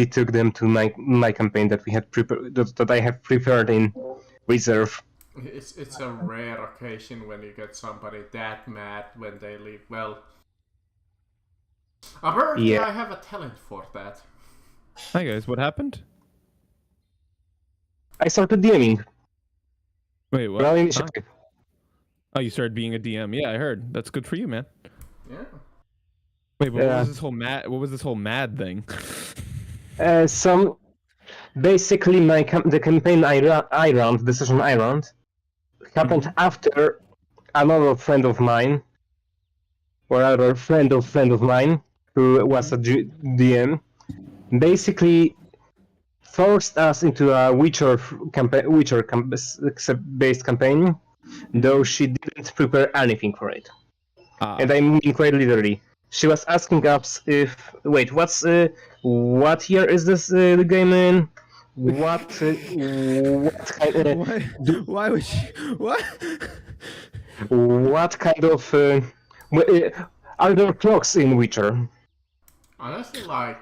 took them to my campaign that we had prepared, that I have prepared in reserve. It's a rare occasion when you get somebody that mad when they leave. Well, apparently Yeah. I have a talent for that. Hi guys, what happened? I started DMing. Wait, what? Well, Huh? initiative. Oh, you started being a DM. Yeah, I heard. That's good for you, man. Yeah. Wait, but what Yeah. was this whole mad? What was this whole mad thing? Basically, the campaign I ran, the session I ran, happened after another friend of mine, or rather friend of mine, who was a DM, basically forced us into a Witcher-based campaign, though she didn't prepare anything for it. And I mean quite literally. She was asking us if, wait, what year is this the game in? What kind? Why would she? What? What kind of are there clocks in Witcher? Honestly, like,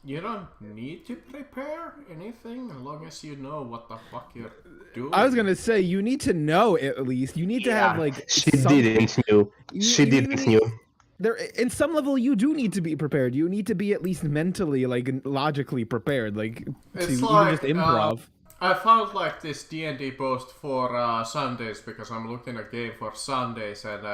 you don't need to prepare anything as long as you know what the fuck you're doing. I was gonna say you need to know at least. You need to have like. She didn't know. She didn't know. There, in some level, you do need to be prepared. You need to be at least mentally, like, logically prepared. Like, It's to like, even just improv. I found like this D&D post for Sundays because I'm looking at game for Sundays, and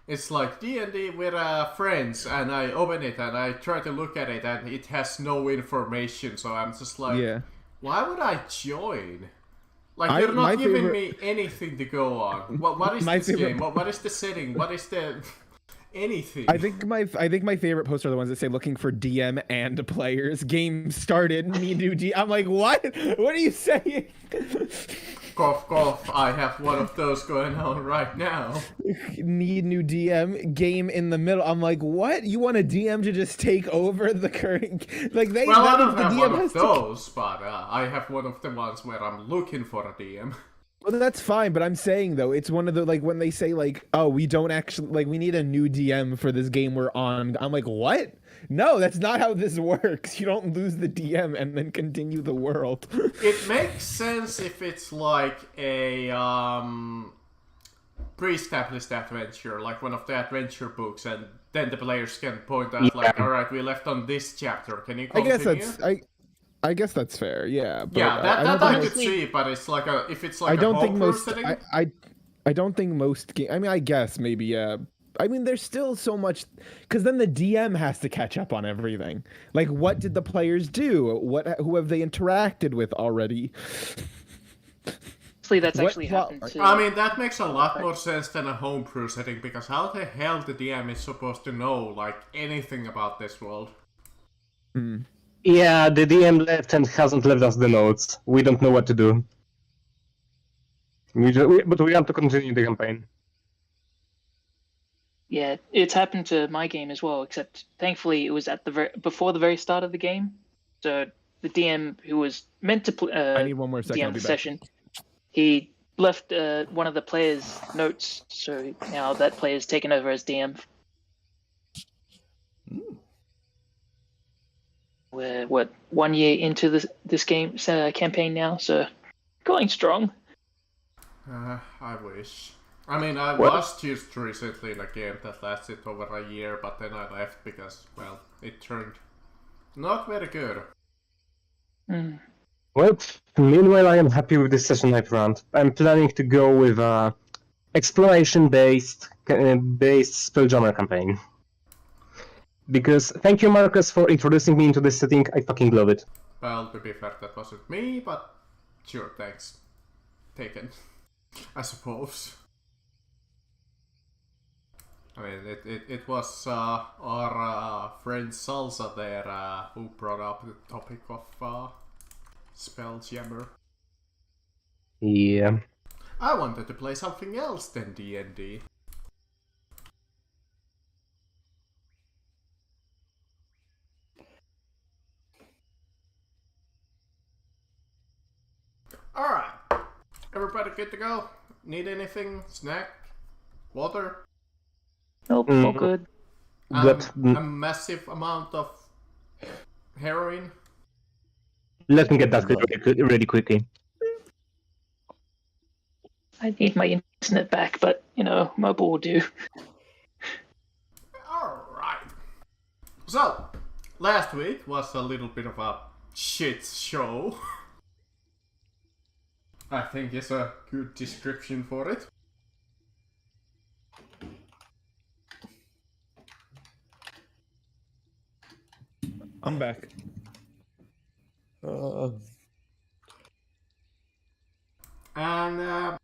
it's like D&D with friends, and I open it and I try to look at it and it has no information, so I'm just like, Yeah. why would I join? Like, you're not giving me anything to go on. What is this game? What is the setting? What is the... anything? I think my favorite posts are the ones that say looking for DM and players. Game started. Need new DM. I'm like, what? What are you saying? Cough, cough. I have one of those going on right now. Need new DM. Game in the middle. I'm like, what? You want a DM to just take over the current? Like they. Well, I that don't the have DM one has of those, but I have one of the ones where I'm looking for a DM. Well, that's fine, but I'm saying though, it's one of the like when they say like, oh, we don't actually like we need a new DM for this game we're on. I'm like, what? No, that's not how this works. You don't lose the DM and then continue the world. It makes sense if it's like a pre-established adventure, like one of the adventure books, and then the players can point out like, all right, we left on this chapter. Can you continue? I guess that's fair. Yeah. But, yeah, that I could most, see, but it's like if it's like I don't a think most. setting. I don't think most. I mean, I guess maybe. Yeah. I mean, there's still so much, because then the DM has to catch up on everything. Like, what did the players do? Who have they interacted with already? That's actually happened too. I mean, that makes a lot more sense than a homebrew setting, because how the hell the DM is supposed to know like anything about this world? Hmm. Yeah, the DM left and hasn't left us the notes. We don't know what to do. But we want to continue the campaign. Yeah, it's happened to my game as well, except thankfully it was at before the very start of the game. So the DM who was meant to I need one more second. DM the session, he left one of the players' notes, so now that player's taken over as DM. We're 1 year into this game campaign now, so going strong. I wish. I mean, I was just recently in a game that lasted over a year, but then I left because, well, it turned not very good. Mm. Well, meanwhile, I am happy with this session I've run. I'm planning to go with a exploration-based Spelljammer campaign. Because thank you, Marcus, for introducing me into this setting. I fucking love it. Well, to be fair, that wasn't me, but sure, thanks. Taken, I suppose. I mean, it was our friend Salsa there who brought up the topic of Spelljammer. Yeah. I wanted to play something else than D&D. Alright. Everybody good to go? Need anything? Snack? Water? Nope, all good. But A massive amount of heroin? Let me get that really quickly. I need my internet back, but mobile will do. Alright. So, last week was a little bit of a shit show. I think is a good description for it. I'm back. And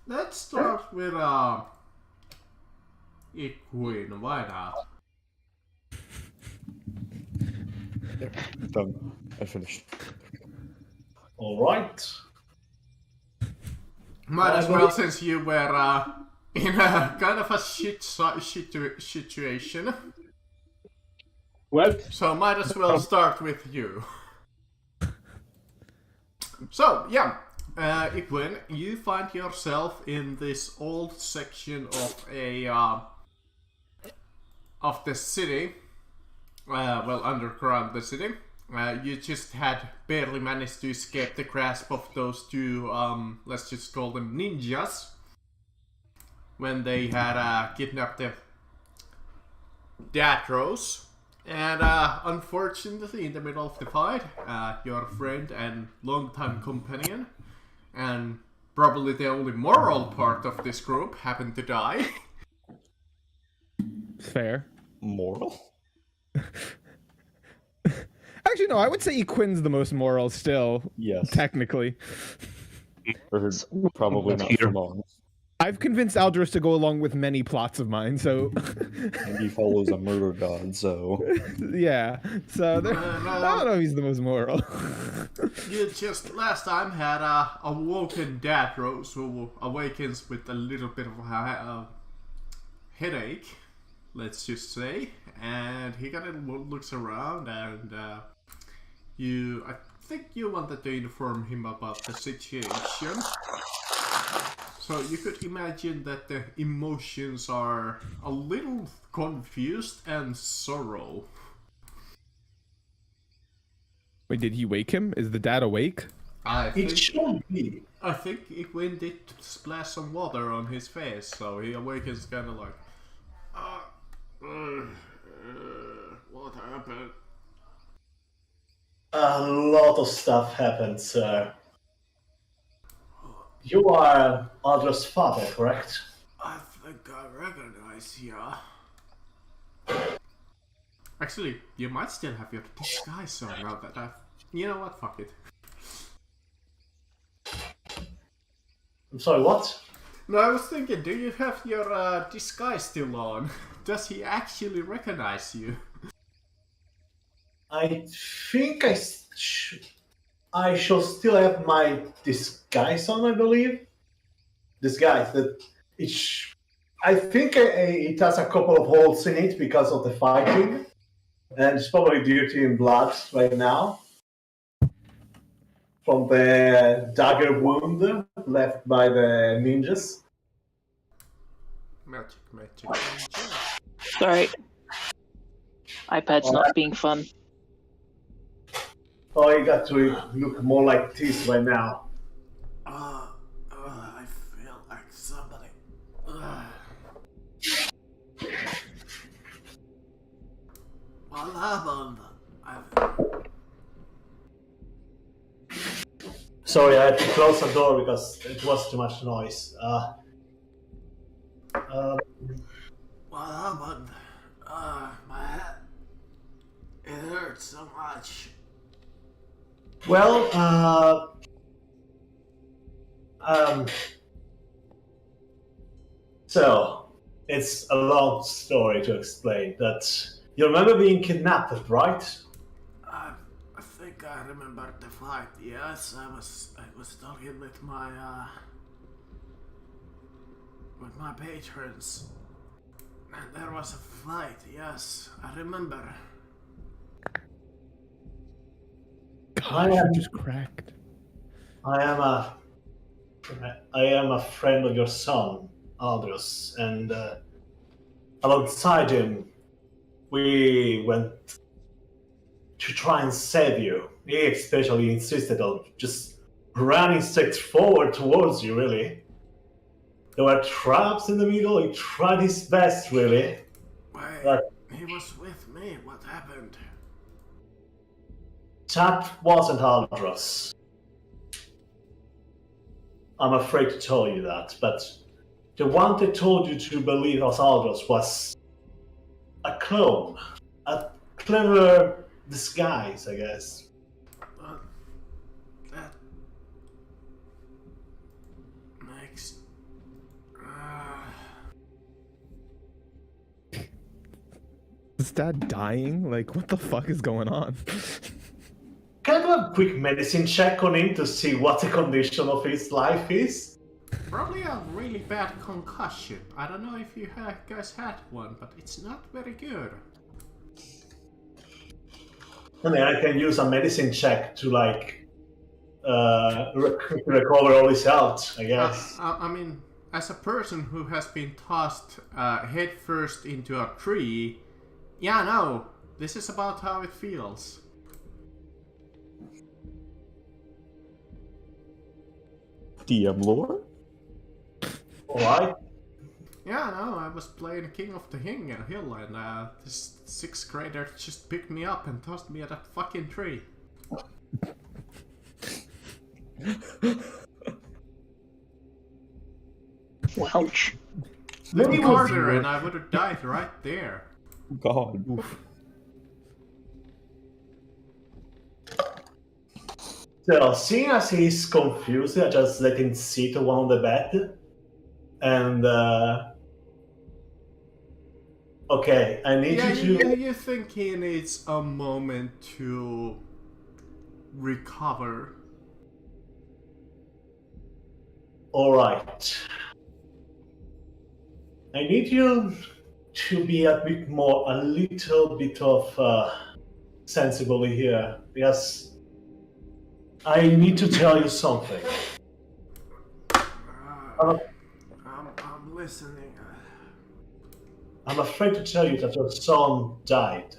let's start with Queen. Why not? Done. I finished. All right. Might as well, since you were in a kind of a situation. Well, So might as well start with you. So yeah, Iquin, you find yourself in this old section of the city. Well, underground the city. You just had barely managed to escape the grasp of those two, let's just call them ninjas, when they had kidnapped the Datros. And unfortunately, in the middle of the fight, your friend and longtime companion, and probably the only moral part of this group, happened to die. Fair. Moral? Actually, no, I would say Quinn's the most moral still, Yes. technically. Or probably not for long. I've convinced Aldris to go along with many plots of mine, so And he follows a murder god, so... yeah. So I don't know if he's the most moral. You just last time had a awoken Datros who awakens with a little bit of a headache, let's just say, and he kind of looks around, and I think you wanted to inform him about the situation. So you could imagine that the emotions are a little confused and sorrow. Wait, did he wake him? Is the dad awake? I it think should be. Iquin did splash some water on his face, so he awakens kind of like, what happened? A lot of stuff happened, sir. You are Aldra's father, correct? I think I recognize ya. Actually, you might still have your disguise on now that I've... You know what, fuck it. I'm sorry, what? No, I was thinking, do you have your disguise still on? Does he actually recognize you? I think I shall still have my disguise on, I believe. Disguise that I think it has a couple of holes in it because of the fighting, and it's probably dirty in blood right now from the dagger wound left by the ninjas. Magic. Sorry. iPad's not being fun. Oh, you got to look more like this right now. I feel like somebody... What happened? Sorry, I had to close the door because it was too much noise. What happened? My head... It hurts so much. Well, so it's a long story to explain. That you remember being kidnapped, right? I think I remember the fight. Yes, I was talking with my patrons, and there was a fight. Yes, I remember. Gosh, you just cracked. I am a friend of your son, Aldous, and alongside him, we went to try and save you. He especially insisted on just running straight forward towards you, really. There were traps in the middle, he tried his best, really. Wait, But he was with me. What happened? that wasn't Aldros. I'm afraid to tell you that, but the one that told you to believe was Aldros was a clone. A clever disguise, I guess. But that makes. Is Dad dying? Like, what the fuck is going on? Can I do a quick medicine check on him to see what the condition of his life is? Probably a really bad concussion. I don't know if you guys had one, but it's not very good. And then I can use a medicine check to recover all his health, I guess. I mean, as a person who has been tossed head first into a tree, yeah, no, this is about how it feels. DM lore? Alright. Yeah, no, I was playing King of the Hill and this 6th grader just picked me up and tossed me at that fucking tree. Ouch. Maybe Maybe it was harder and I would have died right there. God. So, seeing as he's confused, I just let him sit on the bed. And, okay, I need Yeah, you to... you think he needs a moment to recover? Alright. I need you to be a little bit of sensible here, because I need to tell you something. I'm listening. I'm afraid to tell you that your son died.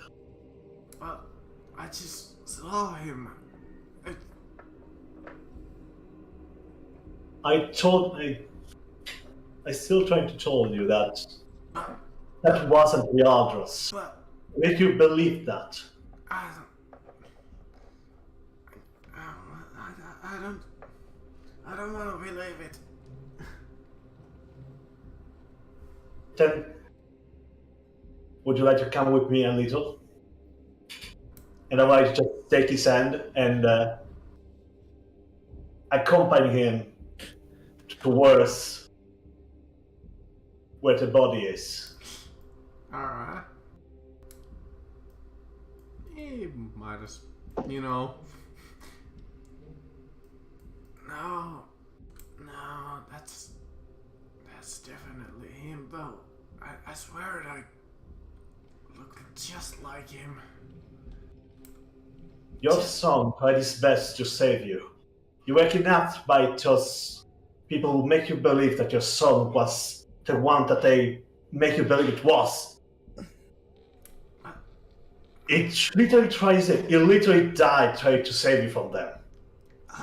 But I just saw him. I still trying to tell you that that wasn't the Aldros. But Make you believe that. I don't want to believe it. Then, would you like to come with me a little? And I might just take his hand and accompany him towards where the body is. Alright. He might as, you know. No, that's definitely him though. I swear I look just like him. Your son tried his best to save you. You were kidnapped by those people who make you believe that your son was the one that they make you believe it was. It literally tries it. He literally died trying to save you from them. I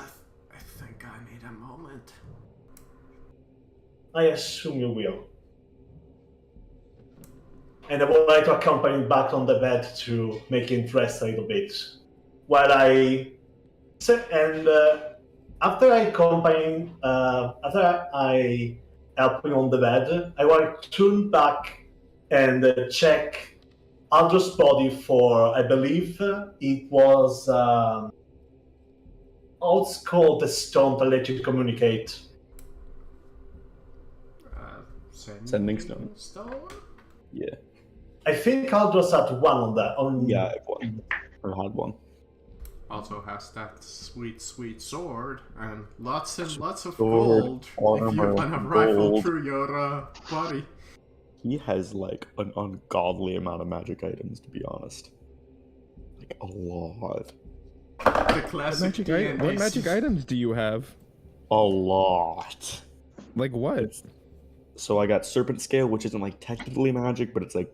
think I need a moment. I assume you will. And I would like to accompany him back on the bed to make him rest a little bit. While after I help him on the bed, I want to turn back and check Aldros' body for, I believe it was, it's called the stone that lets you communicate. Sending stone. Yeah. I think Aldros had one on that. Yeah, I've one. Or had one. Also has that sweet sword and lots of Sword, gold if you armor, wanna rifle gold. through your body. He has like an ungodly amount of magic items, to be honest. Like a lot. The classic D&D What magic items do you have? A lot. Like what? so I got Serpent Scale, which isn't like technically magic, but it's like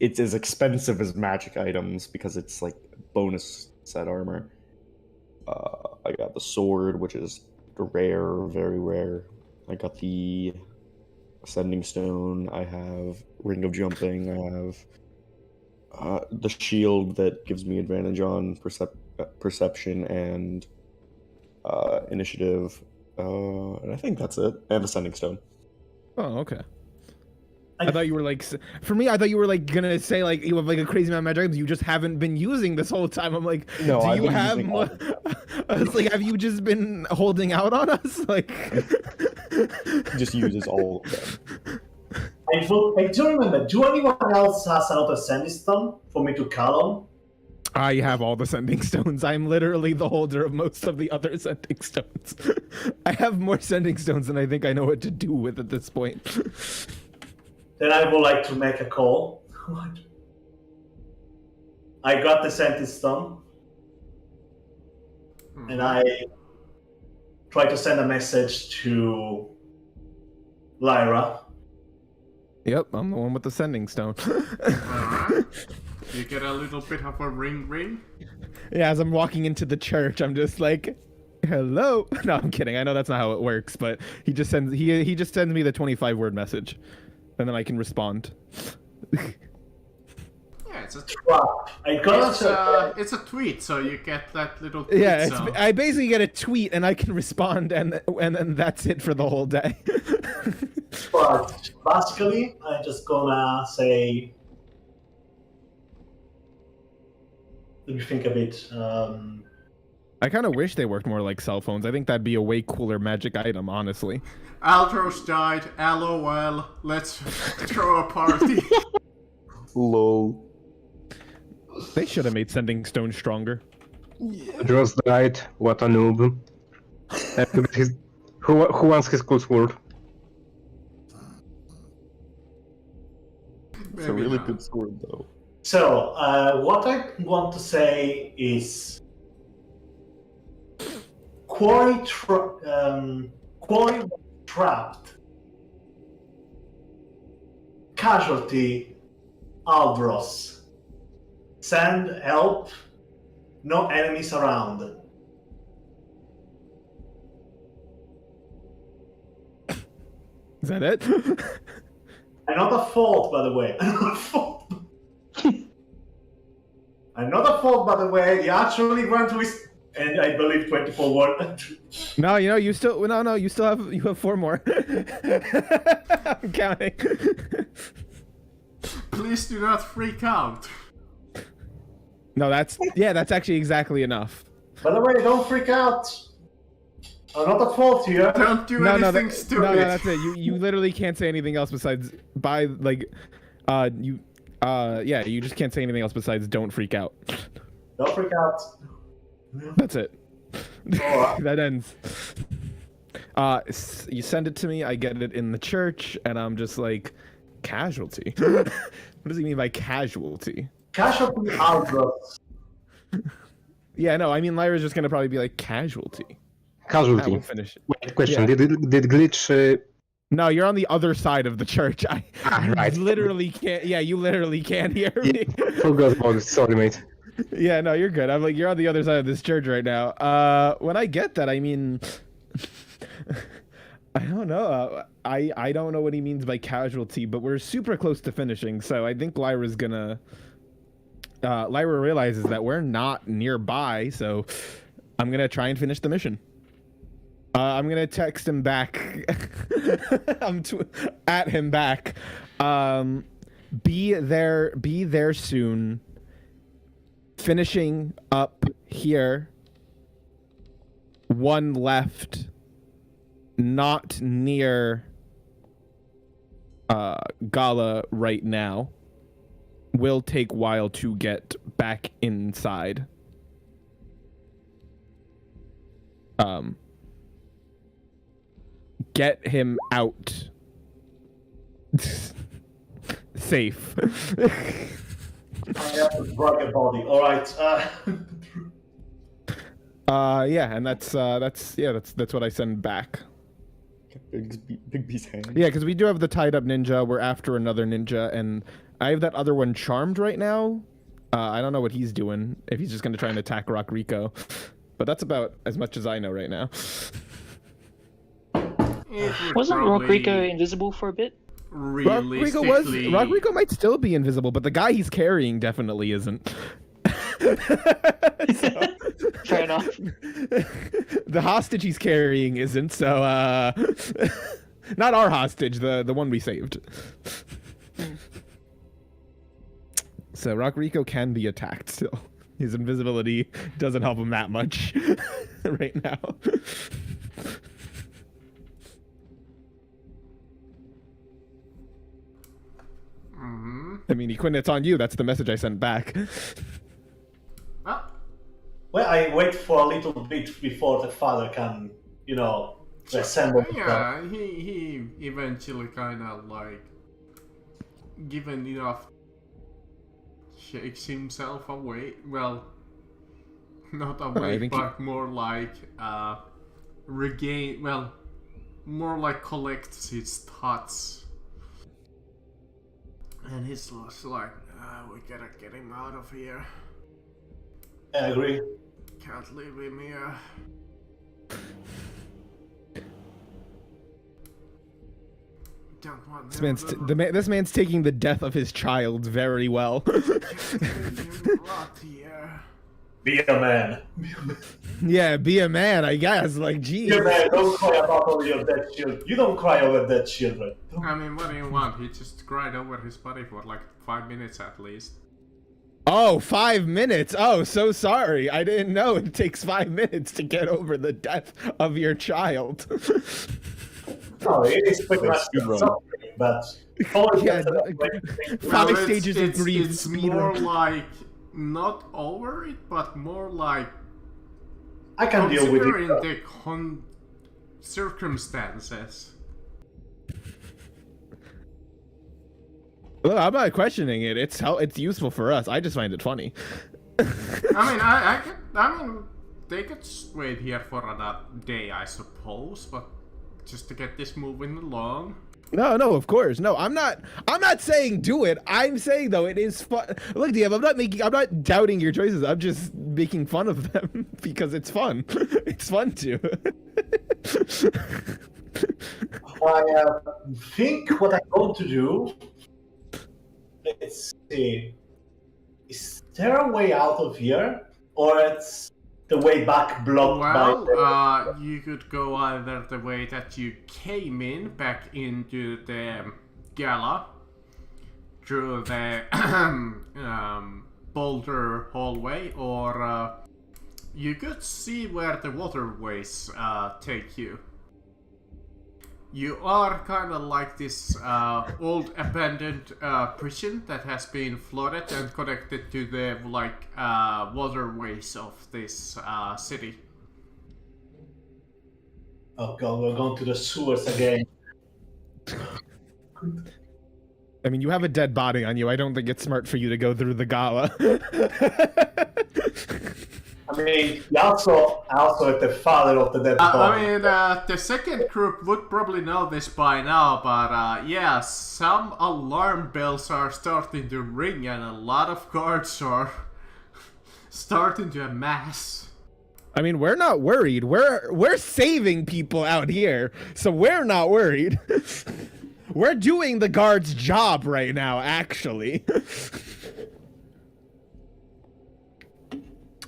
it's as expensive as magic items because it's like bonus set armor. I got the sword, which is rare, very rare. I got the Ascending Stone. I have Ring of Jumping. I have the shield that gives me advantage on perception and initiative. And I think that's it. And Ascending Stone. Oh, okay. I thought you were like, for me, I thought you were like gonna say like you have like a crazy amount of magic items you just haven't been using this whole time. I'm like, No, do I've you been have? using all of I was like, have you just been holding out on us? Like, Just uses all of them. I do remember. Do anyone else has another Sending Stone for me to call on? I have all the Sending Stones. I'm literally the holder of most of the other Sending Stones. I have more Sending Stones than I think I know what to do with at this point. Then I would like to make a call. I got the Sending Stone, and I try to send a message to Lyra. Yep, I'm the one with the Sending Stone. Alright. You get a little bit of a ring. Yeah, as I'm walking into the church, I'm just like, "Hello." No, I'm kidding. I know that's not how it works, but he just sends me the 25-word message, and then I can respond. Yeah, it's a It's it's a tweet, so you get that little tweet. Yeah, sound. I basically get a tweet and I can respond, and then that's it for the whole day. But basically, I'm just gonna say. Let me think a bit. I kind of wish they worked more like cell phones. I think that'd be a way cooler magic item, honestly. Aldros died. LOL. Let's throw a party. Lol. They should have made Sending Stone stronger. Dross died. What a noob. Who wants his cool sword? It's a Maybe really not. good sword, though. So, what I want to say is Quarry was trapped. Casualty, Aldros. Send help. No enemies around. Is that it? Another fault, by the way. Another fault. Another fault, by the way. He actually went to his, and I believe 24 word. No, you still you have 4 more. I'm counting. Please do not freak out. No, that's actually exactly enough. By the way, don't freak out. Another fault here. Don't do No, anything stupid. No, that's it. You literally can't say anything else besides you just can't say anything else besides don't freak out. Don't freak out. That's it. Alright. That ends. You send it to me, I get it in the church, and I'm just like, casualty? What does he mean by casualty? Casualty Aldros. Yeah, no, I mean Lyra's just gonna probably be like casualty. Casualty. We'll finish it. Wait, question. Yeah. Did Glitch... No, you're on the other side of the church. right. Literally can't. Yeah, you literally can't hear me. Forgot about it. Sorry, mate. Yeah, no, you're good. I'm like, you're on the other side of this church right now. When I get that, I mean, I don't know. I don't know what he means by casualty, but we're super close to finishing, so I think Lyra's gonna. Lyra realizes that we're not nearby, so I'm gonna try and finish the mission. I'm gonna text him back. I'm at him back. Be there soon. Finishing up here. 1 left. Not near Gala right now. Will take while to get back inside. Get him out. Safe. I have to drag a body. Alright. Yeah, and that's what I send back. Big B's hand. Yeah, because we do have the tied up ninja. We're after another ninja, and I have that other one charmed right now. I don't know what he's doing. If he's just gonna try and attack Rock Rico, but that's about as much as I know right now. Wasn't Rock Rico invisible for a bit? Rock Rico might still be invisible, but the guy he's carrying definitely isn't. Fair enough. The hostage he's carrying isn't, so not our hostage, the one we saved. So Rock Rico can be attacked still. His invisibility doesn't help him that much right now. I mean, Quinn, it's on you. That's the message I sent back. Well, I wait for a little bit before the father can, reassemble. Yeah, he eventually kind of like, given enough, shakes himself away. Well, not away, but more like regain. Well, more like collects his thoughts. And he's just like, we gotta get him out of here. I agree. Can't leave him here. Don't want this man's taking the death of his child very well. Be a man. Yeah, be a man, I guess. Like, geez. Be a man. Don't cry about all your dead children. You don't cry over dead children. I mean, what do you want? He just cried over his body for like 5 minutes at least. Oh, 5 minutes. Oh, so sorry. I didn't know it takes 5 minutes to get over the death of your child. Oh, it is pretty much suffering, but yeah, 5 stages of grief. It's more like not over it, but more like I can deal with it. Considering the circumstances. Well, I'm not questioning it. It's useful for us. I just find it funny. I mean, they could wait here for another day, I suppose, but just to get this moving along. No, of course. No, I'm not saying do it. I'm saying though it is fun. Look, DM, I'm not doubting your choices. I'm just making fun of them because it's fun. It's fun to. I think what I'm going to do. Let's see. Is there a way out of here, or it's the way back blocked by? You could go either the way that you came in, back into the gala, through the boulder hallway, or you could see where the waterways take you. You are kind of like this old abandoned prison that has been flooded and connected to the waterways of this city. Oh god, we're going to the sewers again. I mean, you have a dead body on you. I don't think it's smart for you to go through the gala. I mean, also at the father of the dead body. The second group would probably know this by now, but yeah, some alarm bells are starting to ring and a lot of guards are starting to amass. I mean, we're not worried. We're saving people out here, so we're not worried. We're doing the guards' job right now, actually.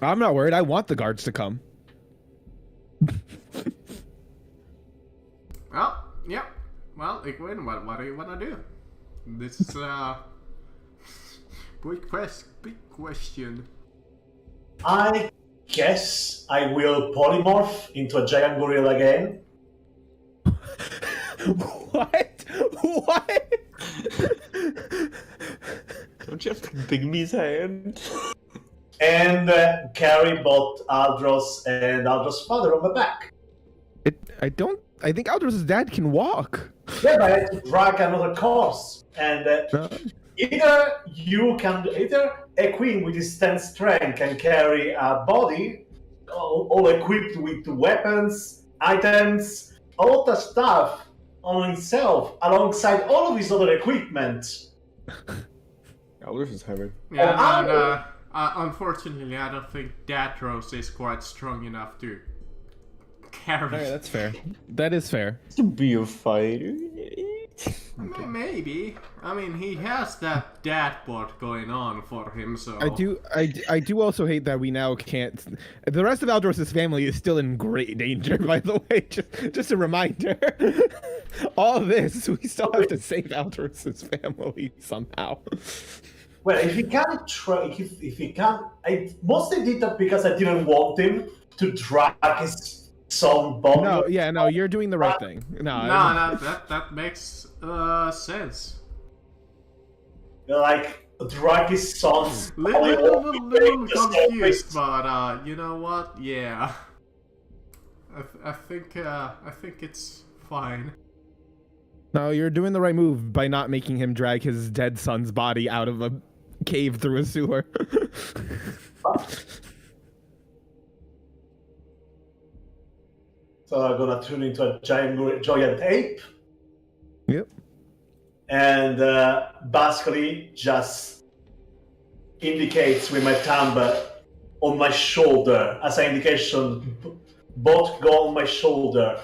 I'm not worried. I want the guards to come. Well, yeah. Well, Iguin, what do you want to do? This is big question. I guess I will polymorph into a giant gorilla again. What? What? Don't you have Big Me's hand? And carry both Aldros and Aldros' father on my back. I think Aldros' dad can walk. Yeah, but I have to drag another corpse. And either a queen with his 10 strength can carry a body, all equipped with weapons, items, all the stuff, on himself alongside all of his other equipment. Elders is heavy. Yeah, and unfortunately, I don't think Datros is quite strong enough to carry. Alright, that's fair. That is fair. To be a fighter. Maybe. I mean, he has that dad bod going on for him, so. I do also hate that we now can't. The rest of Aldros' family is still in great danger, by the way. Just a reminder. All this, we still have to save Aldros' family somehow. Well, if he can't try, if he can't, I mostly did that because I didn't want him to drag his son bomb. No, yeah, no, you're doing the right thing. No, No, that makes sense. Like drag his son's Little confused, but you know what? Yeah, I think it's fine. No, you're doing the right move by not making him drag his dead son's body out of a cave through a sewer. So I'm gonna turn into a giant ape. Yep. And basically just indicates with my thumb on my shoulder as an indication. Both go on my shoulder.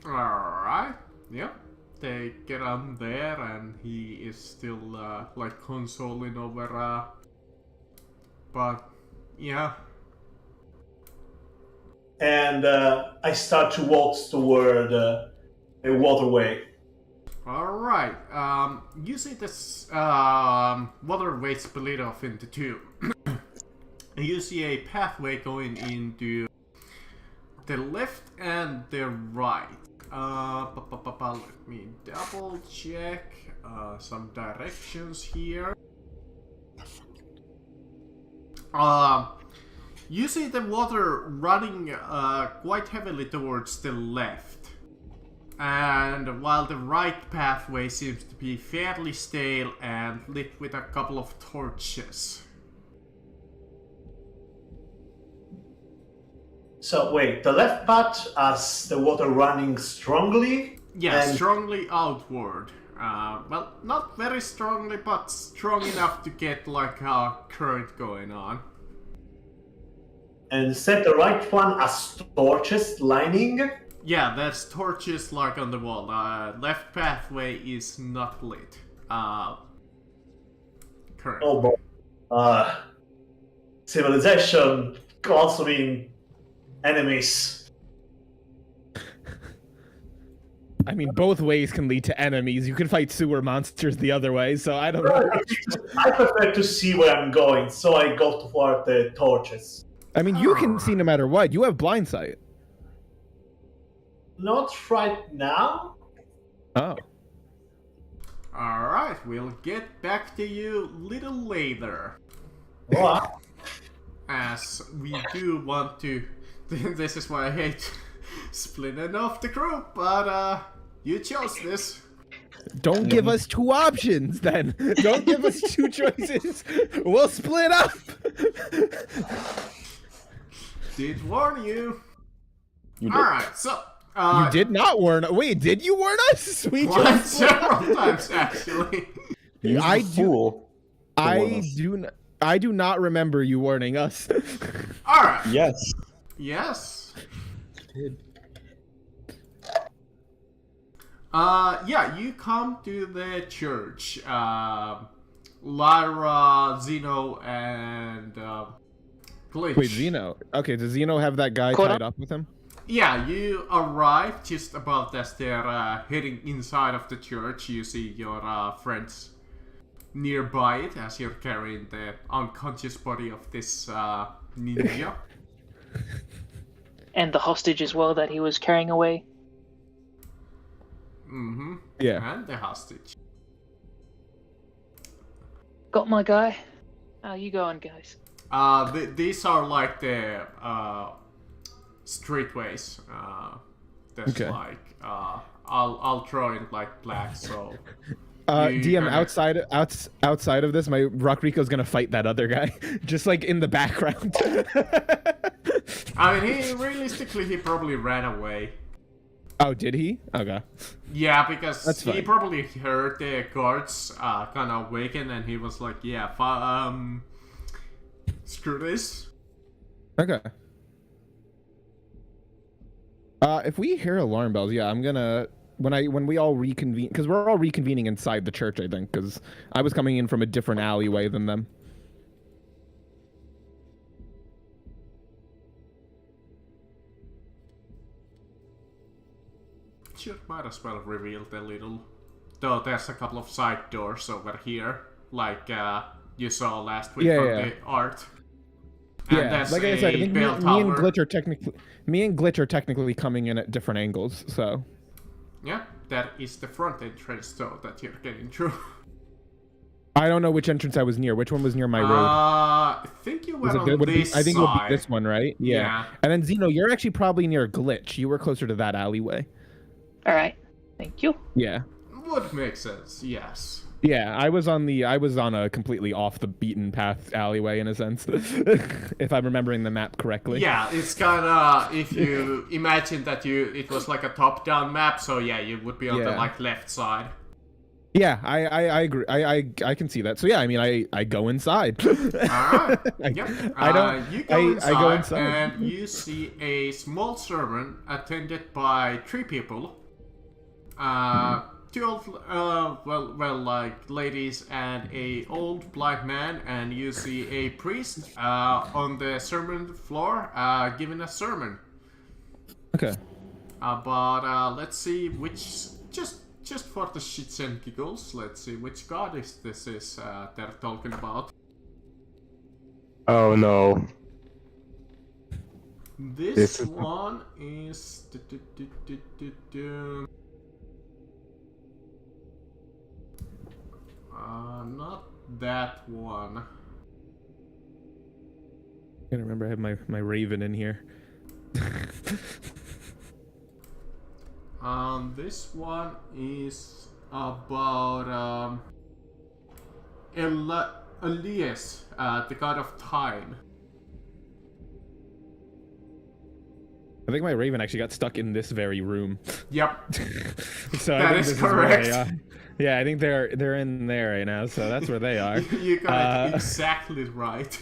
Alright, yeah. They get on there, and he is still like consoling over. But yeah. And I start to walk toward a waterway. Alright, you see this waterway split off into two. You see a pathway going into the left and the right. Let me double check some directions here. You see the water running quite heavily towards the left. And while the right pathway seems to be fairly stale and lit with a couple of torches. So wait, the left path has the water running strongly? Yeah, and strongly outward. Well, not very strongly, but strong enough to get like a current going on. And set the right one as torches lining? Yeah, there's torches like on the wall. Left pathway is not lit. Current. Oh boy. Civilization could also mean enemies. I mean, both ways can lead to enemies. You can fight sewer monsters the other way, so I don't know. I prefer to see where I'm going, so I go toward the torches. I mean, you can see no matter what. You have blind sight. Not right now. Oh. Alright, we'll get back to you little later. What? As we do want to... This is why I hate splitting off the group, but you chose this. Don't give us two options, then. Don't give us two choices. We'll split up. Did warn you. You did. Alright, so... You did not warn. Wait, did you warn us? We Quite just several times, actually. You're I a fool. to warn us. I do not remember you warning us. Alright. Yes. Yes. Did. Yeah, you come to the church. Lyra, Zeno, and Glitch. Wait, Zeno. Okay, does Zeno have that guy Caught tied up? up with him? Yeah, you arrive just about as they're heading inside of the church. You see your friends nearby it as you're carrying the unconscious body of this ninja. And the hostage as well that he was carrying away. Mm-hmm. Yeah. And the hostage. Got my guy. How you going, guys? These are like the streetways. There's Okay. like I'll draw in like black, so you DM, kinda- outside of this, my Rock Rico's gonna fight that other guy, just like in the background. I mean, he realistically he probably ran away. Oh, did he? Okay. Yeah, because That's he fine. probably heard the guards kind of awaken, and he was like, "Yeah, screw this." Okay. If we hear alarm bells, yeah, I'm gonna when we all reconvene, because we're all reconvening inside the church, I think, because I was coming in from a different alleyway than them. Should might as well reveal the little. Though there's a couple of side doors over here, like you saw last week Yeah, from yeah. the art. And Yeah, there's like I said, I a think bell me and tower. Glitch are technically coming in at different angles, so. Yeah, that is the front entrance though that you're getting through. I don't know which entrance I was near. Which one was near my road? I think you were Was it- on would it be- this I think it would be side. this one, right? Yeah. Yeah. And then Zeno, you're actually probably near Glitch. You were closer to that alleyway. All right. Thank you. Yeah. Would make sense, yes. Yeah, I was on a completely off the beaten path alleyway in a sense, if I'm remembering the map correctly. Yeah, it's kinda if you imagine that it was like a top-down map, so yeah, you would be on the Yeah. like left side. Yeah, I agree. I can see that. So yeah, I mean, I go inside. Alright. I- Yep. I don't- You go inside, I go inside. and you see a small sermon attended by 3 people. Two old, like ladies and a old blind man, and you see a priest on the sermon floor giving a sermon. Okay. But let's see which just for the shits and giggles, let's see which goddess this is they're talking about. Oh no. This This is- one is not that one. I gotta remember I have my raven in here. This one is about Elias, the god of time. I think my raven actually got stuck in this very room. Yep. So I That think is this where correct. they are. Yeah, I think they're in there right now. So that's where they are. You got it Uh, exactly right.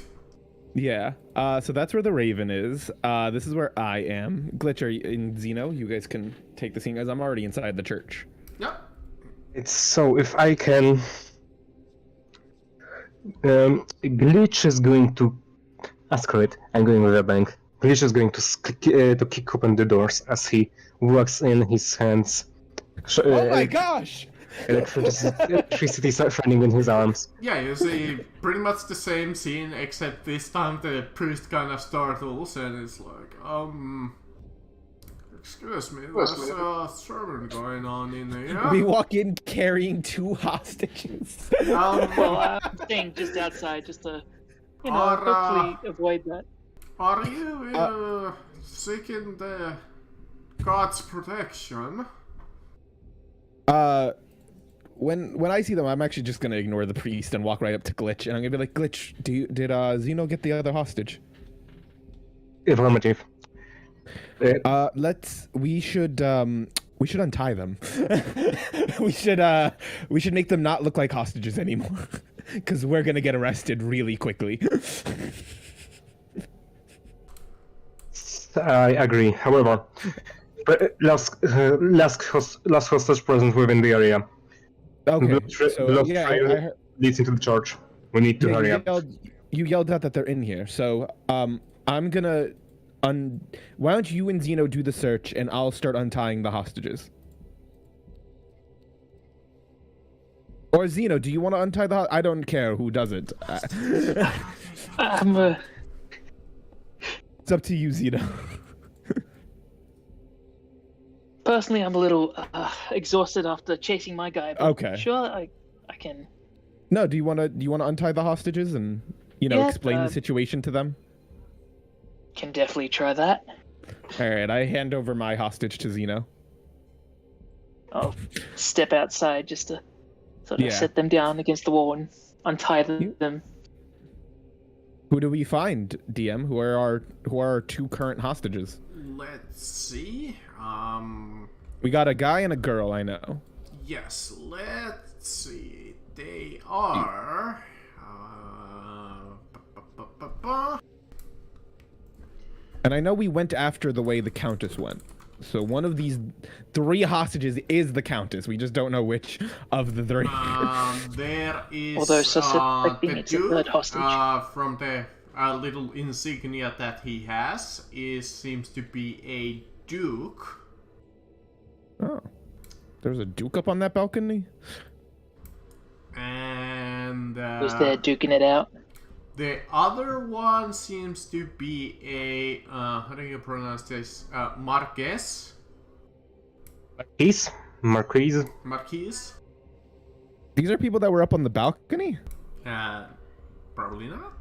Yeah. So that's where the raven is. This is where I am. Glitch and Zeno, you guys can take the scene, as I'm already inside the church. Yep. It's so if I can. Glitch is going to. Screw it. I'm going with a bang. Glitch is going to kick open the doors as he walks in. His hands. Oh my gosh! Electricity shining in his arms. Yeah, you see pretty much the same scene, except this time the priest kind of startles and it's like, excuse me, there's a sermon going on in there. We walk in carrying 2 hostages. Well, I'm staying just outside, just to, hopefully avoid that. Are you seeking the God's protection? When I see them, I'm actually just gonna ignore the priest and walk right up to Glitch, and I'm gonna be like, Glitch, did Zeno get the other hostage? Affirmative. We should untie them. we should make them not look like hostages anymore, because we're gonna get arrested really quickly. I agree. However, last hostage present within the area. Okay, so Blood yeah, trail I heard, leads into the church. We need to hurry up. you yelled out that they're in here, so I'm gonna why don't you and Zeno do the search, and I'll start untying the hostages. Or Zeno, do you want to untie the? I don't care who does it. It's up to you, Zeno. Personally, I'm a little exhausted after chasing my guy. But Okay. Sure, I can. No, do you want to untie the hostages and Yeah, explain the situation to them? Can definitely try that. All right, I hand over my hostage to Zeno. I'll step outside just to sort of Yeah. set them down against the wall and untie them. Who do we find, DM? Who are our 2 current hostages? Let's see. We got a guy and a girl, I know. Yes, let's see. They are. And I know we went after the way the Countess went. So one of these 3 hostages is the Countess. We just don't know which of the 3. There is Although suspecting the it's a third dude hostage. from the little insignia that he has seems to be a duke. Oh. There's a duke up on that balcony? And Who's there duking it out? the other one seems to be a how do you pronounce this? Marquez. Marquise. Marquise? These are people that were up on the balcony? Probably not.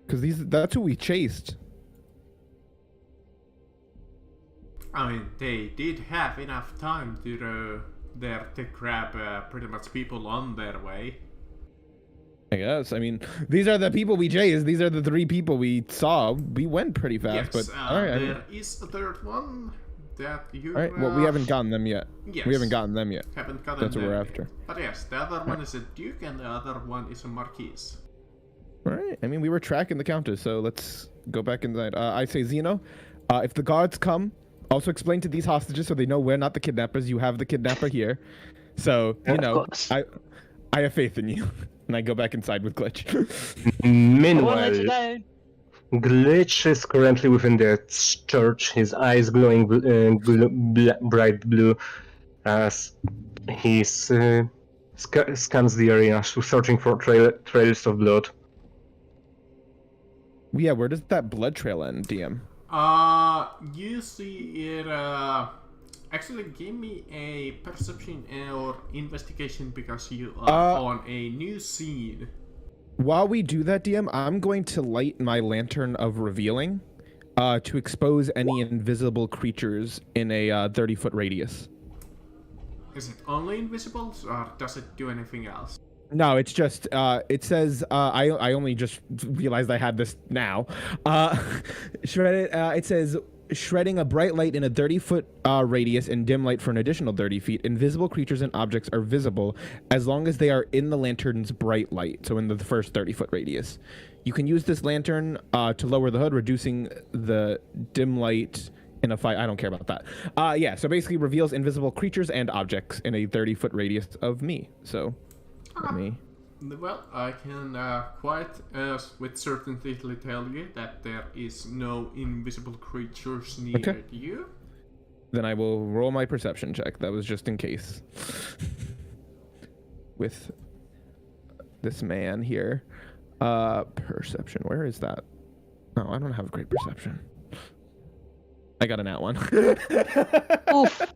Because that's who we chased. I mean, they did have enough time to grab pretty much people on their way. I guess. I mean, these are the people we chased. These are the 3 people we saw. We went pretty fast, Yes, but all right. there is a third one that you. All right. Well, we haven't gotten them yet. Yes. We haven't gotten them yet. Haven't gotten That's what them we're yet. after. But yes, the other one is a duke and the other one is a marquise. All right. I mean, we were tracking the Countess, so let's go back inside. I say, Zeno, if the guards come, also explain to these hostages so they know we're not the kidnappers. You have the kidnapper here. So, you Of know, course. I have faith in you. And I go back inside with Glitch. I won't let you Meanwhile, down. Glitch is currently within the church, his eyes glowing bright blue as he scans the area, searching for trails of blood. Yeah, where does that blood trail end, DM? You see it, actually give me a perception or investigation because you are on a new scene. While we do that, DM, I'm going to light my lantern of revealing to expose any invisible creatures in a 30-foot radius. Is it only invisible or does it do anything else? No, it's just it says I only just realized I had this now. Shredded. It says shredding a bright light in a 30-foot radius and dim light for an additional 30 feet. Invisible creatures and objects are visible as long as they are in the lantern's bright light. So in the first 30-foot radius, you can use this lantern to lower the hood, reducing the dim light in a fight. I don't care about that. Yeah. So basically, reveals invisible creatures and objects in a 30-foot radius of me. So. Let me. Well, I can quite with certainty tell you that there is no invisible creatures near you. Then I will roll my perception check. That was just in case. With this man here. Perception. Where is that? Oh, I don't have great perception. I got a nat one. Oof.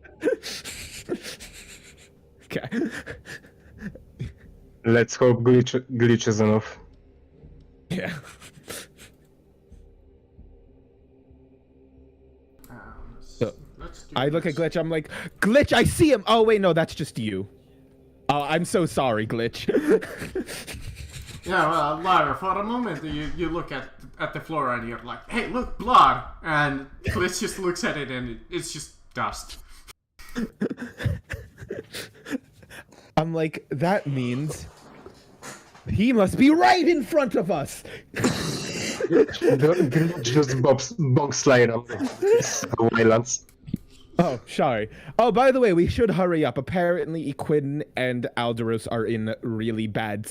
Okay. Let's hope glitch is enough. Yeah. So, Let's do I look at this. Glitch. I'm like, Glitch, I see him. Oh wait, no, that's just you. Oh, I'm so sorry, Glitch. Yeah, well, Lara, for a moment you look at the floor and you're like, hey, look, blood! And Glitch just looks at it and it's just dust. I'm like, that means he must be right in front of us. Glitch just bonks slide on the violence. Oh, sorry. Oh, by the way, we should hurry up. Apparently, Equidin and Alderos are in really bad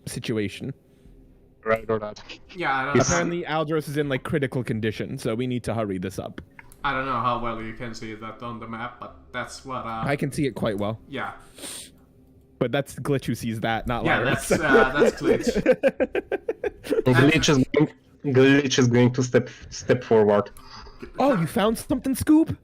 situation. Right or not. Yeah, I don't, Apparently, Alderos is in like critical condition, so we need to hurry this up. I don't know how well you can see that on the map, but that's what. I can see it quite well, Yeah, but that's Glitch who sees that, not yeah, Lyra. that's Glitch. Glitch is going to step forward. Oh, you found something, Scoop?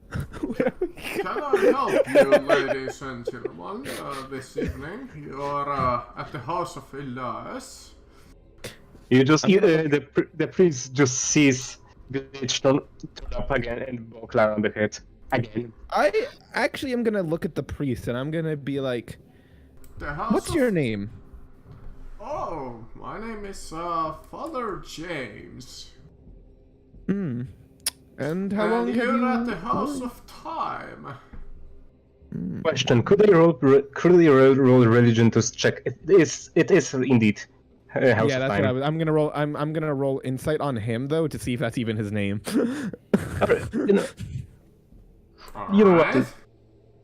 Can I help you, ladies and gentlemen, this evening? You're at the house of Elias. You just the priest just sees Glitch turn up again and bonk Lara on the head again. I actually am gonna look at the priest and I'm gonna be like, The house what's of... your name? Oh, my name is Father James. Hmm. And how long And have you're you... at the House of Time. Question: Could I roll religion to check? It is indeed House Yeah, of that's Time. what I was. I'm gonna roll. I'm gonna roll insight on him though to see if that's even his name. Alright, you know what? Alright.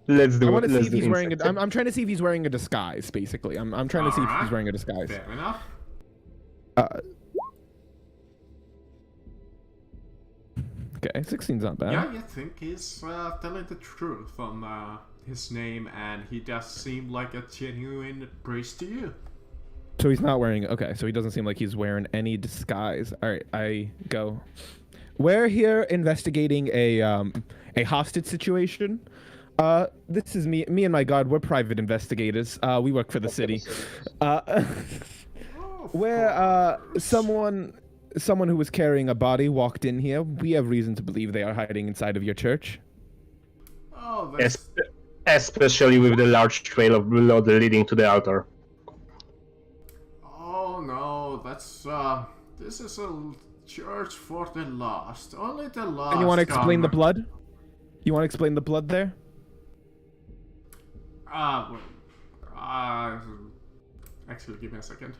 Let's do I it. want to see Let's if do he's wearing. insight. I'm trying to see if he's wearing a disguise. Basically, I'm trying to see if he's Alright. wearing a disguise. Fair enough. Okay, 16's not bad. Yeah, you think he's telling the truth on his name, and he does seem like a genuine priest to you. So he's not wearing. Okay, so he doesn't seem like he's wearing any disguise. All right, I go. We're here investigating a hostage situation. This is me and my god. We're private investigators. We work for the city. Where someone who was carrying a body walked in here. We have reason to believe they are hiding inside of your church. Oh, that's... Especially with the large trail of blood leading to the altar. Oh no, that's this is a church for the lost. Only the lost. And you want to explain the come- blood? You want to explain the blood there? Well, actually, give me a second.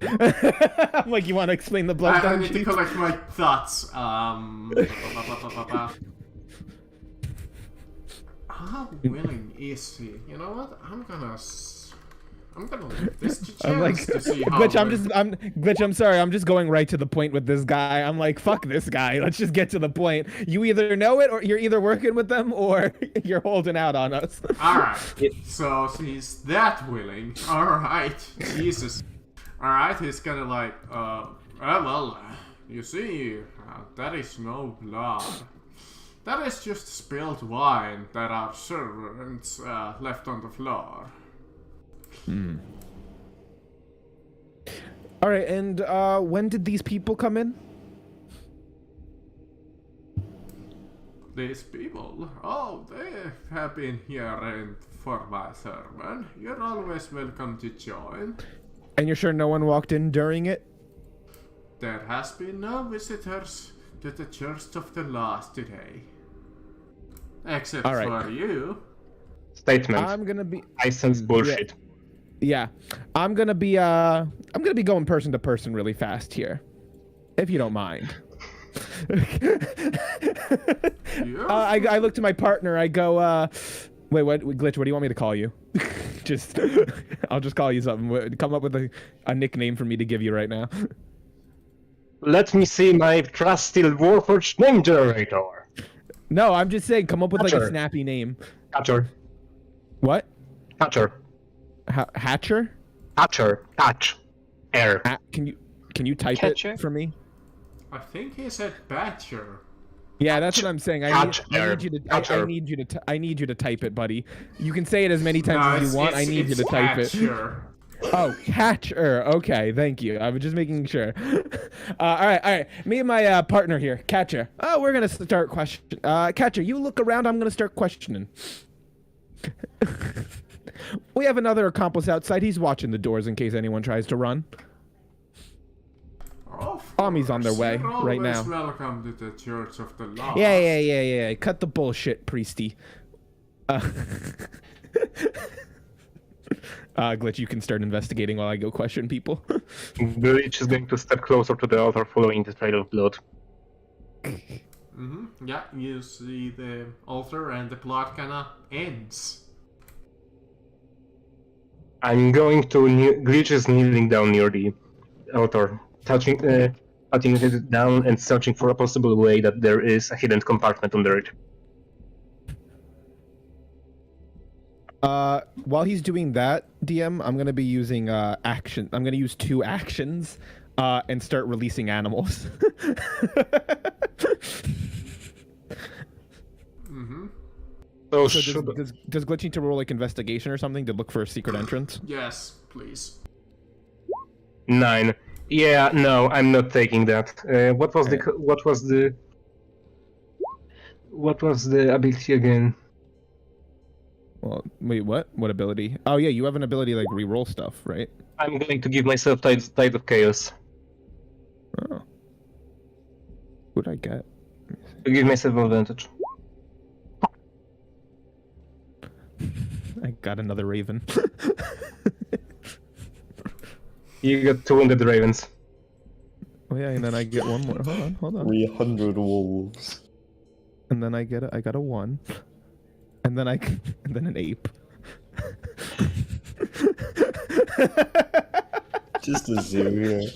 I'm like, you want to explain the blood? I don't need to you? collect my thoughts. How willing is he? You know what? I'm gonna leave this to chance I'm like, to see how. Glitch, willing- Glitch, I'm sorry, I'm just going right to the point with this guy. I'm like, fuck this guy. Let's just get to the point. You either know it, or you're either working with them, or you're holding out on us. Alright, so he's that willing. Alright, Jesus. Alright, he's kinda like, you see, that is no blood. That is just spilled wine that our servants left on the floor. All right, and when did these people come in? These people, oh, they have been here and for my sermon. You're always welcome to join. And you're sure no one walked in during it? There has been no visitors to the Church of the Lost today. Except All right. for you. Statement. I'm gonna be. I sense bullshit. Yeah, I'm gonna be going person to person really fast here, if you don't mind. You're I look to my partner. I go, wait, what, Glitch? What do you want me to call you? Just, I'll just call you something. Come up with a nickname for me to give you right now. Let me see my trusty Warforged name generator. No, I'm just saying, come up with like a Hatcher. snappy name. Hatcher. What? Hatcher. Hatcher? Hatcher. Hatch. Air. Can you type Catcher? it for me? I think he said Badger. Yeah, that's what I'm saying. I need you to. I need you to type it, buddy. You can say it as many times as you want. I need you to type it. Hatcher. Oh, Catcher. Okay, thank you. I was just making sure. All right. Me and my partner here, Catcher. Oh, we're gonna start question. Catcher, you look around. I'm gonna start questioning. We have another accomplice outside. He's watching the doors in case anyone tries to run. Of Army's on their course, way you're right always now. welcome to the Church of the Lost. Yeah. Cut the bullshit, priesty. Glitch, you can start investigating while I go question people. Glitch is going to step closer to the altar following the trail of blood. Yeah, you see the altar and the plot kinda ends. I'm going to... Glitch is kneeling down near the altar, putting it down and searching for a possible way that there is a hidden compartment under it. While he's doing that, DM, I'm gonna be using action. I'm gonna use 2 actions, and start releasing animals. So, So should... does Glitch need to roll like investigation or something to look for a secret entrance? Yes, please. 9. Yeah, no, I'm not taking that. What was the ability again? Well, wait, what? What ability? Oh yeah, you have an ability to, like re-roll stuff, right? I'm going to give myself Tide of Chaos. Oh. Who'd I get? To give myself advantage. I got another raven. You got 2 wounded ravens. Oh yeah, and then I get one more. Hold on. 300 wolves. And then I got a 1. And then and then an ape. Just a zoo,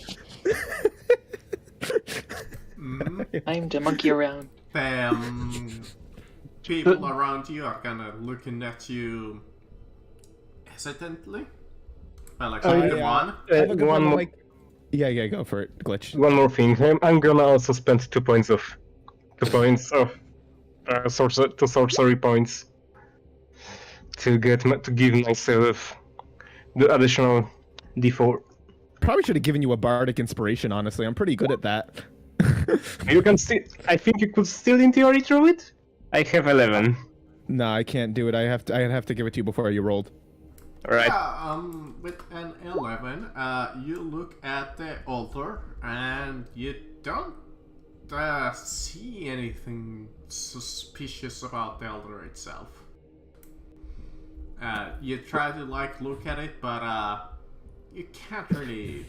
yeah. Time to monkey around. People around you are kind of looking at you hesitantly. Well, like, come on. One more. Yeah, go for it, Glitch. One more thing. I'm gonna also spend 2 points of sorcery points to give myself the additional D4. Probably should have given you a bardic inspiration. Honestly, I'm pretty good at that. You can still. I think you could still, in theory, throw it. I have 11. No, I can't do it. I'd have to give it to you before you rolled. All right. Yeah, with an 11, you look at the altar and you don't see anything suspicious about the altar itself. You try to look at it, but you can't really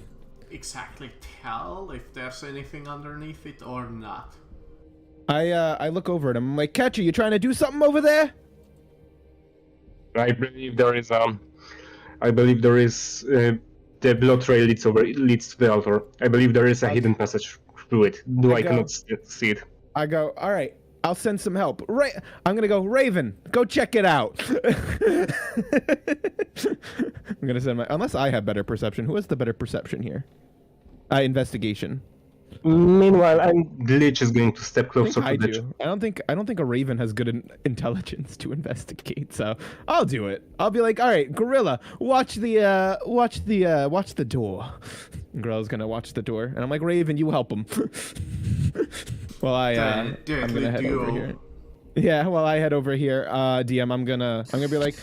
exactly tell if there's anything underneath it or not. I look over at him. I'm like, Catcher, you trying to do something over there? I believe there is the blood trail leads to the altar. I believe there is a hidden passage through it. I cannot see it. I go, all right, I'll send some help. I'm gonna go, Raven, go check it out. I'm gonna send unless I have better perception. Who has the better perception here? Investigation. Meanwhile, Glitch is going to step closer to the. I don't think a Raven has good intelligence to investigate, so I'll do it. I'll be like, all right, Gorilla, watch the door. And Gorilla's gonna watch the door, and I'm like, Raven, you help him. Well, I'm gonna head over here. Yeah, well, I head over here. DM, I'm gonna be like,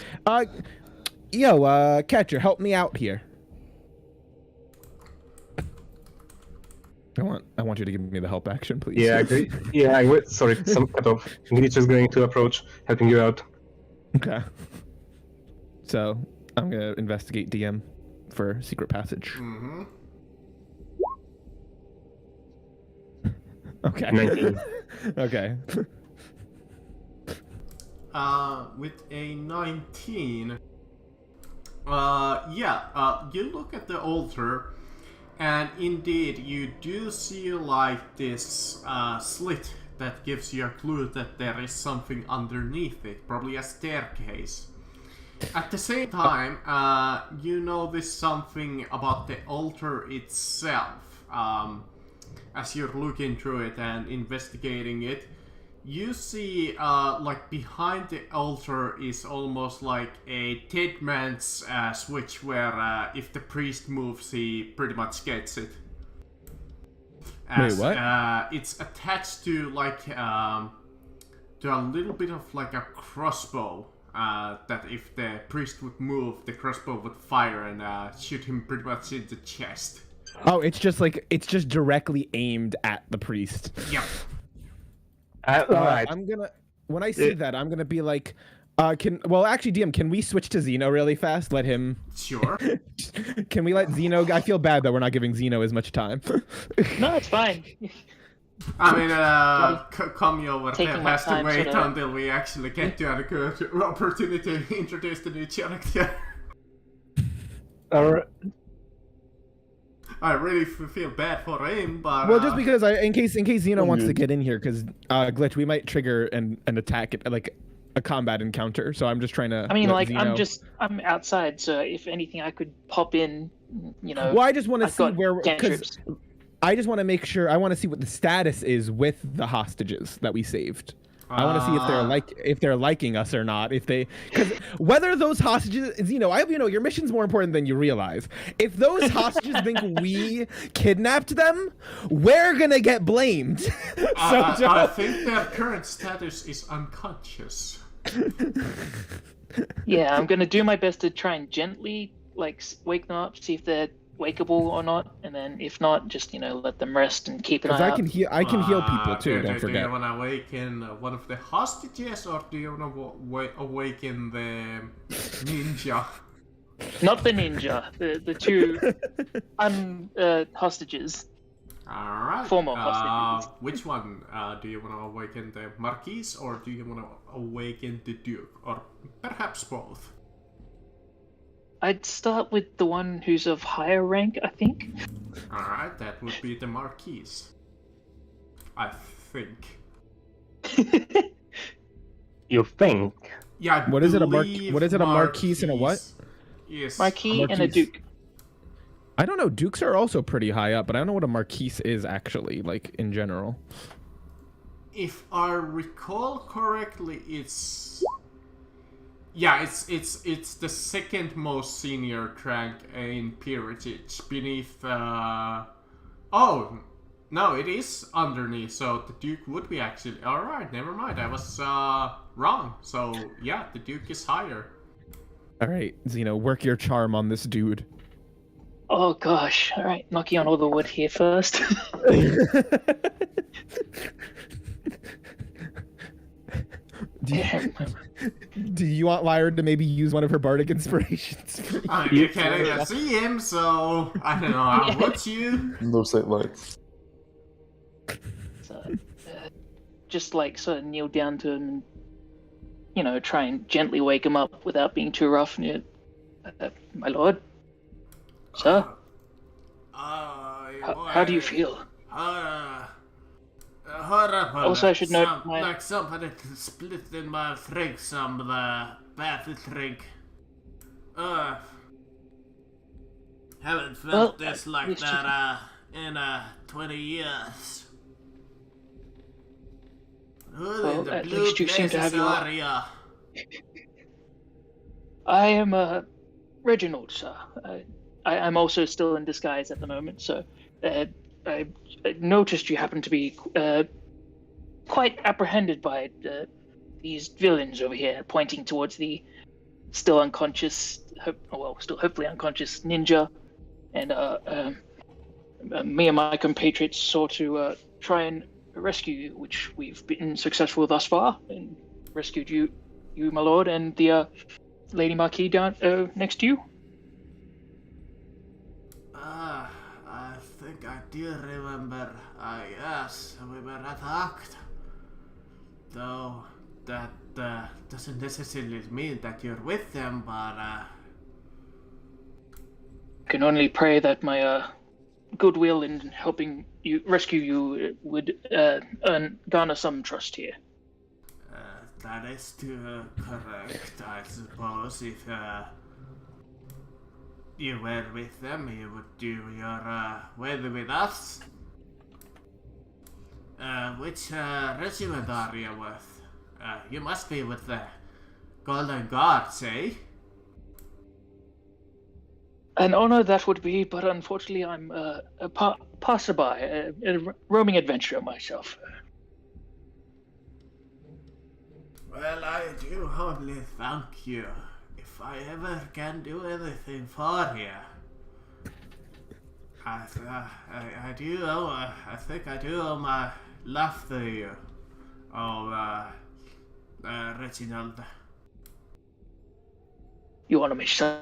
yo, Catcher, help me out here. I want you to give me the help action, please. Yeah, I agree. Yeah, sorry, some cut off. Glitch is going to approach, helping you out. Okay. So I'm gonna investigate DM for secret passage. Mm-hmm. Okay. 19. Okay. With a 19, you look at the altar. And indeed, you do see this slit that gives you a clue that there is something underneath it, probably a staircase. At the same time, you notice something about the altar itself. As you're looking through it and investigating it, you see, behind the altar is almost like a dead man's switch where if the priest moves, he pretty much gets it. Wait, what? It's attached to, to a little bit of, a crossbow. That if the priest would move, the crossbow would fire and shoot him pretty much in the chest. Oh, it's just directly aimed at the priest. Yep. Alright. When I see that, I'm gonna be like, actually, DM, can we switch to Xeno really fast? Let him. Sure. Can we let Xeno? I feel bad that we're not giving Xeno as much time. No, it's fine. I mean, Kami over there has to wait sorta. until we actually get to a good opportunity to introduce the new character. Alright. I really feel bad for him, but Well, just because in case Xeno wants to get in here, because Glitch, we might trigger an attack, like a combat encounter. So I'm just trying to. I mean, let Xeno... I'm outside, so if anything, I could pop in. Well, I just want to I've see got where. cantrips. I just want to make sure. I want to see what the status is with the hostages that we saved. I want to see if they're liking us or not. Because whether those hostages, your mission's more important than you realize. If those hostages think we kidnapped them, we're gonna get blamed. I think their current status is unconscious. Yeah, I'm gonna do my best to try and gently wake them up, see if they're wakeable or not, and then if not, just let them rest and keep an eye Because out. I can heal people too. Do Don't forget. you want to awaken one of the hostages, or do you want to awaken the ninja? Not the ninja, the two hostages. Alright. Former hostages. Which one do you want to awaken, the Marquis, or do you want to awaken the Duke, or perhaps both? I'd start with the one who's of higher rank, I think. Alright, that would be the Marquis. I think. You think? Yeah. What is it, a believe Marquis and a what? Yes. Marquis and a Marquis. duke. I don't know. Dukes are also pretty high up, but I don't know what a marquise is actually, like in general. If I recall correctly, it's it's the second most senior rank in peerage beneath. Oh no, it is underneath. So the Duke would be actually. All right, never mind. I was wrong. So yeah, the Duke is higher. All right, Xeno, work your charm on this dude. Oh gosh! All right, knocking on all the wood here first. Do you want Lyra to maybe use one of her bardic inspirations? You can't even see him, so I don't know. How would you? No sight lines. So, just like sort of kneel down to him and try and gently wake him up without being too rough. And my lord, sir, how do you feel? Also, I should note like somebody split in my drink, some of the battle drink. Haven't felt this like least that in 20 years. Well, at least you seem to have your... I am Reginald, sir. I'm also still in disguise at the moment, so I noticed you happen to be quite apprehended by these villains over here, pointing towards the still unconscious, still hopefully unconscious ninja, and me and my compatriots sought to try and rescue you, which we've been successful thus far, and rescued you, my lord, and the Lady Marquis down next to you. I think I do remember. Yes, we were attacked. Though that doesn't necessarily mean that you're with them, but I can only pray that my goodwill in helping you rescue you would garner some trust here. that is too correct, I suppose. If you were with them, you would do your weather with us. Which regiment are you with? You must be with the Golden Guards, eh? An honor that would be, but unfortunately I'm a passerby, a roaming adventurer myself. Well, I do humbly thank you. If I ever can do anything for you, I do owe. I think I do owe my life to you. Oh, Reginald. You honor me, sir.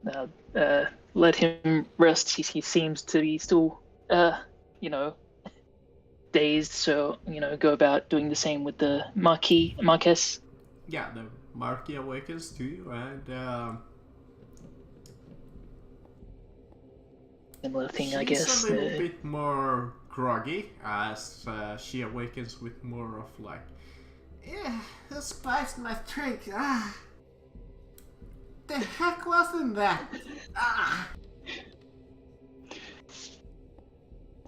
Now, let him rest. He seems to be still, dazed. So, go about doing the same with the Marquess. Yeah, the Marquis awakens to you, and Similar thing, she's I guess. a little bit more groggy as she awakens with more of like, yeah, who spiced my drink? The heck wasn't that?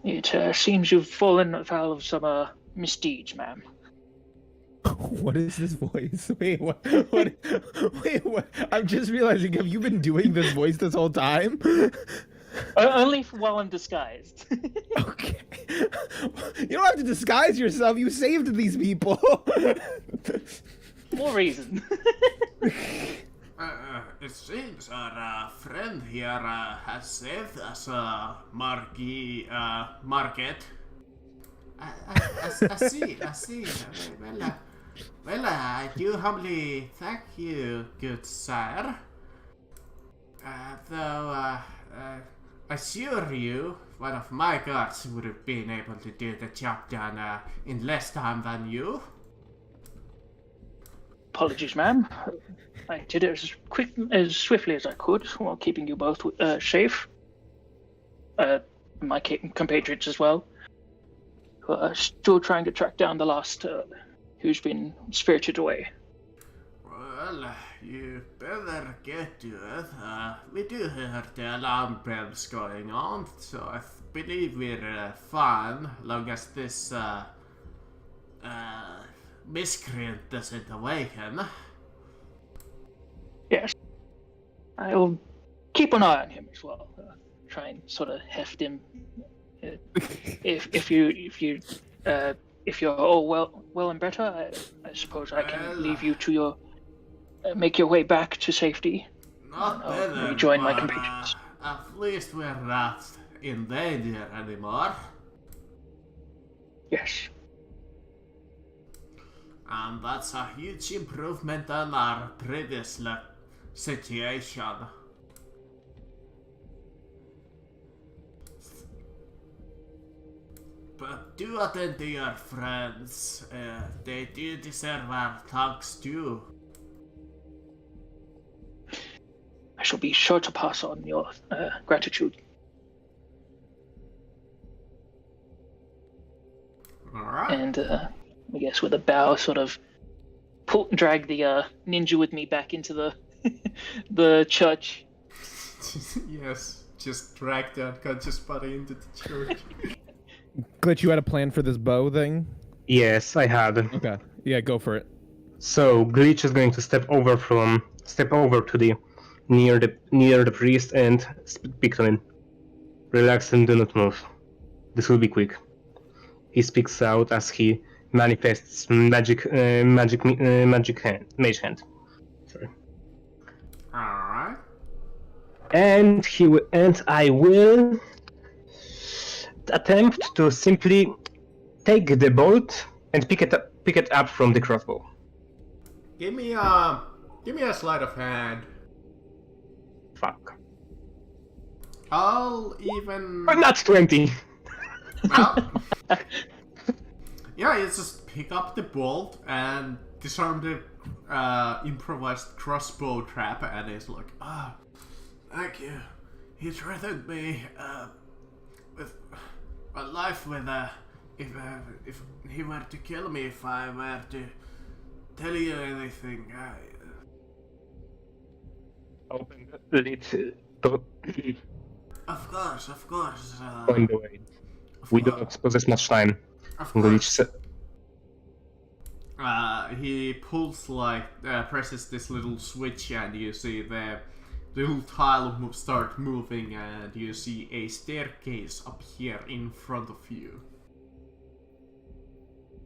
It seems you've fallen foul of some misdeeds, ma'am. What is this voice? Wait, what? Wait, what? I'm just realizing, have you been doing this voice this whole time? Only while I'm disguised. Okay. You don't have to disguise yourself. You saved these people. More reason. It seems our friend here has saved us, Market. I see. Well, I do humbly thank you, good sir. Though, I assure you, one of my guards would have been able to do the job done in less time than you. Apologies, ma'am. I did it as swiftly as I could while keeping you both safe. My compatriots as well. Who are still trying to track down the last who's been spirited away. Well, you better get to it. We do hear the alarm bells going on, so I believe we're fine, long as this miscreant doesn't awaken. Yes. I'll keep an eye on him as well. Try and sort of heft him. If you're all well and better, I suppose I can leave you to your make your way back to safety. Not better, rejoin my but, compatriots. At least we're not in danger anymore. Yes. And that's a huge improvement on our previous situation. But do attend to your friends. They do deserve our thanks too. I shall be sure to pass on your gratitude. Alright. And I guess with a bow, sort of drag the ninja with me back into the the church. Yes, just drag the unconscious body into the church. Glitch, you had a plan for this bow thing? Yes, I had. Okay. Yeah, go for it. So Glitch is going to step over to the near the priest and speak to him. Relax and do not move. This will be quick. He speaks out as he manifests mage hand. Sorry. Alright. And I will attempt to simply take the bolt and pick it up from the crossbow. Give me a sleight of hand. Fuck. I'll even. But not 20. Well, yeah, you just pick up the bolt and disarm the improvised crossbow trap, and it's like, thank you. He threatened me with my life with if he were to kill me if I were to tell you anything. Open the lid. Of course. By the way, we do not possess much time. Of Glitch course. said. He pulls presses this little switch, and you see the little tile start moving, and you see a staircase appear in front of you.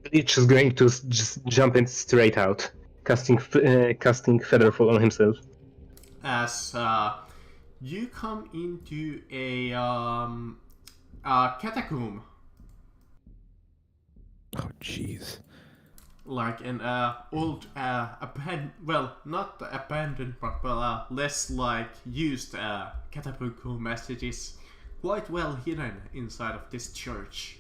Glitch is going to just jump in straight out, casting Featherfall on himself. As you come into a catacomb, Oh, jeez. like an old not abandoned, but less like used catacomb, as it is quite well hidden inside of this church.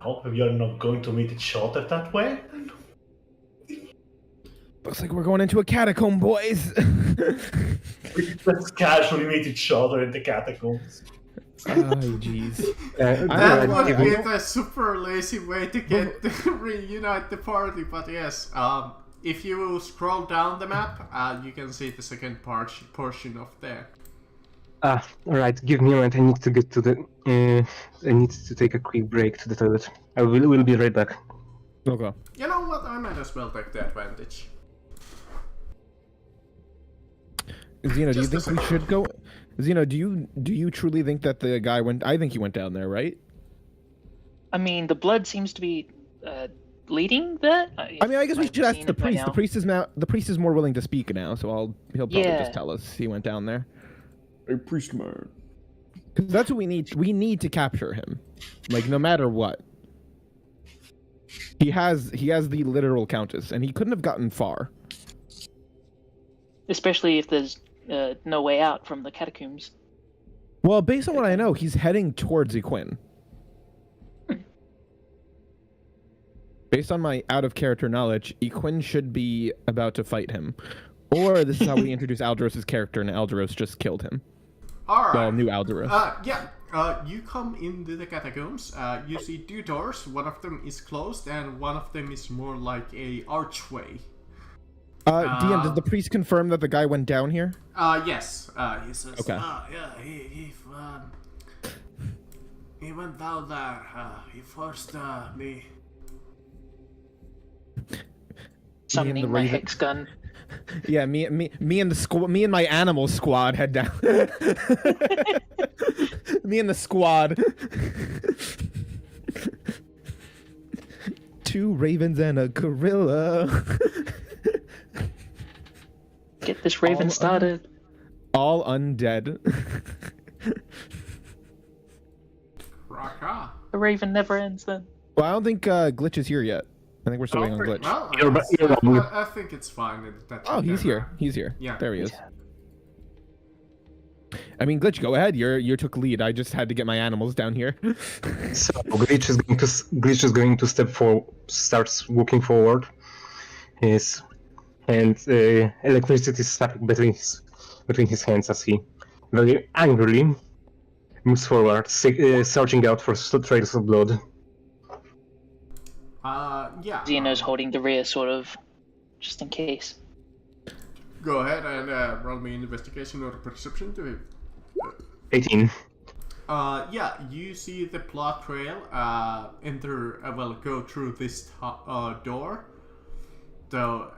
I hope you're not going to meet each other that way. Looks like we're going into a catacomb, boys. Let's casually meet each other in the catacombs. Oh, jeez. That would be a super lazy way to get reunite the party, but yes, if you scroll down the map, you can see the second portion of there. Alright, give me a moment, I need to get to the... I need to take a quick break to the toilet. I will be right back. Okay. You know what, I might as well take the advantage. Xeno, do you Just a think we should go? Xeno, do you truly think that the guy went? I think he went down there, right? I mean, the blood seems to be leading that? I mean, I guess we should ask the priest. The The priest is more willing to speak now, so he'll probably Yeah. just tell us he went down there. A priest man. Because that's what we need. We need to capture him, like no matter what. He has the literal countess, and he couldn't have gotten far. Especially if there's no way out from the catacombs. Well, based on what I know, he's heading towards Equin. Based on my out-of-character knowledge, Equin should be about to fight him. Or this is how we introduce Alderos' character, and Alderos just killed him. Alright. Well, new Alderos. You come into the catacombs. You see two doors. One of them is closed, and one of them is more like a archway. DM, does the priest confirm that the guy went down here? Yes. He says. Okay. Yeah. He went down there. He forced me. Summoning the my Raven- hex gun. Yeah, me and my animal squad head down. Me and the squad. 2 ravens and a gorilla. Get this raven started. All undead. Raka. The raven never ends then. Well, I don't think Glitch is here yet. I think we're still waiting on Glitch. Well, I think it's fine. Oh, he's here. He's here. Yeah. There he is. I mean, Glitch, go ahead. You took lead. I just had to get my animals down here. So Glitch is going to step forward, starts walking forward. Electricity is snapping between his hands as he very angrily moves forward, searching out for trails of blood. Yeah. Xeno's holding the rear, sort of, just in case. Go ahead and roll me an investigation or perception to it. 18. Yeah, you see the plot trail go through this door. So,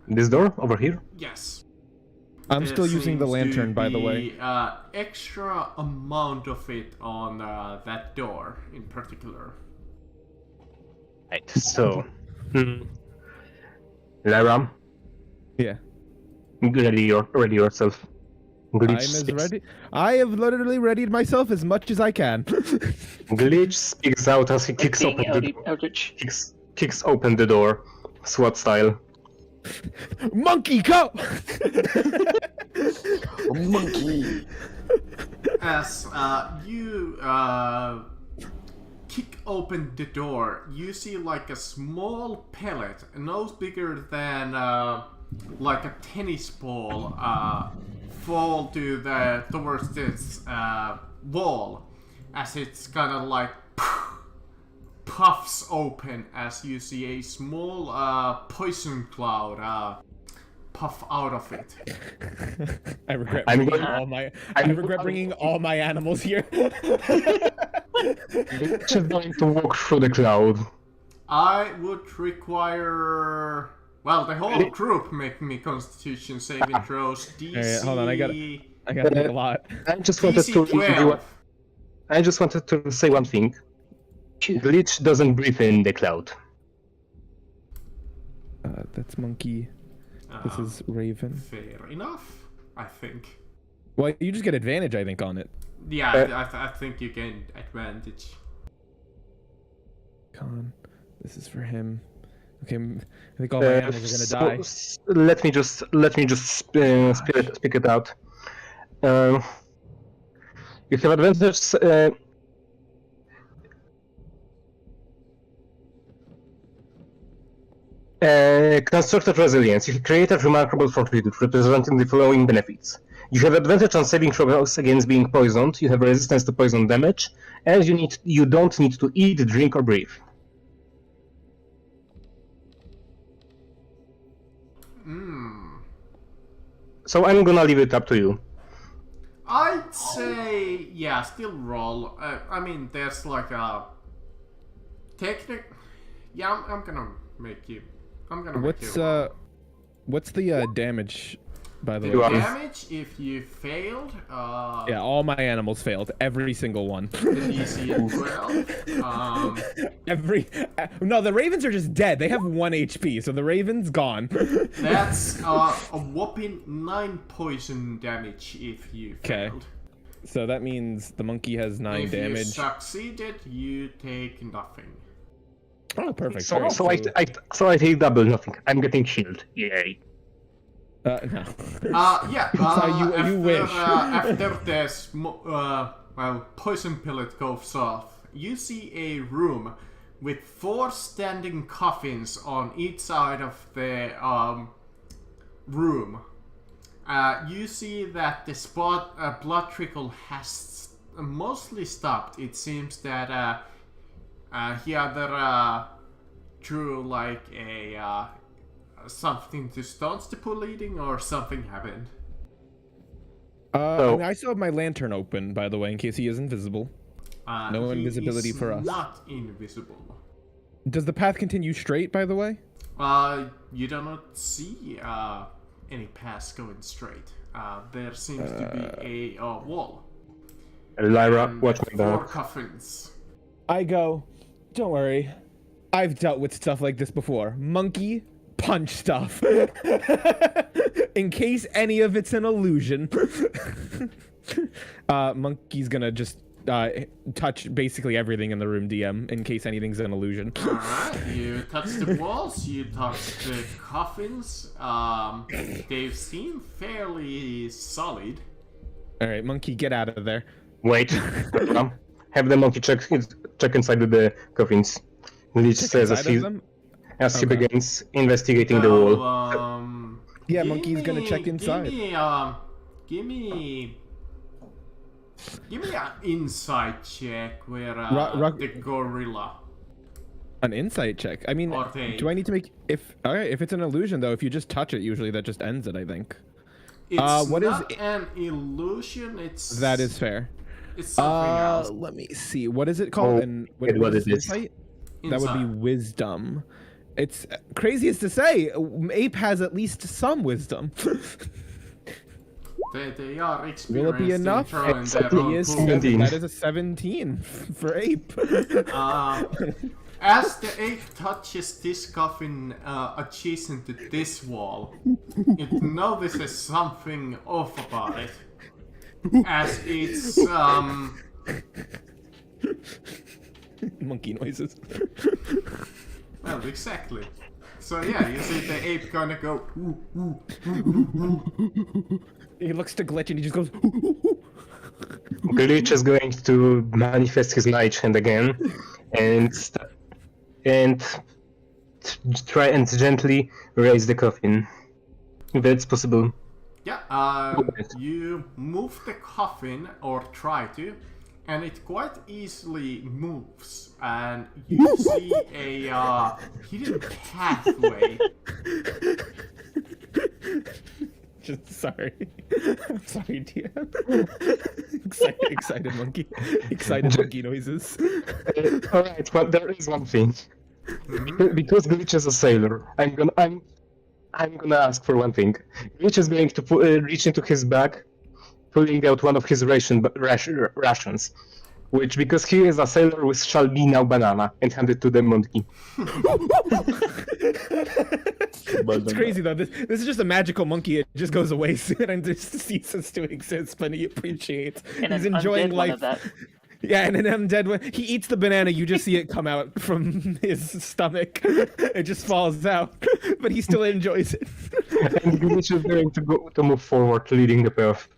This door over here? yes. I'm still There using the seems lantern, to by the be, way. extra amount of it on that door in particular. Right. So, Lyra, Yeah. ready yourself. I'm as ready. I have literally readied myself as much as I can. Glitch speaks out as he kicks Being open Eldritch. kicks open the door, SWAT style. Monkey, go! Monkey. As you kick open the door, you see like a small pellet, no bigger than like a tennis ball, fall towards this wall, as it's kind of like puffs open as you see a small poison cloud puff out of it. I regret I'm bringing going- all my. I regret bringing all my animals here. Glitch is going to walk through the cloud. I would require... Well, the whole group make me Constitution saving throws. DC... Alright, hold on, I got to make a lot. I just wanted DC to 12. I just wanted to say one thing. Shoot. Glitch doesn't breathe in the cloud. That's monkey. This is raven. Fair enough, I think. Well, you just get advantage, I think, on it. Yeah, I think you gain advantage. Con. This is for him. Okay, I think all my animals are gonna die. Let me just speak it out. You have advantage. Constructed resilience. You created remarkable fortitude, representing the following benefits. You have advantage on saving throws against being poisoned. You have resistance to poison damage, and you don't need to eat, drink, or breathe. So I'm gonna leave it up to you. I'd say, yeah, still roll. I mean, there's like a technique. Yeah, I'm gonna make you. I'm gonna make you roll. What's the damage? by the The way. damage if you failed. Yeah, all my animals failed. Every single one. The DC at 12. No, the ravens are just dead. They have 1 HP, so the raven's gone. That's a whopping 9 poison damage if you 'Kay. failed. So that means the monkey has 9 If you damage. succeeded, you take nothing. Oh, perfect. So, Alright, so I take double nothing. I'm getting shield. Yay. no. Yeah. So you wish. After this, poison pellet goes off, you see a room with 4 standing coffins on each side of the room. You see that the blood trickle has mostly stopped. It seems that he either drew like a something to stones to pull leading, or something happened. I mean, I still have my lantern open, by the way, in case he is invisible. No He invisibility is for us. Not invisible. Does the path continue straight, by the way? You do not see any paths going straight. There seems to be a wall. Lyra, And watch my 4 back. coffins. I go, don't worry. I've dealt with stuff like this before. Monkey, punch stuff. In case any of it's an illusion. Monkey's gonna just touch basically everything in the room, DM, in case anything's an illusion. Alright, you touch the walls, you touch the coffins. They seem fairly solid. Alright, Monkey, get out of there. Wait. Have the monkey check inside the coffins. Lich says as Inside he, of them? as he begins investigating the wall. Yeah, Give Monkey's gonna me- check inside. Give me an insight check where the gorilla. An insight check. I mean, Or they- do I need to make alright, if it's an illusion though, if you just touch it, usually that just ends it, I think. It's what is not it? an illusion. It's That is fair. It's something else. Let me see. What is it called? Oh, And what is it is. insight? That would be Insight. wisdom. It's craziest to say. Ape has at least some wisdom. They are experienced Will it be enough? in throwing their Exactly. own He is pool. 17. That is a 17 for Ape. As the ape touches this coffin adjacent to this wall, it notices something off about it. As it's Monkey noises. well, exactly. So yeah, you see the ape gonna go. Ooh, ooh. He looks to Glitch and he just goes. Glitch is going to manifest his Night Hand again, and try and gently raise the coffin. If that's possible. Yeah, you move the coffin, or try to, and it quite easily moves, and you see a hidden pathway. Just sorry. I'm sorry, DM. Excited monkey. Excited monkey noises. Alright, but there is one thing. Because Glitch is a sailor, I'm gonna ask for one thing. Glitch is going to reach into his bag, pulling out one of his rations, which, because he is a sailor, shall be now banana, and hand it to the monkey. It's crazy though. This is just a magical monkey. It just goes away soon and just ceases to exist. But he appreciates. And He's an enjoying undead one life. of that. Yeah, and an undead one. He eats the banana. You just see it come out from his stomach. It just falls out, but he still enjoys it. And Glitch is going to move forward, leading the path.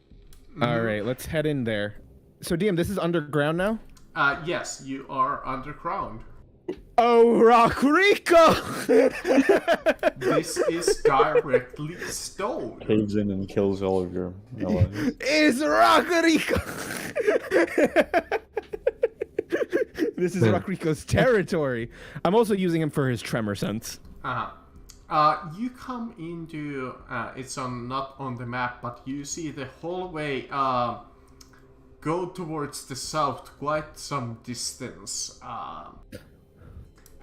All right, let's head in there. So, DM, this is underground now. Yes, you are underground. Oh, Rock Rico! This is directly stone. Caves in and kills all of your allies. It's Rock Rico! This is Rock Rico's territory. I'm also using him for his tremor sense. You come into it's not on the map, but you see the hallway go towards the south quite some distance.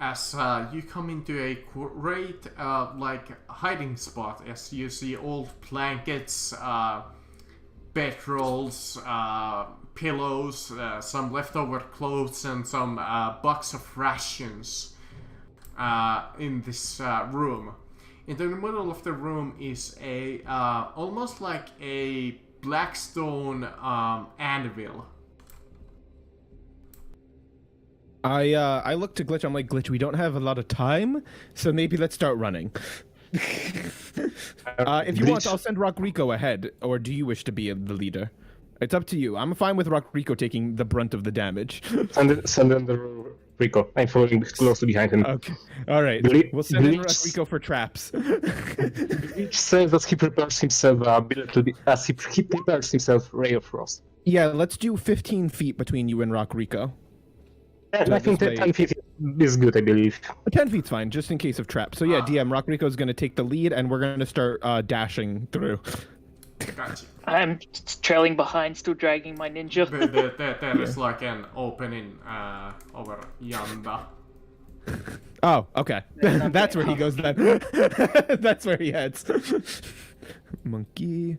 as you come into a great like hiding spot, as you see old blankets, bedrolls, pillows, some leftover clothes, and some box of rations in this room. In the middle of the room is a almost like a black stone anvil. I look to Glitch. I'm like, Glitch, we don't have a lot of time, so maybe let's start running. If you want, I'll send Rockrico ahead, or do you wish to be the leader? It's up to you. I'm fine with Rockrico taking the brunt of the damage. Send in the Rico. I'm following closely behind him. Okay. All right. We'll send in Rockrico for traps. Glitch says that he prepares himself as he prepares himself Ray of Frost. Yeah, let's do 15 feet between you and Rockrico. And I think that 10 feet is good, I believe. 10 feet's fine, just in case of traps. So yeah, DM, Rockrico's going to take the lead, and we're going to start dashing through. Gotcha. I'm trailing behind, still dragging my ninja. There is like an opening over yonder. Oh, okay. That's where he goes then. That's where he heads. Monkey.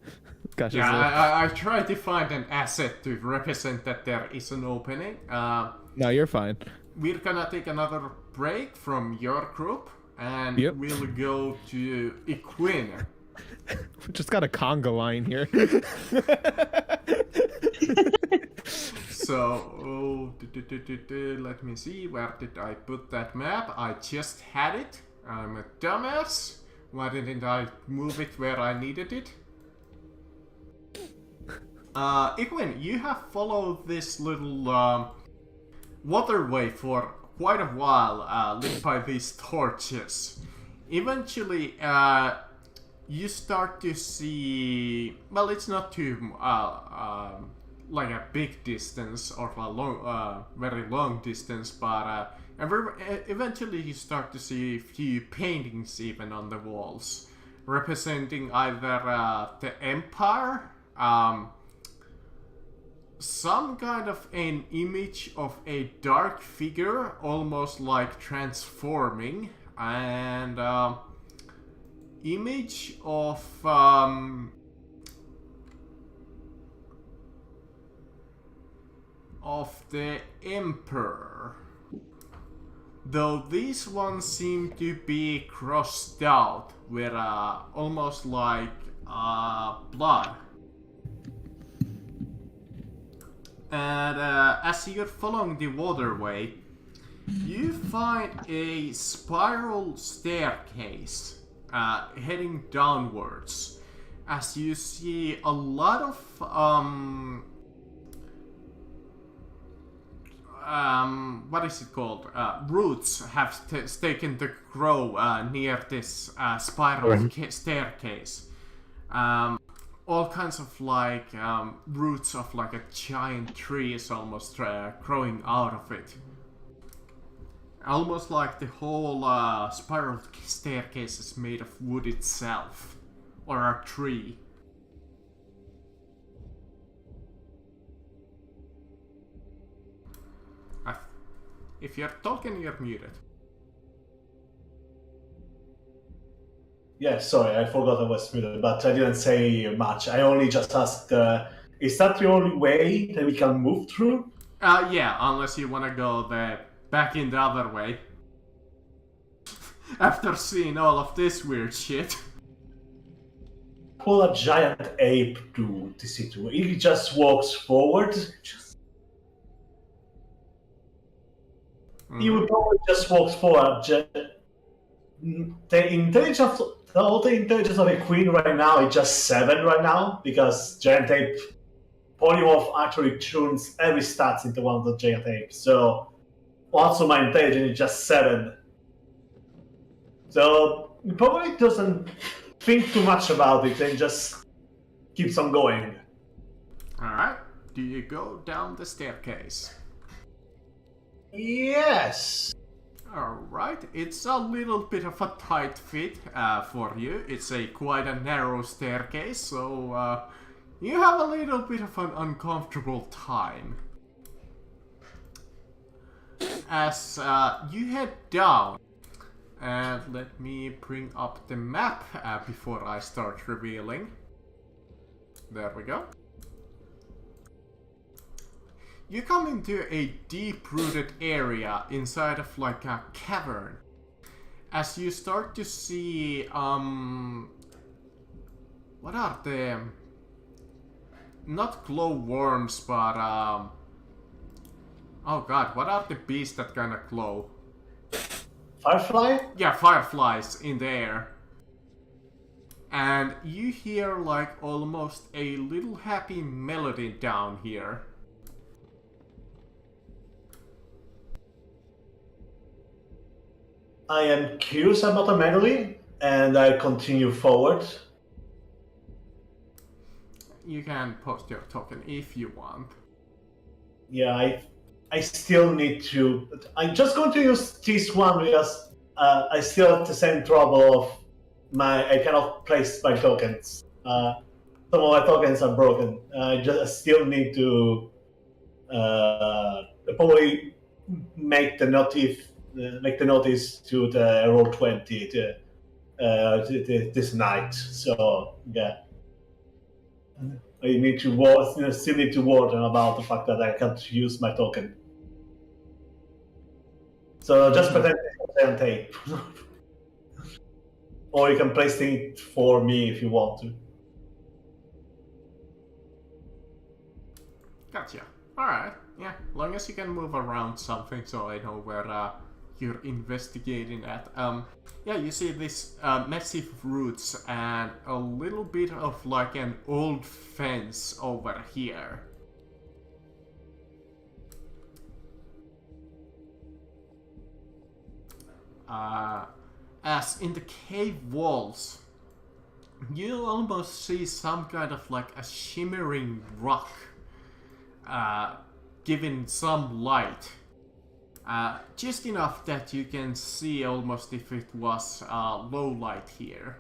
Gosh, yeah, I try to find an asset to represent that there is an opening. No, you're fine. We're gonna take another break from your group, and we'll go to Equin. We just got a conga line here. So, let me see, where did I put that map? I just had it. I'm a dumbass. Why didn't I move it where I needed it? Equin, you have followed this little waterway for quite a while, lit by these torches. Eventually, you start to see, well, it's not too like a big distance or a long, very long distance, but eventually you start to see a few paintings even on the walls, representing either the Empire, some kind of an image of a dark figure, almost like transforming, and image of the Emperor. Though these ones seem to be crossed out with almost like blood. And as you're following the waterway, you find a spiral staircase heading downwards, as you see a lot of what is it called? Roots have taken to grow near this spiral staircase. All kinds of like roots of like a giant tree is almost growing out of it. Almost like the whole spiral staircase is made of wood itself, or a tree. If you're talking, you're muted. Yeah, sorry, I forgot I was muted, but I didn't say much. I only just asked, is that the only way that we can move through? Yeah, unless you want to go back in the other way. After seeing all of this weird shit. What will a giant ape do to see through? He just walks forward. He would probably just walk forward. The intelligence of a queen right now is just 7 right now, because giant ape polymorph actually tunes every stats into one of the giant apes. So also my intelligence is just 7. So he probably doesn't think too much about it and just keeps on going. Alright, do you go down the staircase? Yes. Alright, it's a little bit of a tight fit for you. It's quite a narrow staircase, so you have a little bit of an uncomfortable time. as you head down, and let me bring up the map before I start revealing. There we go. You come into a deep-rooted area inside of like a cavern. As you start to see, what are the... not glowworms, but, oh god, what are the beasts that kind of glow? Firefly? Yeah, fireflies in the air. And you hear like almost a little happy melody down here. I am curious about the melody, and I continue forward. You can post your token if you want. Yeah, I still need to. I'm just going to use this one because I still have the same trouble of I cannot place my tokens. Some of my tokens are broken. I still need to probably make the notice to the Roll20 this night. So yeah. I need to still need to warn them about the fact that I can't use my token. So just pretend it's on tape. Or you can place it for me if you want to. Gotcha. Alright, yeah, long as you can move around something so I know where you're investigating at. Yeah, you see this massive roots and a little bit of like an old fence over here. As in the cave walls, you almost see some kind of like a shimmering rock giving some light. Just enough that you can see almost if it was low light here.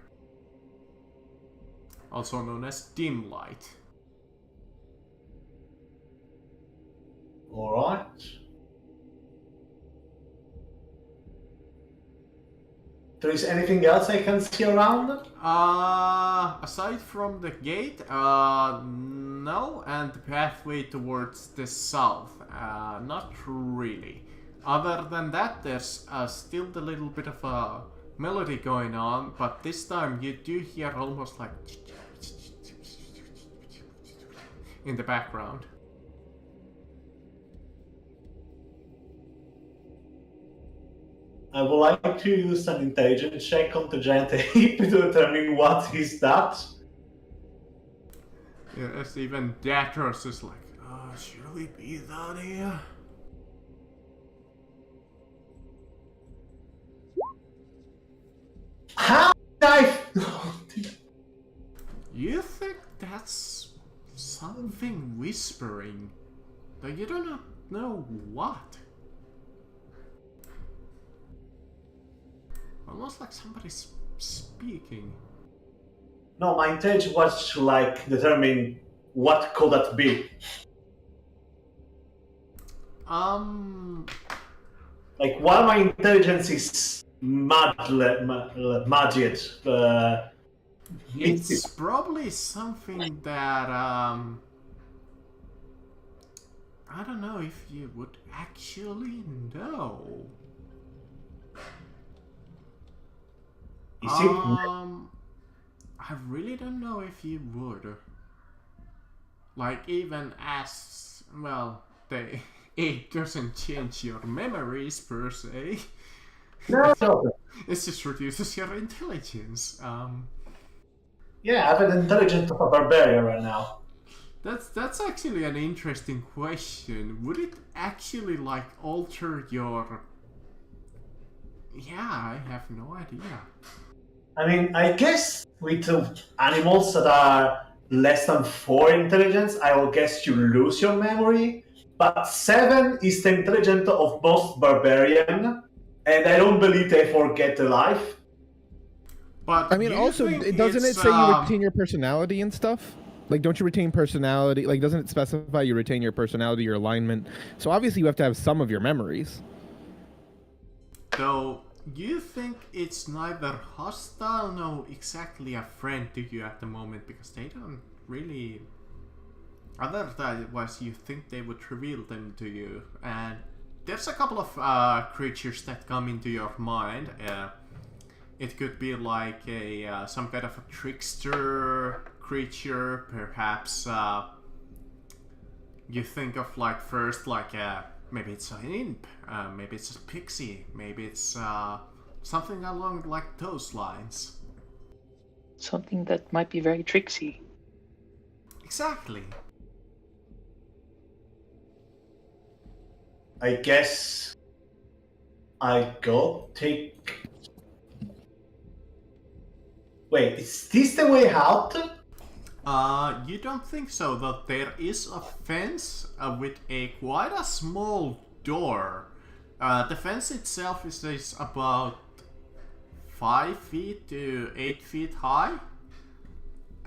Also known as dim light. Alright. There is anything else I can see around? Aside from the gate, no, and the pathway towards the south, not really. Other than that, there's still the little bit of a melody going on, but this time you do hear almost like in the background. I would like to use an intelligence check on the giant ape to determine what is that. Yes, even Datros is like, should we be down here? How did I... You think that's something whispering, but you do not know what. Almost like somebody's speaking. No, my intelligence was to like determine what could that be. Like while my intelligence is magic, it's probably something that I don't know if you would actually know. Is it? I really don't know if you would. Like, even as, well, it doesn't change your memories per se. No. It just reduces your intelligence. Yeah, I have an intelligence of a barbarian right now. That's actually an interesting question. Would it actually like alter your... Yeah, I have no idea. I mean, I guess with animals that are less than 4 intelligence, I will guess you lose your memory. But 7 is the intelligence of most barbarian, and I don't believe they forget the life. But I mean, also, doesn't it say you retain your personality and stuff? Like, don't you retain personality? Like, doesn't it specify you retain your personality, your alignment? So obviously you have to have some of your memories. though you think it's neither hostile nor exactly a friend to you at the moment, because they don't really. Otherwise, you think they would reveal them to you. And there's a couple of creatures that come into your mind. It could be like some kind of a trickster creature, perhaps. You think of like first like maybe it's an imp, maybe it's a pixie, maybe it's something along like those lines. Something that might be very tricksy. Exactly. I guess I go take. Wait, is this the way out? You don't think so? That there is a fence with quite a small door. The fence itself is about 5 feet to 8 feet high,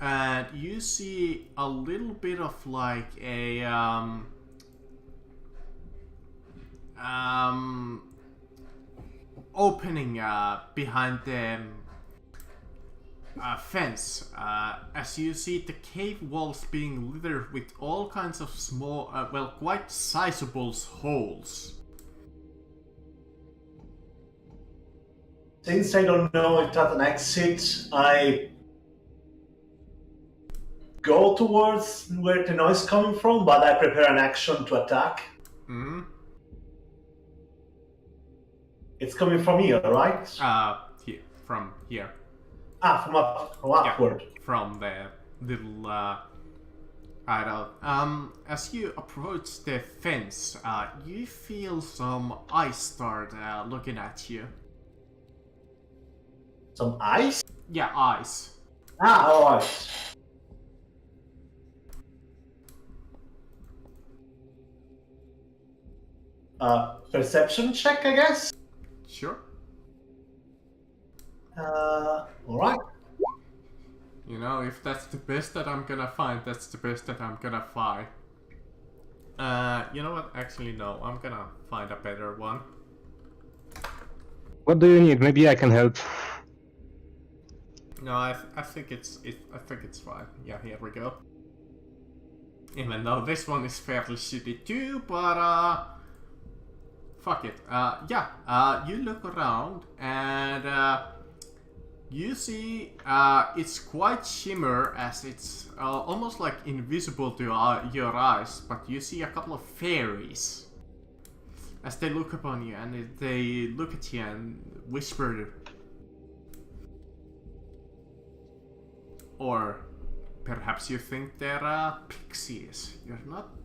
and you see a little bit of like a opening behind the fence, as you see the cave walls being littered with all kinds of small, quite sizable holes. Since I don't know if that's an exit, I go towards where the noise is coming from, but I prepare an action to attack. Mm-hmm. It's coming from here, right? Here, from here. From upward. Yeah, from the little idol. As you approach the fence, you feel some eyes start looking at you. Some ice? Yeah, eyes. Alright. Perception check, I guess? Sure. Alright. You know, if that's the best that I'm gonna find, that's the best that I'm gonna find. You know what? Actually, no. I'm gonna find a better one. What do you need? Maybe I can help. No, I think it's fine. Yeah, here we go. Even though this one is fairly shitty too, but fuck it. You look around and you see it's quite shimmer, as it's almost like invisible to your eyes, but you see a couple of fairies as they look upon you, and they look at you and whisper. Or perhaps you think they're pixies. You're not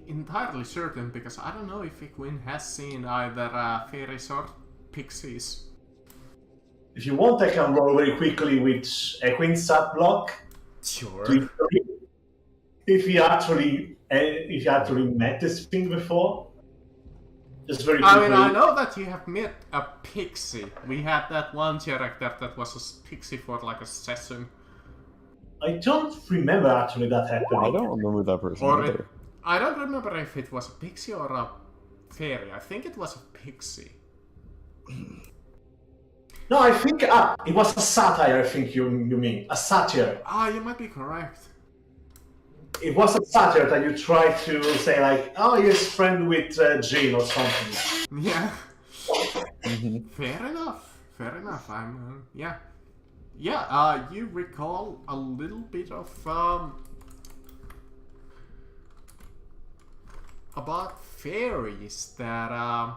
entirely certain, because I don't know if Quinn has seen either fairies or pixies. If you want, I can roll very quickly with a queen stat block. Sure. If you actually met this thing before. Just very I quickly. mean, I know that you have met a pixie. We had that one character that was a pixie for like a session. I don't remember actually that happening. I don't remember that person Or either. I don't remember if it was a pixie or a fairy. I think it was a pixie. No, I think it was a satire. I think you mean a satire. You might be correct. It was a satire that you tried to say like, oh, he's friend with Jean or something. Yeah. Mhm. Fair enough. Yeah. You recall a little bit of about fairies, that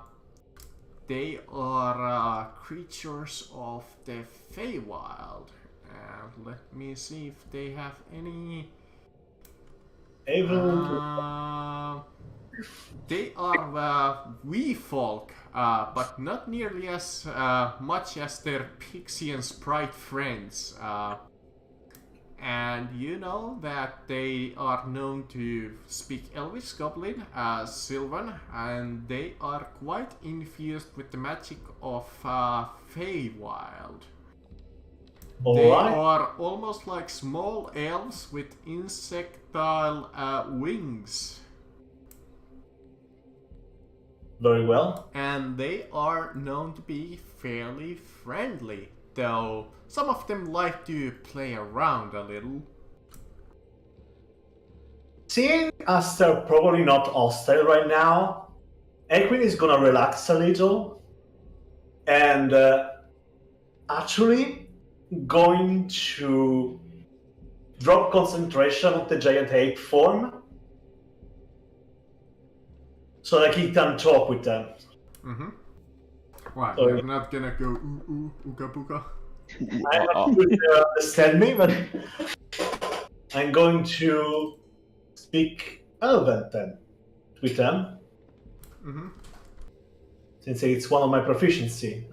they are creatures of the Feywild. And let me see if they have any. They are wee folk, but not nearly as much as their pixie and sprite friends. And you know that they are known to speak Elvish, Goblin, Sylvan, and they are quite infused with the magic of Feywild. They are almost like small elves with insectile wings. Very well. And they are known to be fairly friendly, though some of them like to play around a little. Seeing as they're probably not hostile right now, Equin is gonna relax a little and actually going to drop concentration of the giant ape form so that he can talk with them. Mm-hmm. Right, Sorry. we're not gonna go ooh ooh ooga booga. I don't know if you understand me, but I'm going to speak Elven then with them, Mm-hmm. since it's one of my proficiency.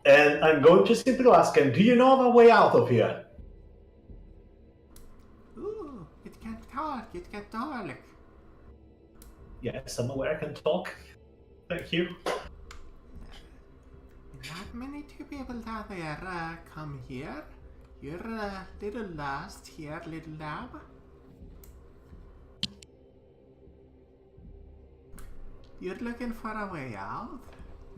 And I'm going to simply ask him, do you know of a way out of here? Ooh, it can talk, it can talk. Yes, I'm aware I can talk. Thank you. Not many two people down there come here. You're a little lost here, little lab. You're looking for a way out?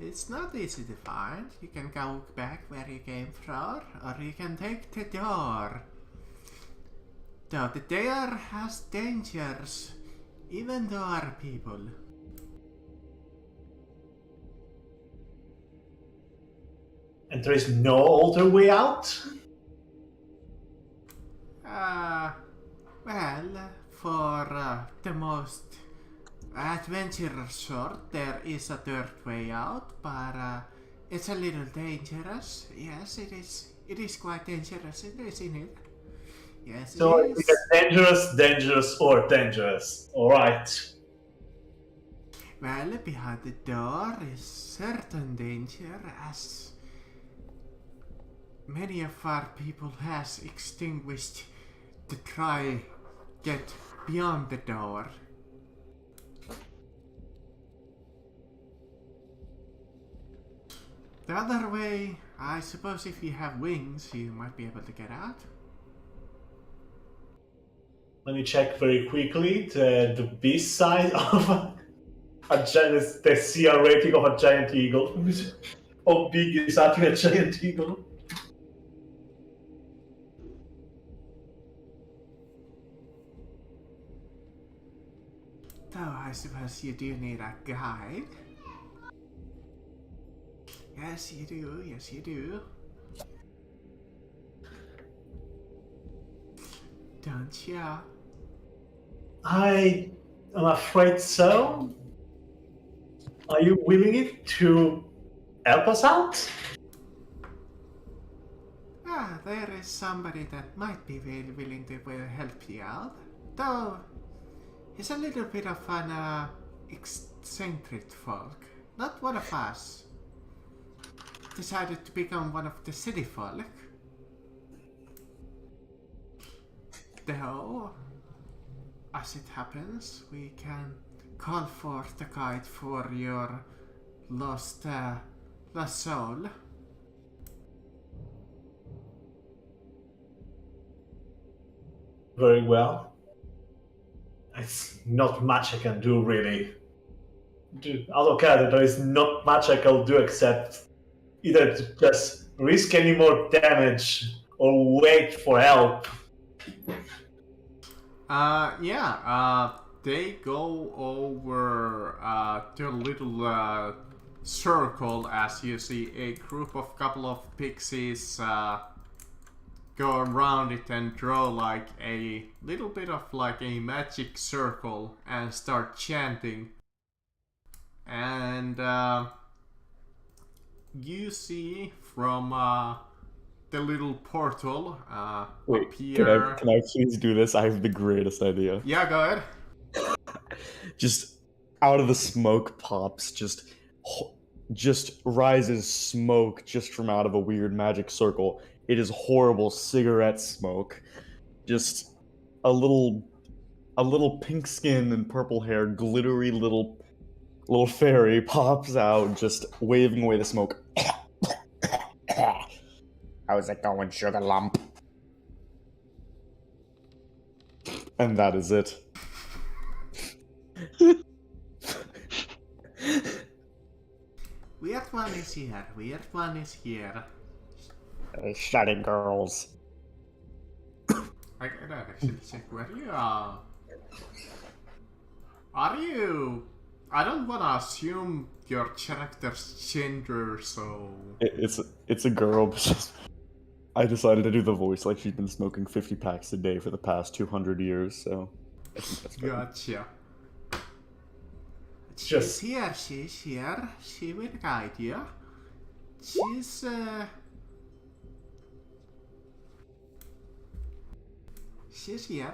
It's not easy to find. You can go back where you came from, or you can take the door. Though the door has dangers, even door people. And there is no other way out? Well, for the most adventurous sort, there is a third way out, but it's a little dangerous. Yes, it is. It is quite dangerous, isn't it? Yes, So it is. it's dangerous, dangerous, or dangerous. Alright. Well, behind the door is certain danger, as many of our people has extinguished to try get beyond the door. The other way, I suppose if you have wings, you might be able to get out. Let me check very quickly the B side of a giant, the CR rating of a giant eagle. How big is actually a giant eagle? Though I suppose you do need a guide. Yes, you do. Yes, you do. Don't you? I am afraid so. Are you willing to help us out? There is somebody that might be willing to help you out. Though, he's a little bit of an eccentric folk. Not one of us. Decided to become one of the city folk. Though, as it happens, we can call forth the guide for your lost soul. Very well. It's not much I can do, really. Although there is not much I can do except either to just risk any more damage or wait for help. They go over to a little circle as you see a group of couple of pixies go around it and draw like a little bit of like a magic circle and start chanting. And you see from the little portal Wait, appear. can I please do this? I have the greatest idea. Yeah, go ahead. Just out of the smoke pops, just rises smoke just from out of a weird magic circle. It is horrible cigarette smoke. Just a little pink skin and purple hair, glittery little fairy pops out, just waving away the smoke. How's it going, sugar lump? And that is it. is here. Weird one is here. Shut it, girls. I gotta actually check where you are. Are you... I don't wanna assume your character's gender, so... It's a girl, but I decided to do the voice like she's been smoking 50 packs a day for the past 200 years, so... I think that's fine. Gotcha. Just- She's here. She will guide you. She's here.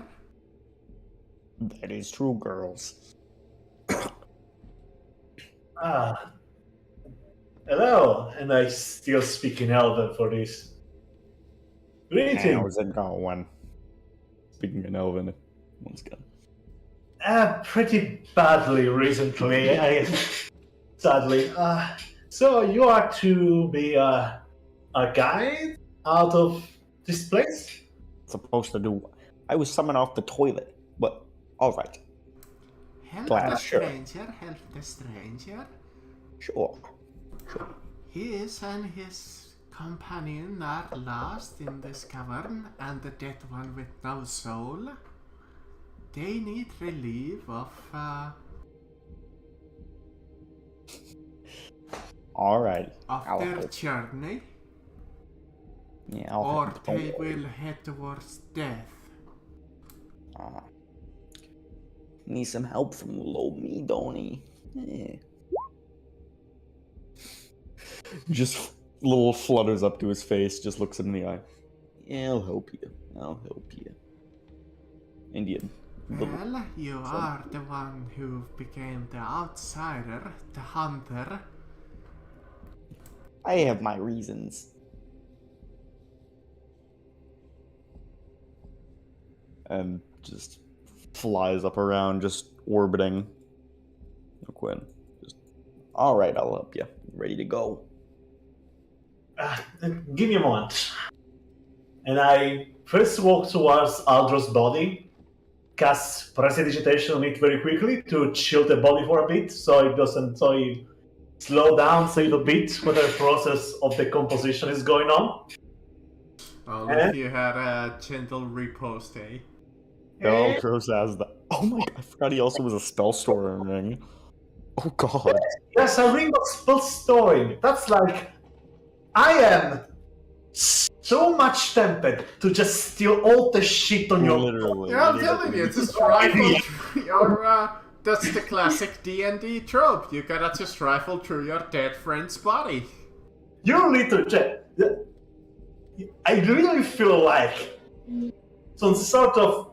That is true, girls. Hello, and I still speak in Elven for this. Greetings. How's it going? Speaking in Elven, once again. Pretty badly recently, sadly. So you are to be a guide out of this place? Supposed to do. I was summoned off the toilet, but alright. Help Glad, the sure. stranger. Help the stranger. Sure. He and his companion are lost in this cavern, and the dead one with no soul. They need relief of Alright. I'll their help. journey, Yeah, I'll or help. they will head towards death. Need some help from little old me, don't he? Yeah. Just little flutters up to his face, just looks him in the eye. Yeah, I'll help you. I'll help you. Indian. Well, you are the one who became the outsider, the hunter. I have my reasons. And just flies up around, just orbiting. No Quinn. Just, alright, I'll help you. Ready to go. Give me a moment. And I first walk towards Aldro's body, cast prestidigitation on it very quickly to chill the body for a bit, so it slow down a little bit when the process of decomposition is going on. Only if you had a gentle repose day. Aldros has that. Oh my god, I forgot he also was a spell storer ring. Oh god. Yes, a ring of spell storing. That's like, I am so much tempted to just steal all the shit on your. Literally. Yeah, I'm telling you, just rifle through your, that's the classic D&D trope. You gotta just rifle through your dead friend's body. You little jet. I really feel like some sort of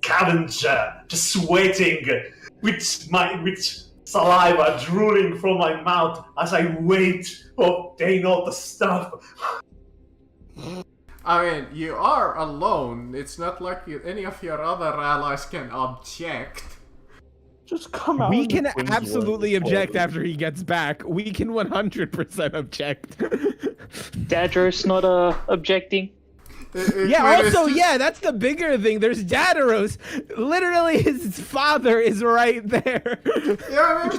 scavenger just waiting with saliva drooling from my mouth as I wait for obtain all the stuff. I mean, you are alone. It's not like any of your other allies can object. Just come out. We in can the Queen's absolutely Word. object after he gets back. We can 100% object. Dadros not objecting. Yeah, also, yeah, that's the bigger thing. There's Dadaros. Literally, his father is right there. Yeah,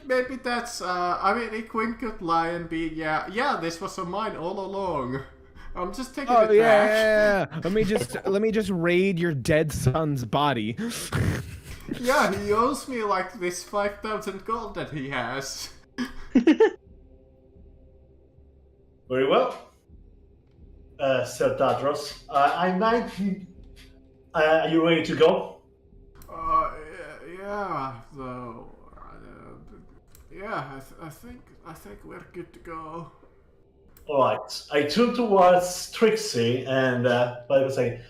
maybe that's, I mean, Quinn could lie and be, yeah, this was mine all along. I'm just taking it back. Yeah. Let me just raid your dead son's body. Yeah, he owes me like this 5,000 gold that he has. Very well. Sir Dadros, I might. Are you ready to go? Yeah, though. Yeah, I think we're good to go. Alright. I turn towards Trixie and like I say,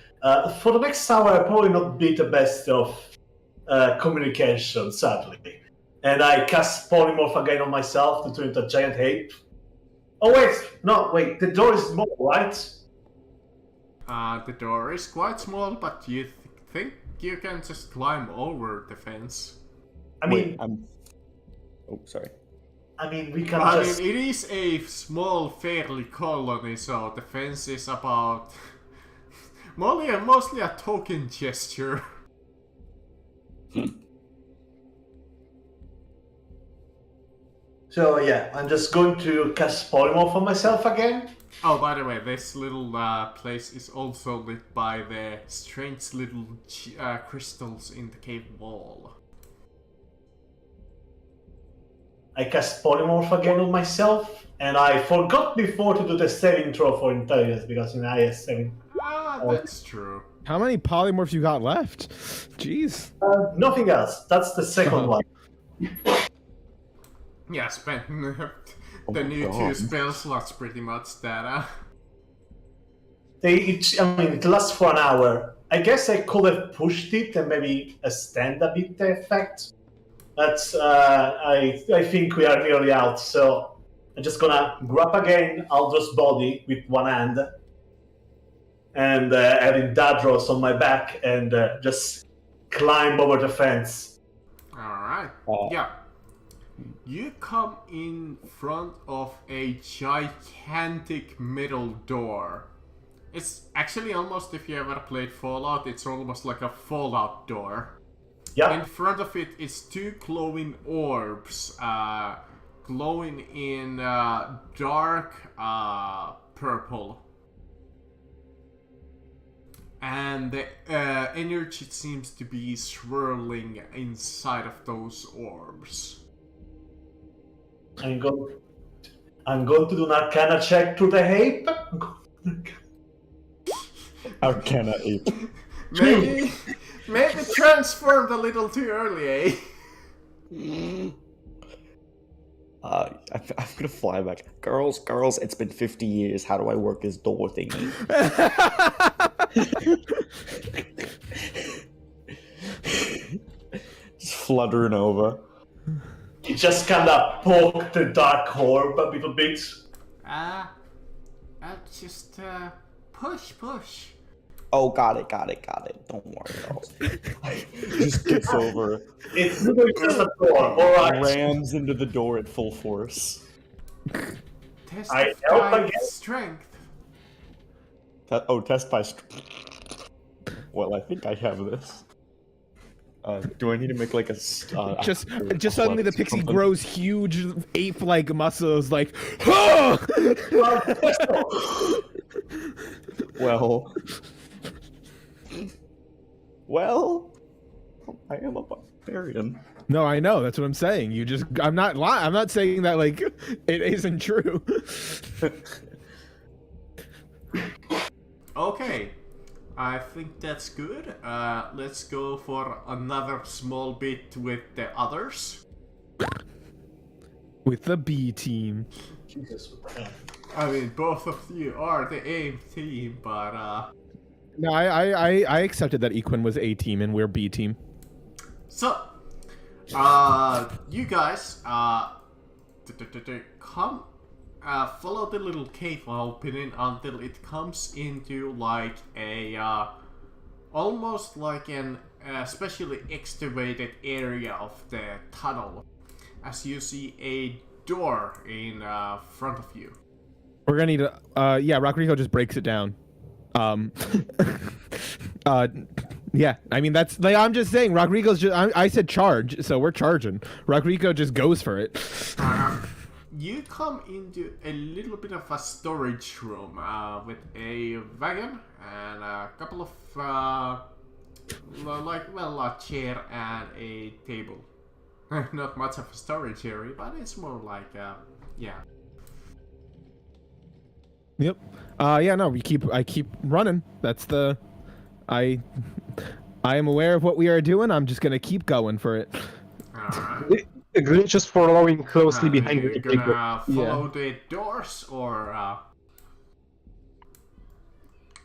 for the next hour I'll probably not be the best of communication, sadly. And I cast polymorph again on myself to turn into a giant ape. Oh wait, the door is small, right? The door is quite small, but you think you can just climb over the fence? I mean, Oh, sorry. we can I just. mean, it is a small, fairly colony, so the fence is about mostly a token gesture. So yeah, I'm just going to cast polymorph on myself again. Oh, by the way, this little place is also lit by the strange little crystals in the cave wall. I cast polymorph again on myself, and I forgot before to do the saving throw for intelligence because in IS 7. Ah, that's true. How many polymorphs you got left? Jeez. Nothing else. That's the second one. Yeah, spent the my new God. 2 spell slots pretty much that. It lasts for an hour. I guess I could have pushed it and maybe extend a bit the effect. That's I think we are nearly out, so I'm just gonna grab again Aldous' body with one hand and having Dadros on my back and just climb over the fence. Alright. Yeah. You come in front of a gigantic metal door. It's actually almost, if you ever played Fallout, it's almost like a Fallout door. Yeah. In front of it is 2 glowing orbs, glowing in dark purple. And the energy seems to be swirling inside of those orbs. I'm going to do an Arcana check to the ape. Arcana ape. Maybe transformed a little too early, eh? I'm gonna fly back. Girls, it's been 50 years. How do I work this door thingy? Just fluttering over. You just kind of poke the dark orb a little bit. Just push. Oh, got it. Don't worry, girls. Just gets over, It's just a door, alright. rams into the door at full force. Test I of help my again. strength. Test by Well, I think I have this. Do I need to make like a Just athletics suddenly the or pixie something? grows huge ape-like muscles, like, "Ah!" Well, I am a barbarian. No, I know. That's what I'm saying. I'm not lying. I'm not saying that like it isn't true. Okay, I think that's good. Let's go for another small bit with the others. With the B team. Jesus, what the hell? I mean, both of you are the AIM team, but No, I accepted that Equin was A team and we're B team. so, you guys, come, follow the little cave opening until it comes into like a, almost like an specially excavated area of the tunnel, as you see a door in front of you. We're gonna need to. Yeah, Rockrico just breaks it down. Yeah. I mean, that's like I'm just saying. Rockrico's just. I said charge, so we're charging. Rockrico just goes for it. You come into a little bit of a storage room with a wagon and a couple of a chair and a table. Not much of a storage area, but it's more like yeah. Yep. Yeah. No. I keep running. That's the. I am aware of what we are doing. I'm just gonna keep going for it. Alright. Just following closely behind You're the gonna figure. follow the doors or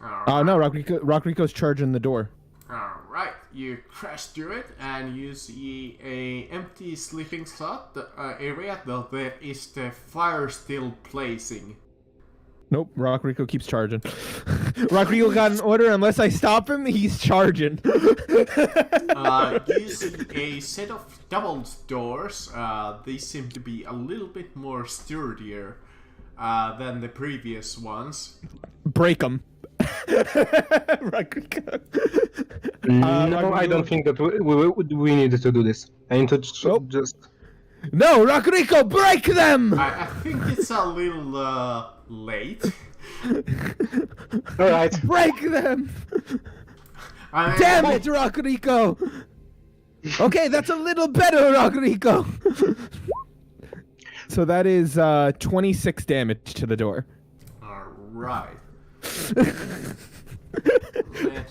No. Rockrico's charging the door. Alright, you crash through it and you see a empty sleeping slot area, though there is the fire still blazing. Nope. Rockrico keeps charging. Rockrico got an order. Unless I stop him, he's charging. You see a set of double doors. They seem to be a little bit more sturdier than the previous ones. Break them. Rockrico. No, I don't think that we need to do this. I need to just. No, Rockrico, break them! I think it's a little late. Alright. Break them! I mean, Damn it, Rockrico! Okay, that's a little better, Rockrico! So that is 26 damage to the door. Alright. Let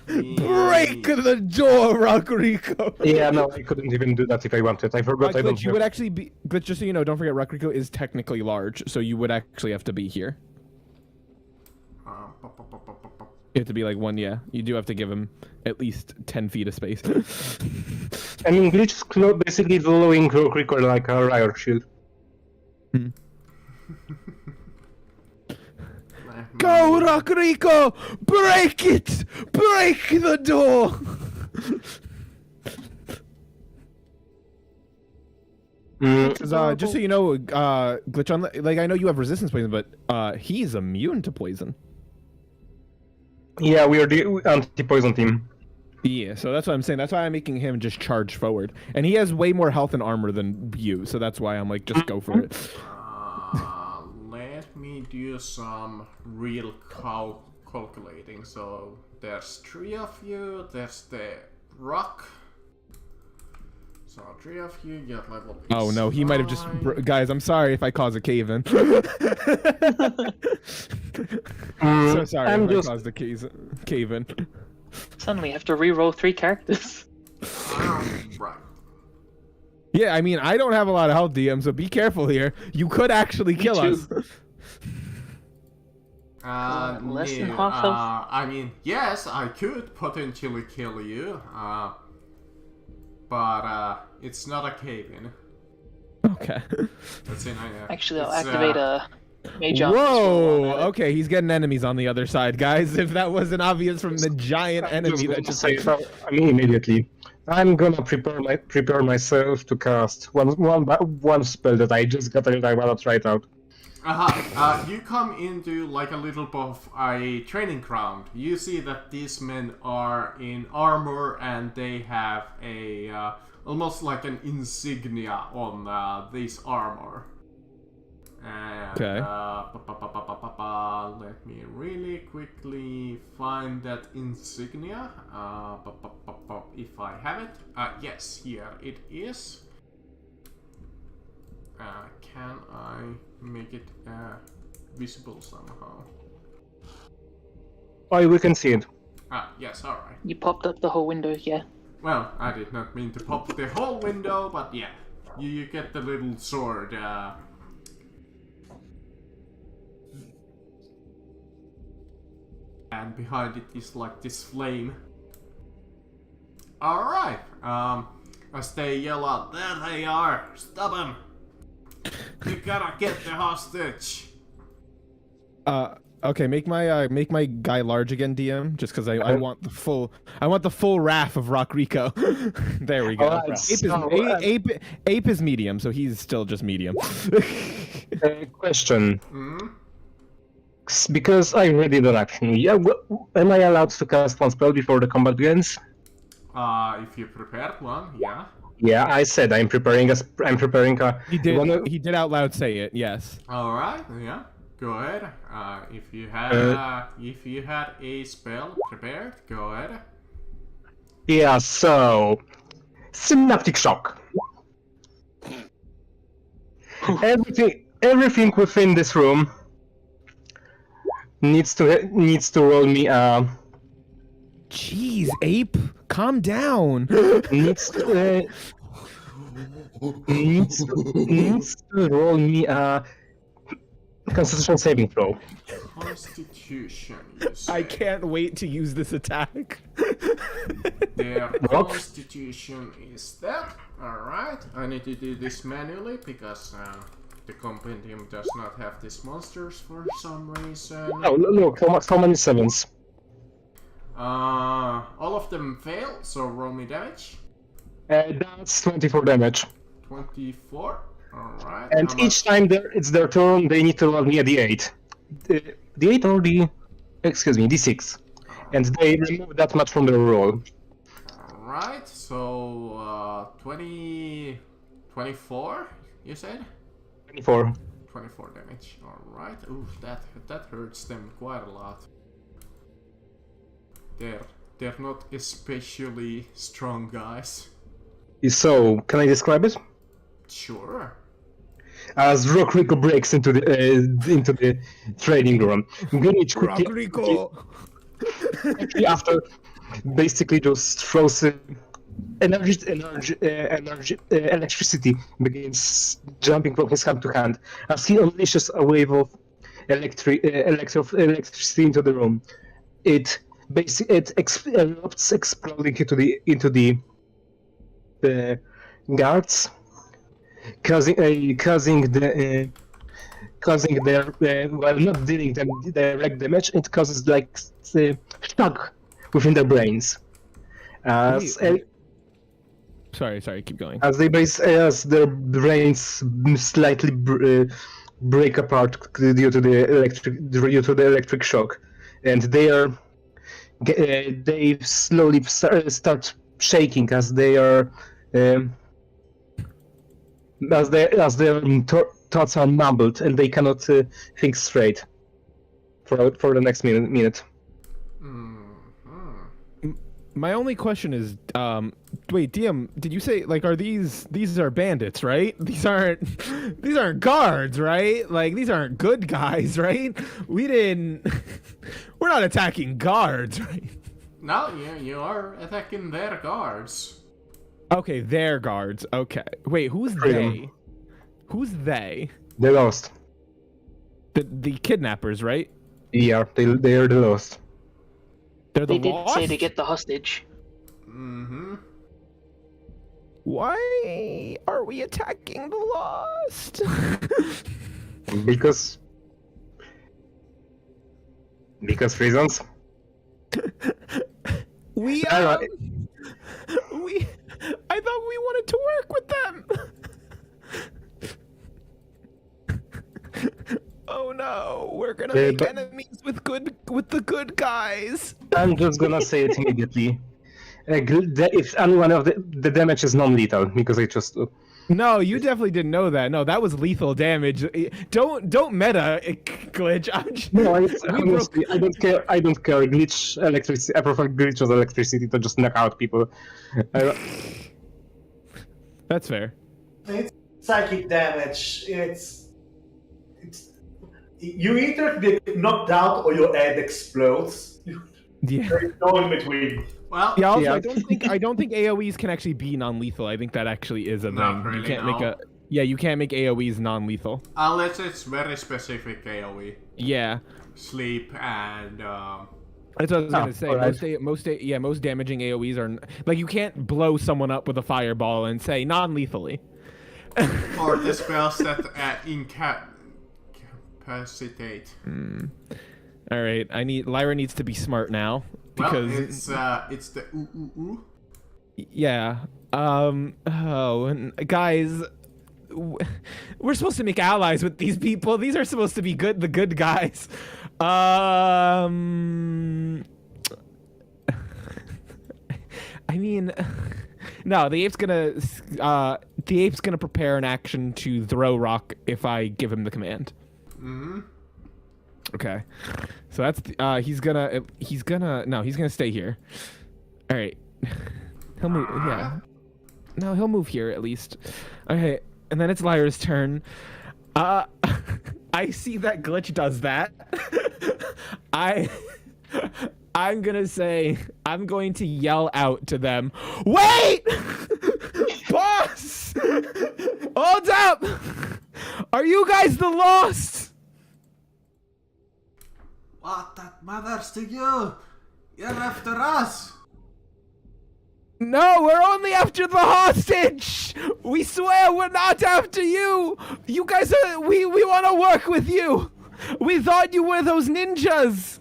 me... Break the door, Rockrico! Yeah, no, I couldn't even do that if I wanted. I forgot I don't Glitch, you have... would actually be... Glitch, just so you know, don't forget, Rockrico is technically large, so you would actually have to be here. You have to be like one, yeah. You do have to give him at least 10 feet of space. I mean, Glitch is basically following Rockrico like a riot shield. Go, Rockrico! Break it! Break the door! Just so you know, Glitch, on like I know you have resistance poison, but he's immune to poison. Yeah, we are the anti-poison team. Yeah, so that's what I'm saying. That's why I'm making him just charge forward, and he has way more health and armor than you. So that's why I'm like, just go for it. Let me do some real calculating. So there's 3 of you. There's the rock. So 3 of you get level. Oh no, he might have just. Guys, I'm sorry if I cause a cave in. So sorry I'm if just... I caused a cave in. Suddenly, I have to re-roll 3 characters. Right. Yeah, I mean, I don't have a lot of health, DM, so be careful here. You could actually kill us. Less than no, half health? I mean, yes, I could potentially kill you, but it's not a cave-in. Okay. That's in. Actually, I'll it's, activate a mage arm. Whoa! Okay, he's getting enemies on the other side, guys. If that wasn't obvious from the giant enemy that just say, I mean, immediately. I'm gonna prepare myself to cast one spell that I just got and I wanna try it out. You come into like a little bit of a training ground. You see that these men are in armor and they have a almost like an insignia on this armor. And, Okay. let me really quickly find that insignia. If I have it. Yes, here it is. Can I make it visible somehow? Oh, we can see it. Yes, alright. You popped up the whole window, yeah. Well, I did not mean to pop the whole window, but yeah. You get the little sword. And behind it is like this flame. Alright. As they yell out, there they are! Stop them! You gotta get the hostage! Okay, make my guy large again, DM, just because I want the full wrath of Rockrico. There we go. Alright, Ape is medium, so he's still just medium. Question. Hmm? Because I read it on action. Yeah, am I allowed to cast one spell before the combat begins? If you prepared one, yeah. Yeah, I said I'm preparing a. He did out loud say it. Yes. Alright, yeah. Go ahead. If you had a spell prepared, go ahead. Yeah, so synaptic shock. Everything within this room needs to roll me Jeez, Ape, calm down. needs to roll me a Constitution saving throw. Constitution, you say. I can't wait to use this attack. Their constitution is that. Alright, I need to do this manually because the compendium does not have these monsters for some reason. Oh, look, how many sevens? All of them fail, so roll me damage. That's 24 damage. 24. Alright. And each time it's their turn, they need to roll me a d8. The d8 or d6. And they remove that much from their roll. Alright, so 24 you said? 24. 24 damage. Alright. Ooh, that hurts them quite a lot. They're not especially strong guys. So, can I describe it? Sure. As Rockrico breaks into the training room, Greenwich quickly after basically just throws electricity begins jumping from his hand to hand as he unleashes a wave of electricity into the room. It erupts, exploding into the guards, causing their while not dealing them direct damage, it causes like shock within their brains. Sorry, keep going. As their brains slightly break apart due to the electric shock, and they slowly start shaking as they are as their thoughts are mumbled and they cannot think straight for the next minute. My only question is, wait, DM, did you say like are these are bandits, right? These aren't guards, right? Like these aren't good guys, right? We're not attacking guards, right? No, you are attacking their guards. Okay, their guards. Okay. Wait, who's they? Who's they? They're lost. The kidnappers, right? Yeah, they are the lost. They're the They did lost? say to get the hostage. Mm-hmm. Why are we attacking the lost? Because reasons. I thought we wanted to work with them. Oh no, we're gonna make enemies with the good guys. I'm just gonna say it immediately. If anyone of the damage is non-lethal, because I just No, you definitely didn't know that. No, that was lethal damage. Don't meta glitch. honestly, I don't care. I don't care. Glitch electricity. I prefer glitch of electricity to just knock out people. That's fair. It's psychic damage. It's you either get knocked out or your head explodes. Yeah. There is no in between. Well, Yeah. Also, Yeah. I don't think AOE's can actually be non-lethal. I think that actually is a Not thing. really, You can't no. make a. Yeah, you can't make AOE's non-lethal. unless it's very specific AoE. Yeah. Sleep and That's what I was gonna say. alright. Most damaging AOE's are like you can't blow someone up with a fireball and say non-lethally. or the spells that incapacitate. All right, Lyra needs to be smart now because Well, it's the ooh. yeah. Guys, we're supposed to make allies with these people. These are supposed to be the good guys. I mean, no, the ape's gonna prepare an action to throw rock if I give him the command. Okay, so that's he's gonna stay here. All right, he'll move. Yeah, no, he'll move here at least. Okay, and then it's Lyra's turn. I see that glitch does that. I'm going to yell out to them, wait! Boss! Hold up! Are you guys the lost? What that matters to you? You're after us. No, we're only after the hostage! We swear we're not after you! You guys we want to work with you! We thought you were those ninjas!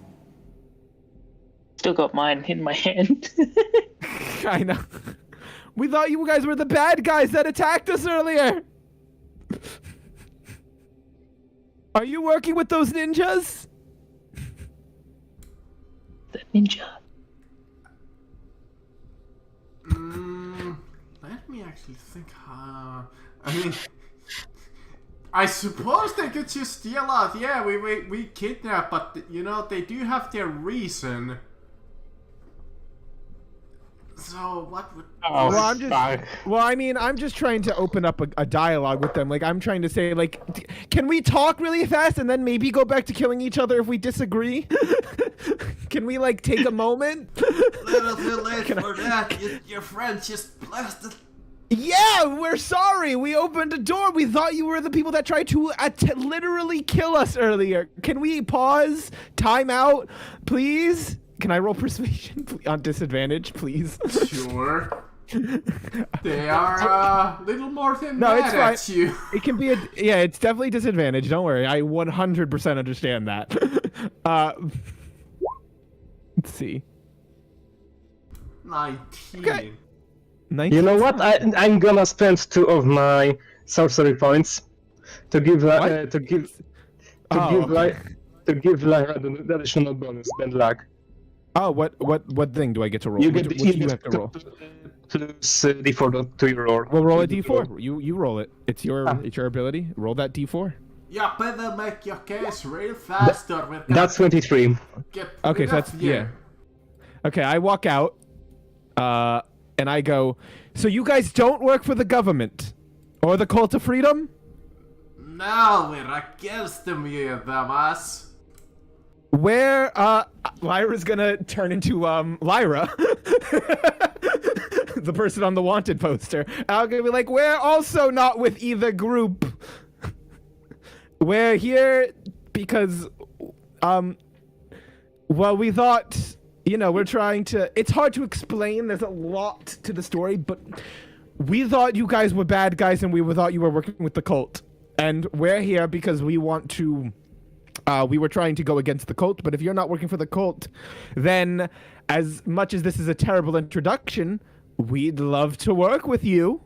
Still got mine in my hand. I know. We thought you guys were the bad guys that attacked us earlier! Are you working with those ninjas? The ninja. Let me actually think. I mean, I suppose they could just steal out. Yeah, we kidnap, but you know they do have their reason. So what would? Oh, Well, I'm just. fuck. Well, I mean, I'm just trying to open up a dialogue with them. Like, I'm trying to say, like, can we talk really fast and then maybe go back to killing each other if we disagree? Can we, like, take a moment? Little too late for that. Your friend just blasted. Yeah, we're sorry. We opened a door. We thought you were the people that tried to literally kill us earlier. Can we pause? Time out, please? Can I roll persuasion on disadvantage, please? Sure. They are a little more than No, mad it's at fine. you. It can be yeah, it's definitely disadvantage. Don't worry. I 100% understand that. Let's see. 19. Okay. 19. You know what? I'm gonna spend 2 of my sorcery points to give What? to give Oh, okay. Lyra the additional bonus, bad luck. Oh, what thing do I get to roll? You Which get do you have to roll? plus d4 to your roll. We'll roll a d4. You roll it. It's your Ah. ability. Roll that d4. You better make your case real fast or we're gonna That's 23. get Okay, rid so of that's you. yeah. Okay, I walk out, and I go. So you guys don't work for the government, or the Cult of Freedom? No, we're against them, you dumbass. Where Lyra's gonna turn into Lyra, the person on the wanted poster. I'm gonna be like, we're also not with either group. We're here because well, we thought, you know, we're trying to. It's hard to explain. There's a lot to the story, but we thought you guys were bad guys, and we thought you were working with the cult. And we're here because we want to. We were trying to go against the cult, but if you're not working for the cult, then as much as this is a terrible introduction, we'd love to work with you.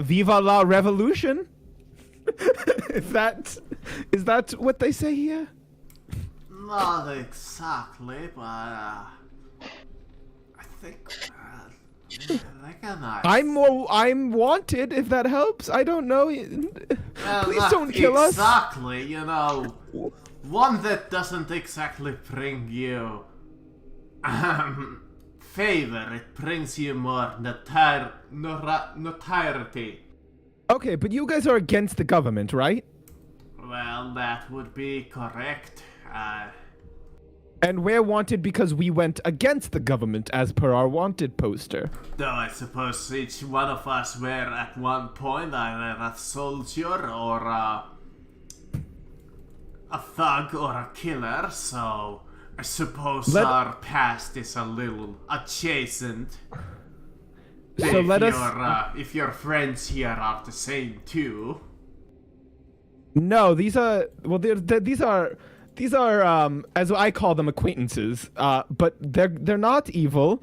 Viva la revolution. Is that what they say here? Not exactly, but I think recognize. I'm wanted, if that helps. I don't know. Well, Please not don't kill us. Exactly, you know, one that doesn't exactly bring you favor. It brings you more notoriety. Okay, but you guys are against the government, right? Well, that would be correct. And we're wanted because we went against the government as per our wanted poster. Though I suppose each one of us were at one point either a soldier or a thug or a killer, so I suppose our past is a little adjacent. So let us... if your friends here are the same too. No, these are... Well, these are... These are, as I call them, acquaintances. But they're not evil.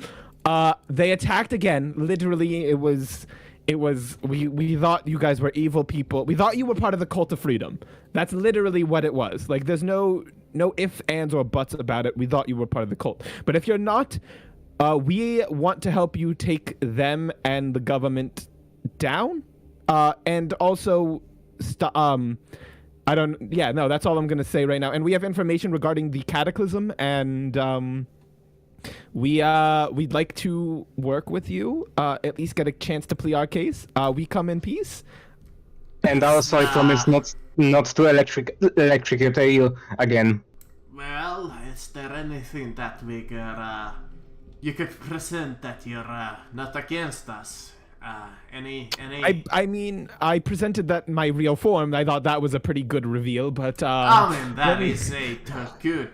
They attacked again. Literally, it was. We thought you guys were evil people. We thought you were part of the Cult of Freedom. That's literally what it was. Like, there's no ifs, ands, or buts about it. We thought you were part of the cult. But if you're not, we want to help you take them and the government down. And also, that's all I'm gonna say right now. And we have information regarding the Cataclysm, and we'd like to work with you. At least get a chance to plead our case. We come in peace. And also I promise not to electrocute you again. Well, is there anything that we could you could present that you're not against us? Any? I mean, I presented that in my real form. I thought that was a pretty good reveal, but I mean, that is a good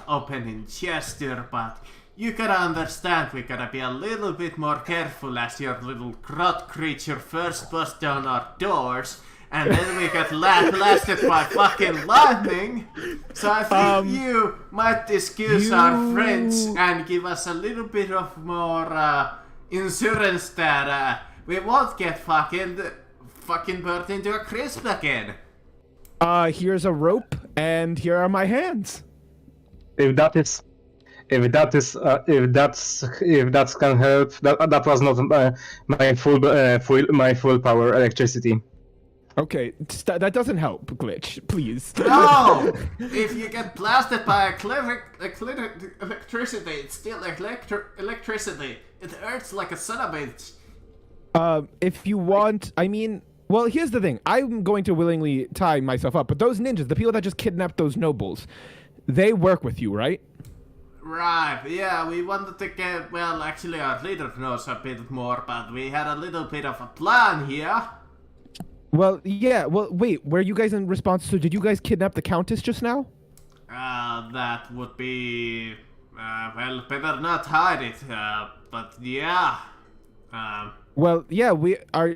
opening gesture, but you gotta understand we gotta be a little bit more careful as your little grot creature first bust down our doors, and then we got blasted by fucking lightning. So I think you might excuse our friends and give us a little bit of more insurance that we won't get fucking burnt into a crisp again. Here's a rope, and here are my hands. If that's can help, that was not my full power electricity. Okay, that doesn't help, Glitch. Please. No! If you get blasted by electricity, it's still electricity. It hurts like a son of a bitch. If you want, I mean, well, here's the thing. I'm going to willingly tie myself up, but those ninjas, the people that just kidnapped those nobles, they work with you, right? Right, yeah, we wanted to get, well, actually our leader knows a bit more, but we had a little bit of a plan here. Well, yeah, well, wait, were you guys in response to, did you guys kidnap the Countess just now? That would be, well, better not hide it, but yeah. Well, yeah, we are,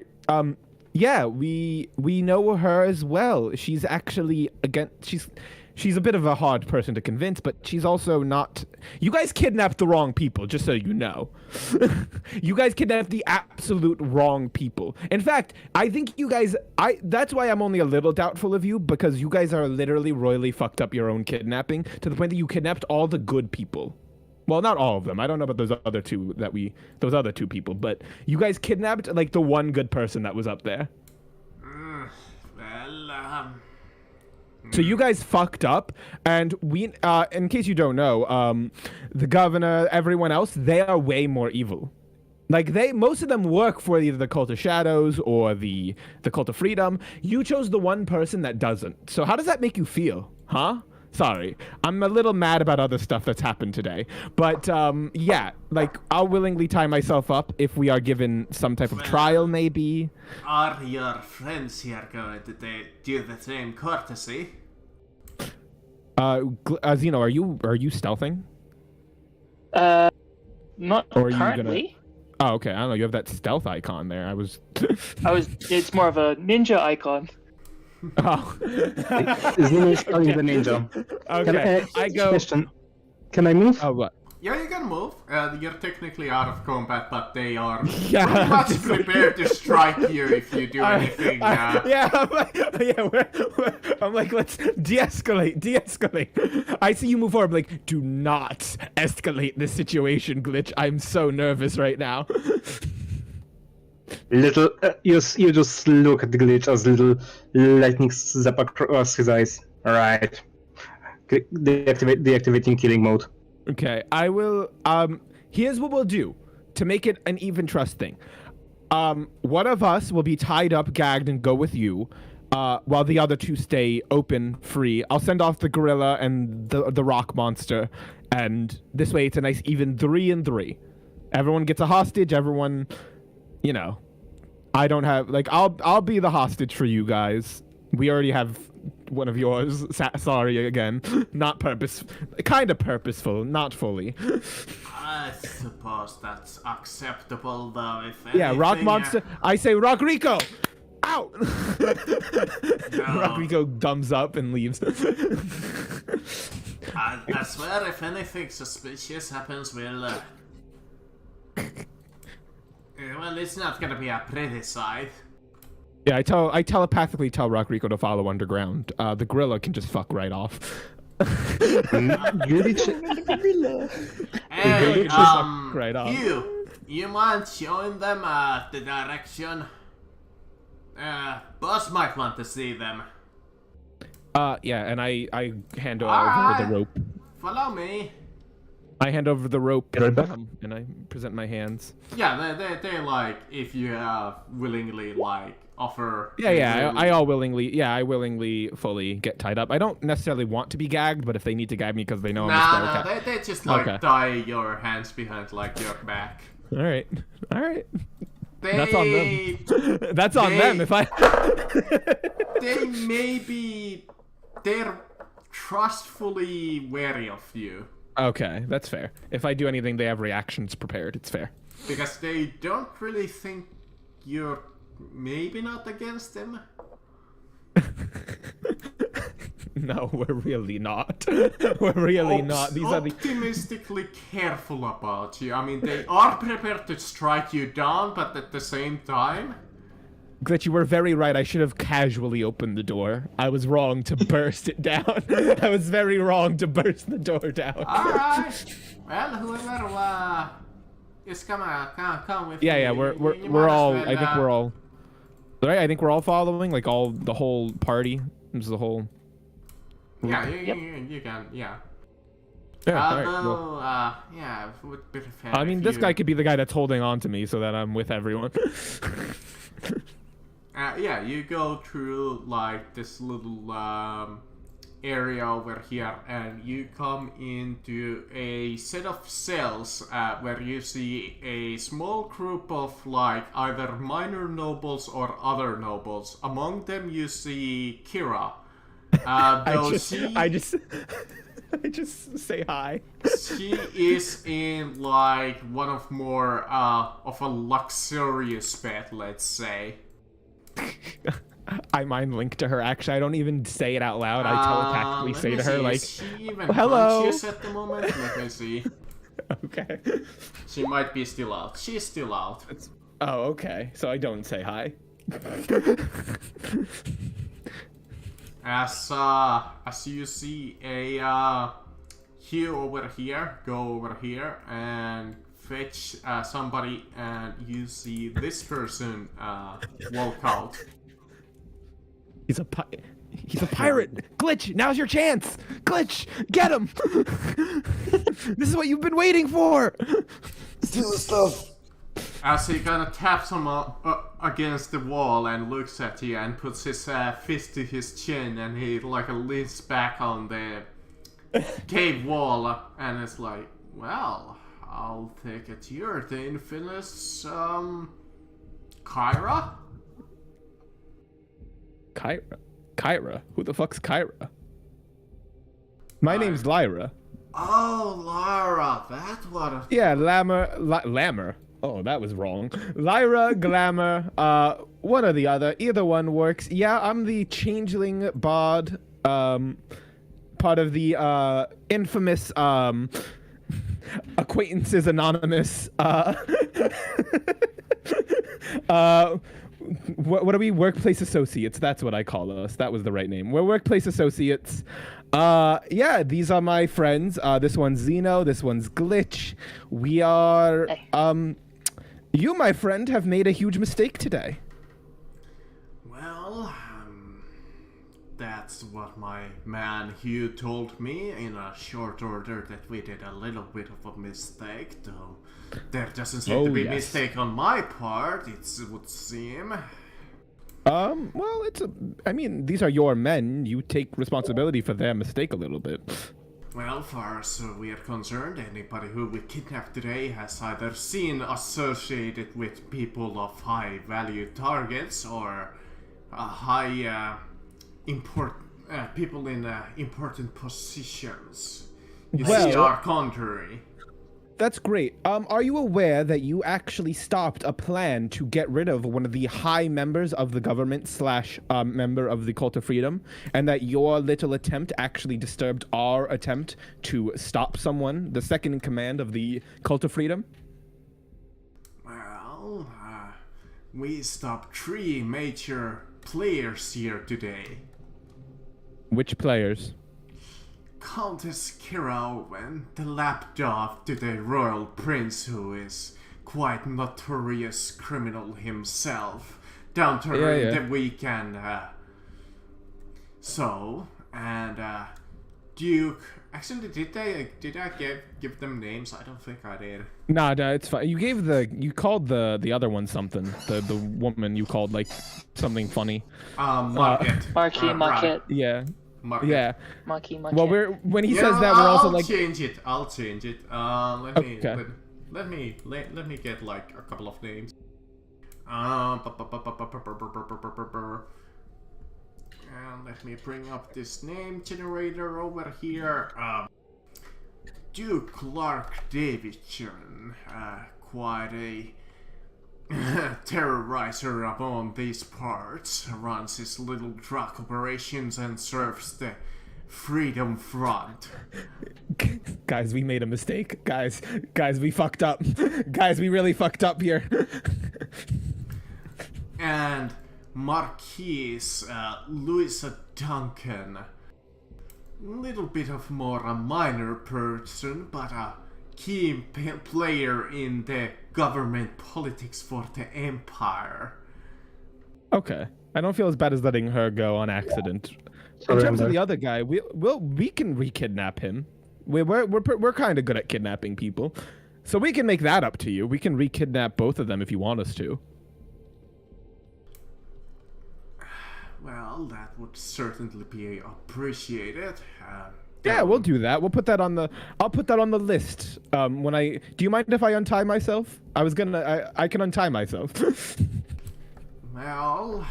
yeah, we know her as well. She's actually, again, she's a bit of a hard person to convince, but she's also not... You guys kidnapped the wrong people, just so you know. You guys kidnapped the absolute wrong people. In fact, I think you guys... That's why I'm only a little doubtful of you, because you guys are literally royally fucked up your own kidnapping, to the point that you kidnapped all the good people. Well, not all of them. I don't know about those other two people, but you guys kidnapped, like, the one good person that was up there. So you guys fucked up, and we, in case you don't know, the governor, everyone else, they are way more evil. Like, most of them work for either the Cult of Shadows or the Cult of Freedom. You chose the one person that doesn't. So how does that make you feel, huh? Sorry, I'm a little mad about other stuff that's happened today. But, yeah, like, I'll willingly tie myself up if we are given some type of trial, maybe. Are your friends here going to do the same courtesy? Zeno, are you stealthing? Not Or are you currently. Oh, okay. I don't know. You have that stealth icon there. It's more of a ninja icon. Oh. Zeno is calling the ninja. Okay. I go. Question. Can I move? Oh, what? Yeah, you can move. You're technically out of combat, but they are pretty Yeah. much prepared to strike you if you do anything. Yeah, I'm like, let's de-escalate. I see you move forward. I'm like, do not escalate this situation, Glitch. I'm so nervous right now. Little, you just look at the Glitch as little lightning zap across his eyes. Alright. Deactivating killing mode. Okay, I will, here's what we'll do to make it an even trust thing. One of us will be tied up, gagged, and go with you, while the other two stay open, free. I'll send off the gorilla and the rock monster, and this way it's a nice even 3 and 3. Everyone gets a hostage, everyone, you know, I don't have, like, I'll be the hostage for you guys. We already have one of yours. Sorry again. Not kind of purposeful, not fully. I suppose that's acceptable, though. If Yeah, Rock anything, Monster. I say Rock Rico. Out. No. Rock Rico thumbs up and leaves. I swear, if anything suspicious happens, well, it's not gonna be a pretty sight. Yeah, I telepathically tell Rock Rico to follow underground. The gorilla can just fuck right off. Hey, right off. you mind showing them the direction? Boss might want to see them. Yeah, and I hand over Alright. the rope. Follow me. I hand over the rope, Right back. and I present my hands. Yeah, they like, if you willingly, like, offer... Yeah, I willingly fully get tied up. I don't necessarily want to be gagged, but if they need to gag me because they know I'm a spell Nah, cat. they just, like, Okay. tie your hands behind, like, your back. All right. They, That's on them. That's on them. If I. They may be... They're trustfully wary of you. Okay, that's fair. If I do anything, they have reactions prepared. It's fair. Because they don't really think you're maybe not against them. No, we're really not. We're really not. These are the. Optimistically careful about you. I mean, they are prepared to strike you down, but at the same time... Glitch, you were very right. I should have casually opened the door. I was wrong to burst it down. I was very wrong to burst the door down. Alright. Well, whoever is come with Yeah, me, yeah, you we're might as all. well, I think we're all. Right? I think we're all following, like the whole party. This is the whole. Yeah, Yep. you can, yeah. Yeah. All right, No, well, yeah, it would be fair I mean, if this you- guy could be the guy that's holding on to me so that I'm with everyone. Yeah, you go through like this little area over here, and you come into a set of cells where you see a small group of like either minor nobles or other nobles. Among them, you see Kira. Though I just say hi. she is in like one of more of a luxurious bed, let's say. I mind link to her. Actually, I don't even say it out loud. I telepathically Let say me to her see, like, is she even hello. conscious at the moment? Let me see. okay. She might be still out. She's still out. Oh, okay. So I don't say hi. As you see a Hugh over here, go over here and fetch somebody, and you see this person walk out. He's a pirate. Glitch, now's your chance. Glitch, get him. This is what you've been waiting for. Steal the stuff. As he kind of taps him against the wall and looks at you and puts his fist to his chin, and he like leans back on the cave wall, and it's like, well, I'll take it you're the infamous Kyra? Kyra? Who the fuck's Kyra? My name's Lyra. Oh, Lara, that one. Yeah, Lammer. Oh, that was wrong. Lyra, Glamour, one or the other. Either one works. Yeah, I'm the Changeling Bard, part of the infamous Acquaintances Anonymous. What are we? Workplace associates. That's what I call us. That was the right name. We're workplace associates. Yeah, these are my friends. This one's Zeno. This one's Glitch. We are. You, my friend, have made a huge mistake today. Well, that's what my man Hugh told me in a short order, that we did a little bit of a mistake, though there doesn't seem to be yes. mistake on my part, it would seem. Well, I mean, these are your men. You take responsibility for their mistake a little bit. Well, far as we are concerned, anybody who we kidnapped today has either seen associated with people of high value targets or high people in important positions. You see Well- our contrary. That's great. Are you aware that you actually stopped a plan to get rid of one of the high members of the government / member of the Cult of Freedom, and that your little attempt actually disturbed our attempt to stop someone, the second in command of the Cult of Freedom? Well, we stopped 3 major players here today. Which players? Countess Kira Owen, the lapdog to the royal prince, who is quite notorious criminal himself, down to Yeah. the weekend. Duke. Actually, did I give them names? I don't think I did. Nah, it's fine. You called the other one something. The woman you called like something funny. Market. Marquis, Right. Market, Yeah. Market. Yeah. Marquis, Market. Well, when he Yeah, says that, we're also I'll like, change it. I'll change it. Okay. Let me get like a couple of names. And let me bring up this name generator over here. Duke Clark Davidson, quite a terrorizer among these parts, runs his little drug operations and serves the Freedom Front. guys, we made a mistake. Guys, we fucked up. Guys, we really fucked up here. And Marquise Louisa Duncan. Little bit of more a minor person, but a key player in the government politics for the Empire. Okay. I don't feel as bad as letting her go on accident. Sorry, In terms of Amber. the other guy, we can re-kidnap him. We're kind of good at kidnapping people, so we can make that up to you. We can re-kidnap both of them if you want us to. Well, that would certainly be appreciated. Yeah, we'll do that. We'll put that on the. I'll put that on the list. When I. Do you mind if I untie myself? I was gonna. I can untie myself. Well,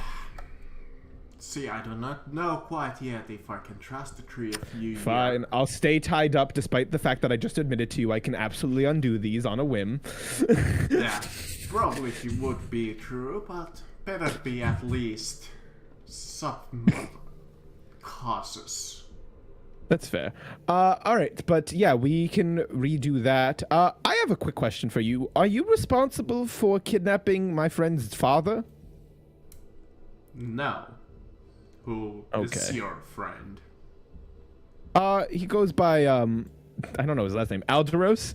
see, I do not know quite yet if I can trust the three of you. Fine. I'll stay tied up, despite the fact that I just admitted to you I can absolutely undo these on a whim. Yeah, probably it would be true, but better be at least some cautious. That's fair. All right, but yeah, we can redo that. I have a quick question for you. Are you responsible for kidnapping my friend's father? No. Who is Okay. your friend? He goes by I don't know his last name. Alderos.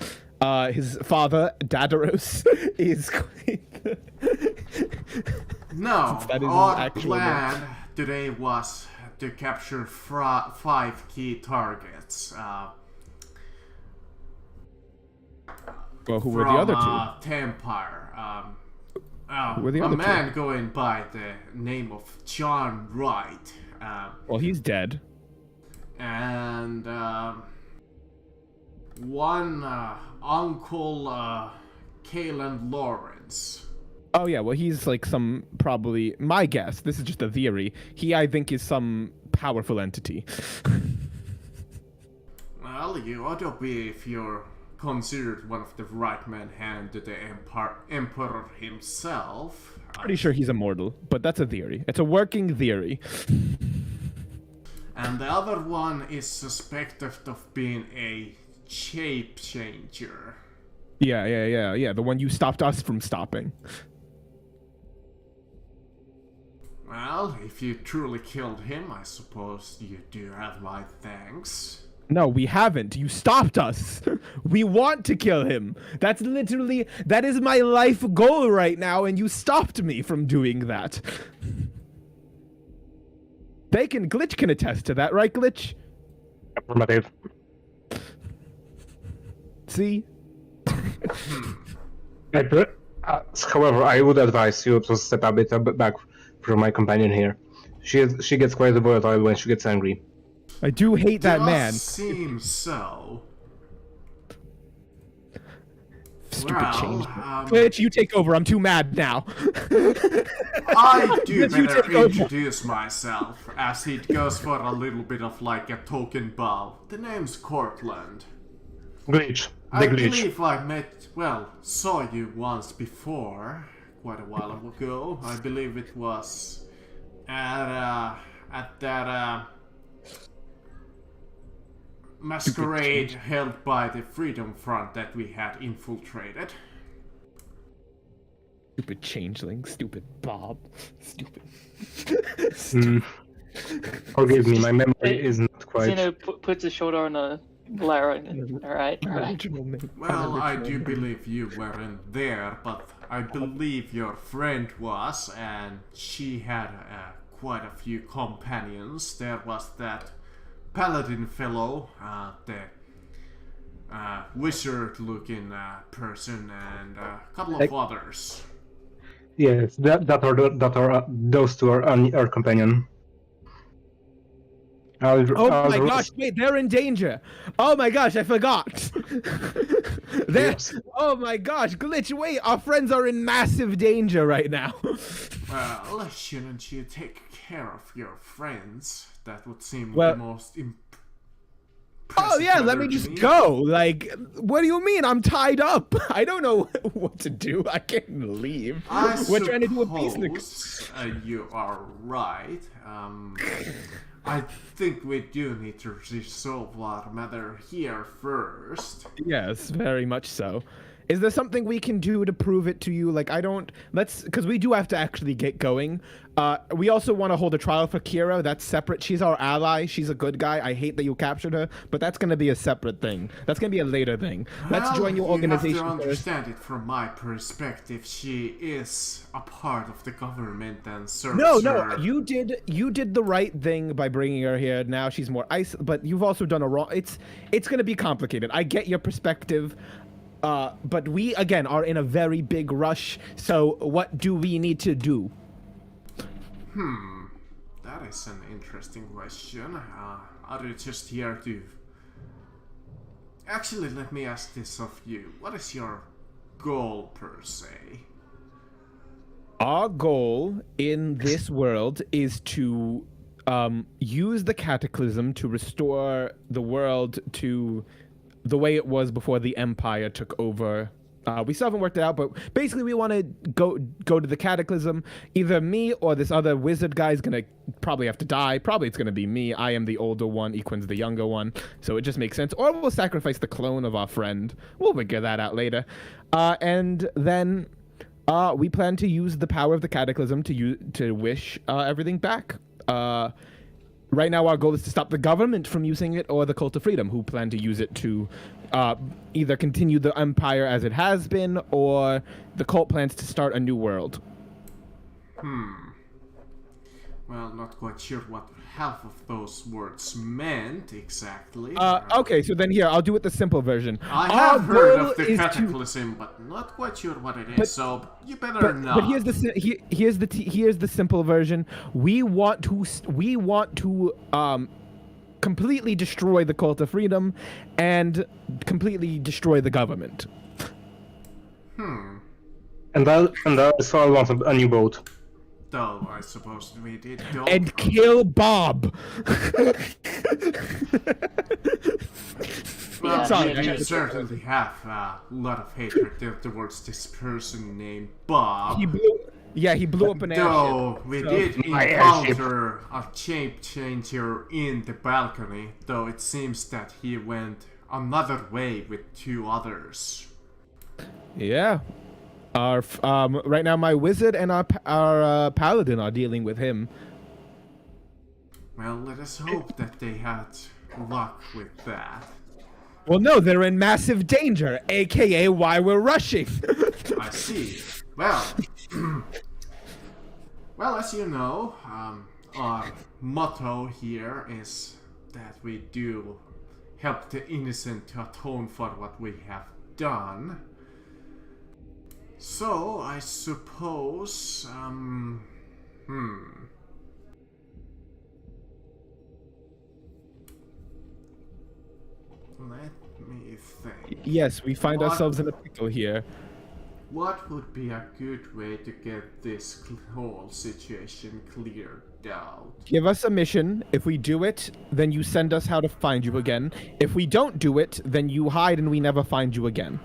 His father, Dadaros, is quite. No, that is his our actual name. plan today was to capture 5 key targets. Well, who From were the other two? Tempire. Who were the a other two? man going by the name of John Wright. Well, he's dead. And one Uncle Kalen Lawrence. Oh yeah, well he's like some probably my guess. This is just a theory. He I think is some powerful entity. Well, you ought to be if you're considered one of the right man hand to the Emperor himself. Pretty sure he's immortal, but that's a theory. It's a working theory. And the other one is suspected of being a shape changer. Yeah. The one you stopped us from stopping. Well, if you truly killed him, I suppose you do have my thanks. No, we haven't. You stopped us. We want to kill him. That is my life goal right now, and you stopped me from doing that. Glitch can attest to that, right, Glitch? Affirmative. See? However, I would advise you to step a bit back from my companion here. She gets quite volatile when she gets angry. I do hate that Does man. seems so. Stupid Well, change. Glitch, you take over. I'm too mad now. I do Yes, you better take over. introduce myself, as he goes for a little bit of like a token bow. The name's Cortland. Glitch. The I glitch. believe I saw you once before, quite a while ago. I believe it was at that masquerade held by the Freedom Front that we had infiltrated. Stupid changeling. Stupid Bob. Stupid. Forgive me, my memory is not quite. Zeno puts his shoulder on Lara. All right. Well, I do believe you weren't there, but I believe your friend was, and she had quite a few companions. There was that paladin fellow, the wizard-looking person, and a couple of others. Yes, those two are our companion. Oh my gosh, wait, they're in danger. Oh my gosh, I forgot. Yes. Oh my gosh, Glitch, wait, our friends are in massive danger right now. Well, shouldn't you take care of your friends? That would seem Well- the most impressive. Oh yeah, let me matter to just go. Like, what do you mean? I'm tied up. I don't know what to do. I can't leave. We're trying to do a peace negotiation. You are right. I think we do need to resolve our matter here first. Yes, very much so. Is there something we can do to prove it to you? Like, because we do have to actually get going. We also want to hold a trial for Kira. That's separate. She's our ally. She's a good guy. I hate that you captured her, but that's going to be a separate thing. That's going to be a later thing. Let's join your organization You have to first. understand it from my perspective. She is a part of the government and serves No, her. you did the right thing by bringing her here. Now she's more but you've also done a wrong. It's going to be complicated. I get your perspective. But we, again, are in a very big rush, so what do we need to do? That is an interesting question. Are you just here to... Actually, let me ask this of you. What is your goal, per se? Our goal in this world is to use the Cataclysm to restore the world to the way it was before the Empire took over. We still haven't worked it out, but basically we want to go to the Cataclysm. Either me or this other wizard guy is going to probably have to die. Probably it's going to be me. I am the older one, Equin's the younger one, so it just makes sense. Or we'll sacrifice the clone of our friend. We'll figure that out later. And then we plan to use the power of the Cataclysm to wish everything back. Right now, our goal is to stop the government from using it, or the Cult of Freedom, who plan to use it to either continue the Empire as it has been, or the cult plans to start a new world. Well, not quite sure what half of those words meant exactly. Okay, so then here, I'll do it the simple version. I Our have heard goal of the is to- Cataclysm, but not quite sure what it is, so you better not. But here's the simple version. We want to completely destroy the Cult of Freedom and completely destroy the government. And so I want a new boat. Though, I suppose we did And kill Bob. Well, Sorry, you I had to- certainly have a lot of hatred towards this person named Bob. He blew up an airship. Though we did My encounter a shape changer in the balcony, though it seems that he went another way with two others. Yeah. Right now, my wizard and our paladin are dealing with him. Well, let us hope that they had luck with that. Well, no, they're in massive danger, aka why we're rushing. I see. Well, well, as you know, our motto here is that we do help the innocent to atone for what we have done. So, I suppose, Let me think. Yes, we find ourselves in a pickle here. What would be a good way to get this whole situation cleared out? Give us a mission. If we do it, then you send us how to find you again. If we don't do it, then you hide and we never find you again.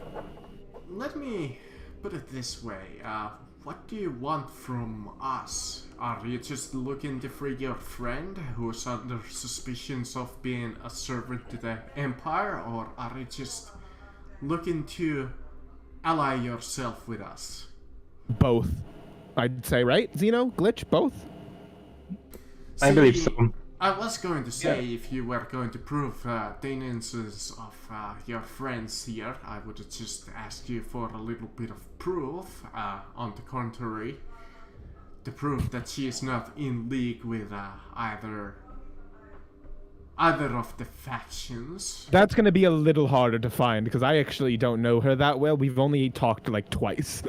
Let me put it this way. What do you want from us? Are you just looking to free your friend who's under suspicions of being a servant to the Empire, or are you just looking to ally yourself with us? Both. I'd say, right, Zeno? Glitch? Both? I believe See, so. I was going to say, if you were going to prove the innocence of your friends here, I would just ask you for a little bit of proof. On the contrary, to prove that she is not in league with either of the factions. That's gonna be a little harder to find, because I actually don't know her that well. We've only talked, like, twice.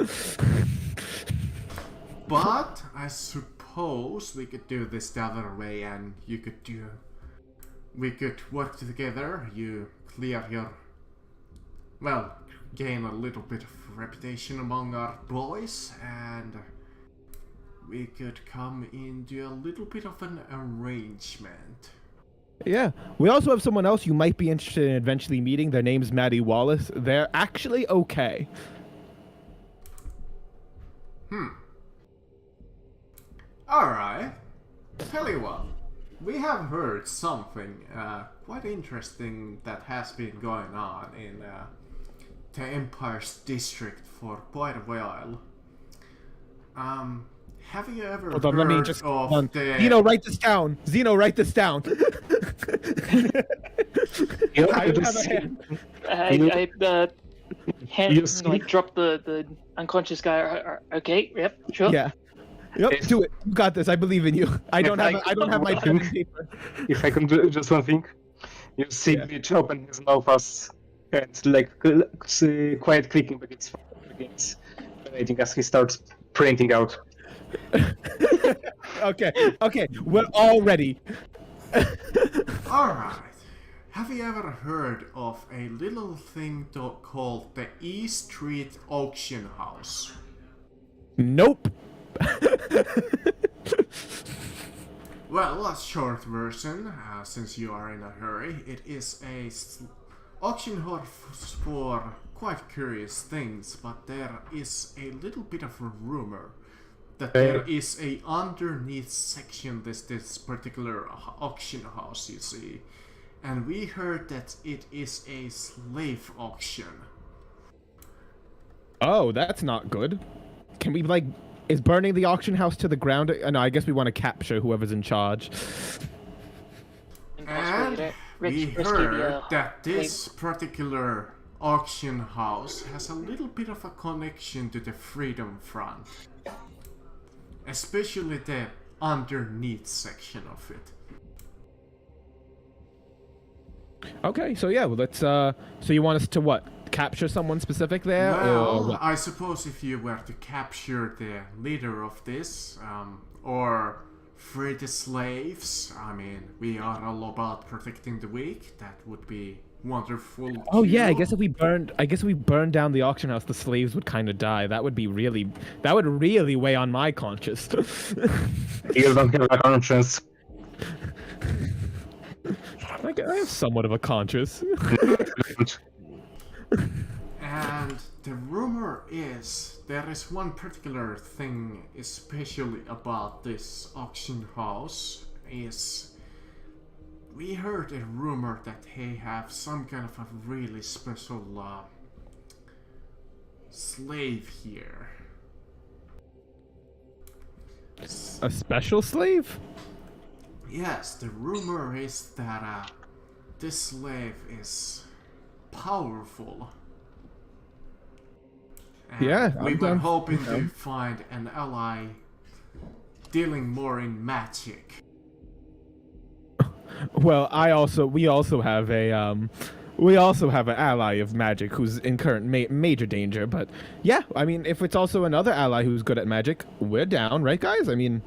But I suppose we could do this the other way, and we could work together. You clear gain a little bit of reputation among our boys, and we could come into a little bit of an arrangement. Yeah. We also have someone else you might be interested in eventually meeting. Their name's Maddie Wallace. They're actually okay. Alright. Tell you what, we have heard something quite interesting that has been going on in the Empire's district for quite a while. Have you ever Hold on, heard let me just of hold on. the... Zeno, write this down. Zeno, write this down. You know, I you have just- a hand. You see- Like drop the unconscious guy. Okay, yep, sure. Yeah. Yep, do it. You got this. I believe in you. I don't have my pen and paper. If I can do just one thing, you see Yeah. Glitch open his mouth and like quiet clicking begins waiting as he starts printing out. Okay, we're all ready. Alright. Have you ever heard of a little thing called the E Street Auction House? Nope. Well, a short version, since you are in a hurry, it is a auction house for quite curious things, but there is a little bit of a rumor that there is a underneath section this particular auction house, you see. And we heard that it is a slave auction. Oh, that's not good. Can we like? Is burning the auction house to the ground? No, I guess we want to capture whoever's in charge. And possibly, And don't we risky heard that this particular auction house has a little bit of a connection to the Freedom Front. Especially the underneath section of it. Okay, so yeah, well, let's. So you want us to what? Capture someone specific there, or Well, what? I suppose if you were to capture the leader of this, or free the slaves, I mean, we are all about protecting the weak, that would be wonderful. Oh yeah, I too. guess if we burned down the auction house, the slaves would kind of die. That would really weigh on my conscience. You don't have a conscience. I have somewhat of a conscience. And the rumor is there is one particular thing especially about this auction house is we heard a rumor that they have some kind of a really special slave here. A special slave? Yes, the rumor is that this slave is powerful. And Yeah, we I'm were down. hoping to find an ally dealing more in magic. Well, we also have an ally of magic who's in current major danger. But yeah, I mean, if it's also another ally who's good at magic, we're down, right, guys? I mean,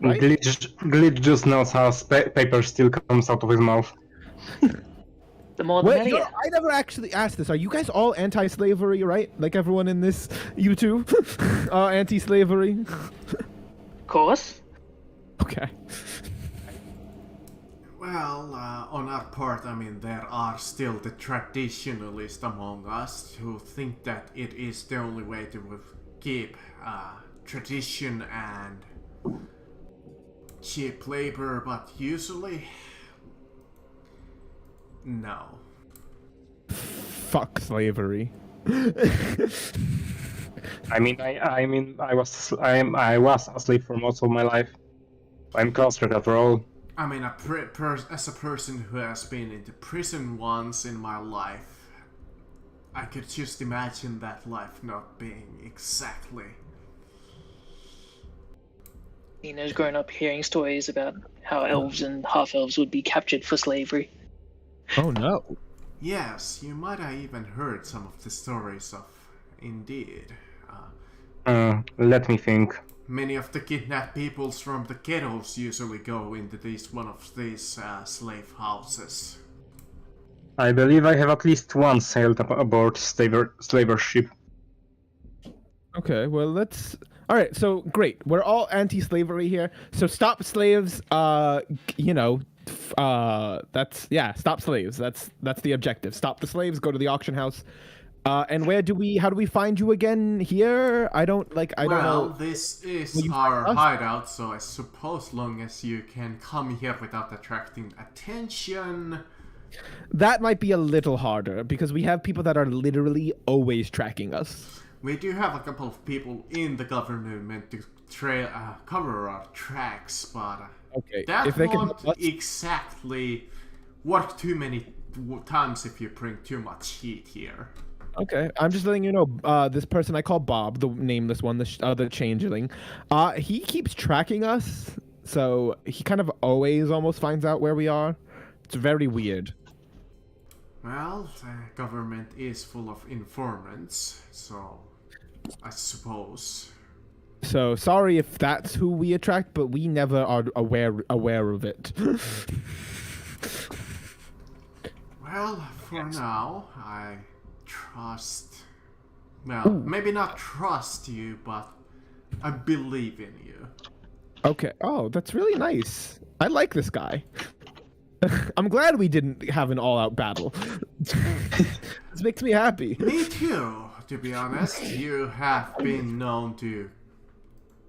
right? Glitch just knows how paper still comes out of his mouth. The more the Wait, merrier. I never actually asked this. Are you guys all anti-slavery, right? Like everyone in this, you two, are anti-slavery. Of course. Okay. Well, on our part, I mean, there are still the traditionalists among us who think that it is the only way to keep tradition and cheap labor, but usually, no. Fuck slavery. I was a slave for most of my life. I'm cultured after all. I mean, as a person who has been into prison once in my life, I could just imagine that life not being exactly. Nina's grown up hearing stories about how elves and half-elves would be captured for slavery. Oh no. Yes, you might have even heard some of the stories of Indeed. Let me think. Many of the kidnapped peoples from the ghettos usually go into one of these slave houses. I believe I have at least one sailed aboard slaver ship. Okay, well let's. All right, so great. We're all anti-slavery here. So stop slaves. Stop slaves. That's the objective. Stop the slaves. Go to the auction house. And how do we find you again here? I don't know. Well, this is Will you our find us? hideout, so I suppose long as you can come here without attracting attention, That might be a little harder because we have people that are literally always tracking us. We do have a couple of people in the government to cover our tracks, but Okay, that if they can won't help us- exactly work too many times if you bring too much heat here. Okay, I'm just letting you know. This person I call Bob, the nameless one, the changeling, he keeps tracking us, so he kind of always almost finds out where we are. It's very weird. Well, the government is full of informants, so I suppose. So sorry if that's who we attract, but we never are aware of it. Well, for now, I trust. Well, maybe not trust you, but I believe in you. Okay. Oh, that's really nice. I like this guy. I'm glad we didn't have an all-out battle. This makes me happy. Me too, to be honest. You have been known to.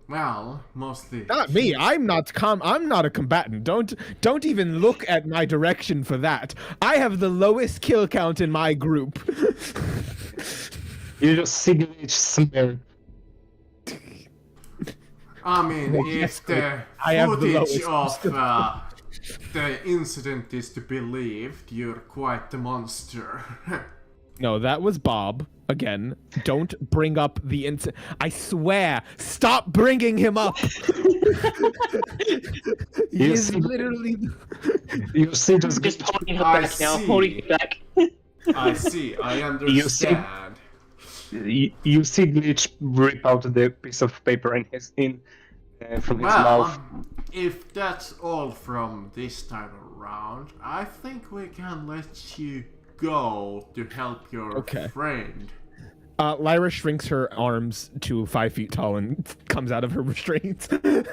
Well, mostly. Not me. I'm not a combatant. Don't even look at my direction for that. I have the lowest kill count in my group. You just Siglitch smear. I mean, if the I have the footage lowest. of the incident is to be believed, you're quite the monster. No, that was Bob. Again, don't bring up the incident. I swear, stop bringing him up. He is see- literally. You see just Just holding her I back now. see. Holding her back. I see, I understand. you see Glitch rip out the piece of paper from his Well, mouth. if that's all from this time around, I think we can let you go to help your Okay. friend. Lyra shrinks her arms to 5 feet tall and comes out of her restraints. I'm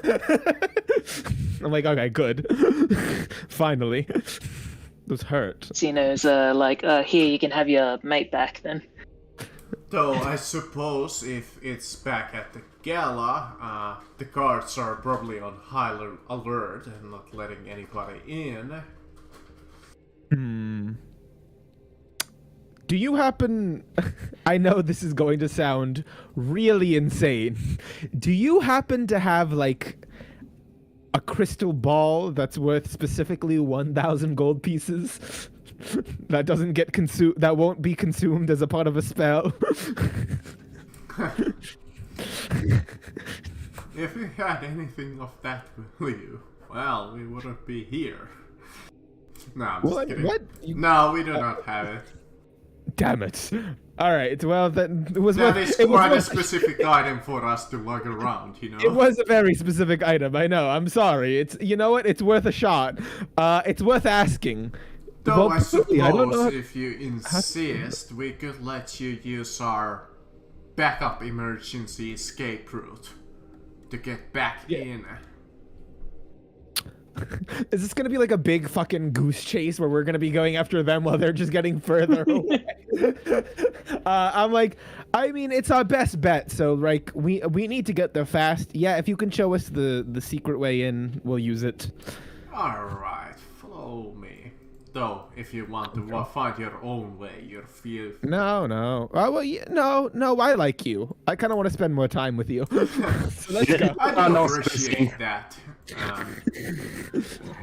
like, okay, good. Finally. Those hurt. Xeno's like, here, you can have your mate back then. Though I suppose if it's back at the gala, the guards are probably on high alert and not letting anybody in. Do you happen... I know this is going to sound really insane. Do you happen to have, like, a crystal ball that's worth specifically 1,000 gold pieces? That doesn't get consumed... That won't be consumed as a part of a spell? If we had anything of that value, well, we wouldn't be here. No, I'm just What? kidding. What? No, we do not have it. Damn it. Alright, well, that was... That worth- is it was quite a worth- specific item for us to lug around, you know? It was a very specific item, I know. I'm sorry. It's... You know what? It's worth a shot. It's worth asking. Though Well, I suppose I don't know if you insist, we could let you use our backup emergency escape route to get back in. Is this gonna be like a big fucking goose chase where we're gonna be going after them while they're just getting further away? I'm like, I mean, it's our best bet. So like, we need to get there fast. Yeah, if you can show us the secret way in, we'll use it. Alright, follow me. Though, if you want to find your own way, you're feel. No. Well, yeah, no. I like you. I kind of want to spend more time with you. So let's go. I Oh, do no, appreciate spacing. that.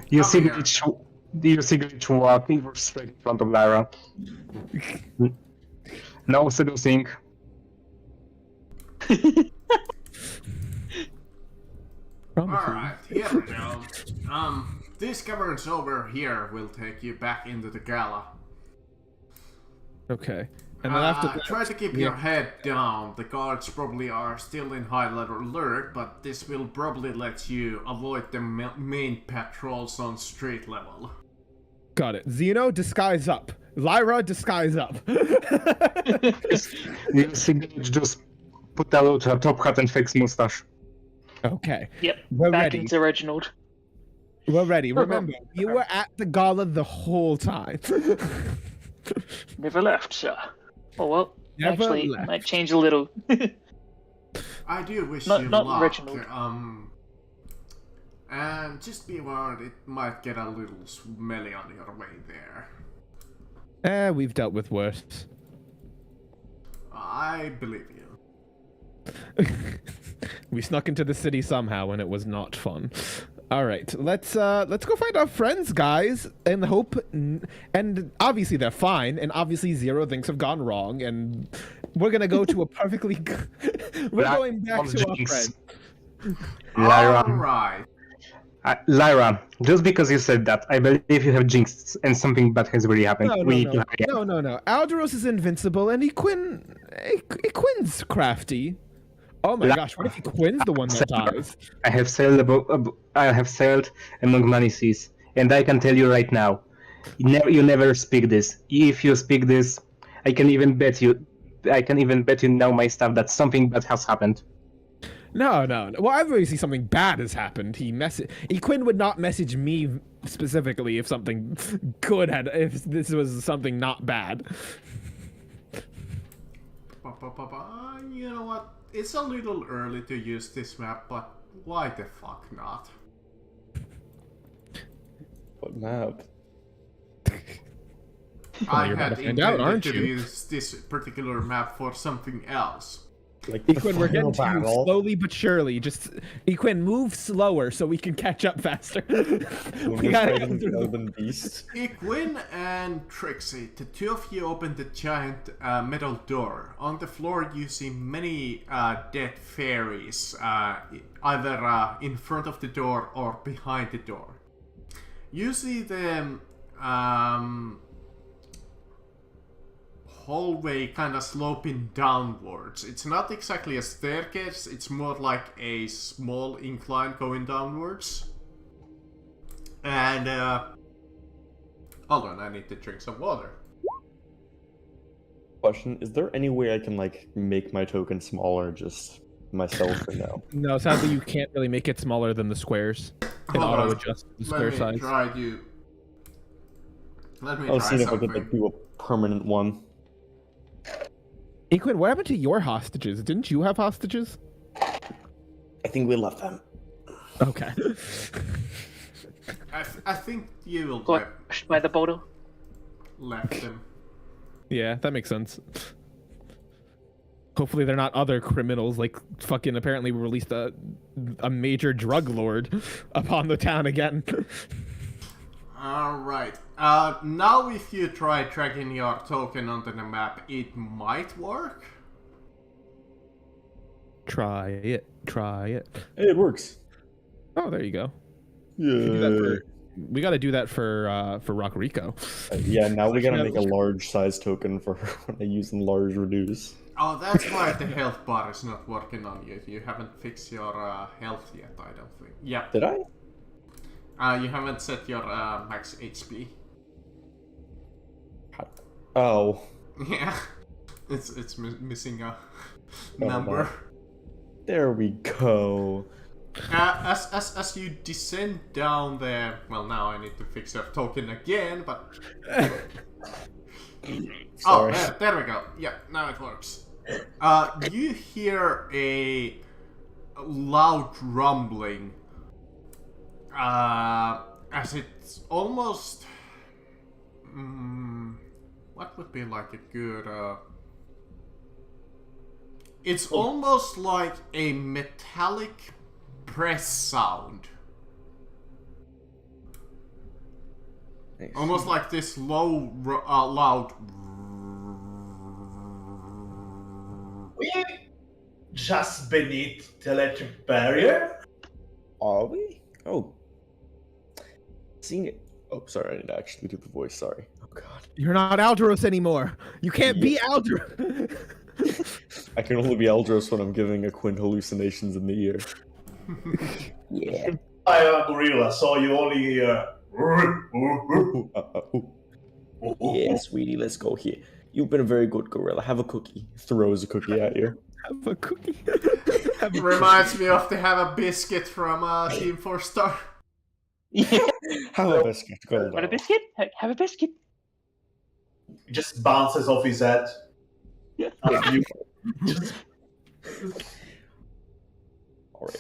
You see here. Glitch walking straight in front of Lyra. No seducing. Alright, here we go. These caverns over here will take you back into the gala. Okay. And then after that, Try to keep your head down. The guards probably are still in high level alert, but this will probably let you avoid the main patrols on street level. got it. Xeno, disguise up. Lyra, disguise up. You see Glitch just put out her top hat and fake mustache. Okay. Yep, We're back ready. into Reginald. We're ready. Remember, you were at the gala the whole time. Never left, sir. Oh well, Never actually, left. might change a little. I do wish Not- you not luck. Reginald. And just be warned, it might get a little smelly on your way there. We've dealt with worse. I believe you. We snuck into the city somehow, and it was not fun. All right, let's go find our friends, guys, and hope. And obviously they're fine, and obviously zero things have gone wrong, and we're gonna go to a perfectly. We're going back to our friends. Lyra, Alright. Lyra, just because you said that, I believe you have jinxed and something bad has really happened. No. Alderos is invincible, and Equin's crafty. Oh my gosh, what if Equin's the one that dies? I have sailed among many seas, and I can tell you right now, you never speak this. If you speak this, I can even bet you now my stuff that something bad has happened. No. Well, obviously something bad has happened. Equin would not message me specifically if something good had, if this was something not bad. You know what? It's a little early to use this map, but why the fuck not? What map? I you're about had to find out, intended aren't to you? use this particular map for something else. Like the Equin, we're getting final to you battle? slowly but surely. Just Equin, move slower so we can catch up faster. When We we're gotta fighting go through the- Elven Beast. Equin and Trixie, the two of you open the giant metal door. On the floor you see many dead fairies, either in front of the door or behind the door. You see them hallway kind of sloping downwards. It's not exactly a staircase, it's more like a small incline going downwards. And hold on, I need to drink some water. Question: is there any way I can like make my token smaller, just myself for now? No, sadly you can't really make it smaller than the squares. It Hold on. auto adjusts the square Let me size. try to. Let me I'll try see if I something. could like do a permanent one. Equin, what happened to your hostages? Didn't you have hostages? I think we left them. Okay. I think you will Crushed by the boulder. left them. Yeah, that makes sense. Hopefully they're not other criminals, like fucking apparently we released a major drug lord upon the town again. Alright. Now if you try tracking your token onto the map, it might work. Try it. Hey, it works. Oh, there you go. Yeah. We gotta do that for Rock Rico. Yeah. Now we gotta make a large size token for when I use large reduce. Oh, that's why the health bar is not working on you. You haven't fixed your health yet, I don't think. Yeah. Did I? You haven't set your max HP. Oh. Yeah. It's missing a Oh, number. wow. There we go. As you descend down there, well, now I need to fix your token again, but Sorry. oh, there we go. Yeah, now it works. You hear a loud rumbling, as it's almost. What would be like a good? It's almost like a metallic press sound. Nice. Almost like this low, loud. We just beneath the electric barrier. Are we? Oh. Seeing it. Oh, sorry, I didn't actually do the voice. Sorry. Oh God. You're not Alderos anymore. You can't be Alderos. I can only be Eldros when I'm giving Equin hallucinations in the ear. Yeah. I am a gorilla, so you only hear. Yeah, sweetie, let's go here. You've been a very good gorilla. Have a cookie. Throws a cookie at you. Have a cookie. Have a Reminds me of the Have a Biscuit from Team 4 Star. Have a biscuit. Gold. Want a biscuit? Have a biscuit. It just bounces off his head. Yeah. You Alright.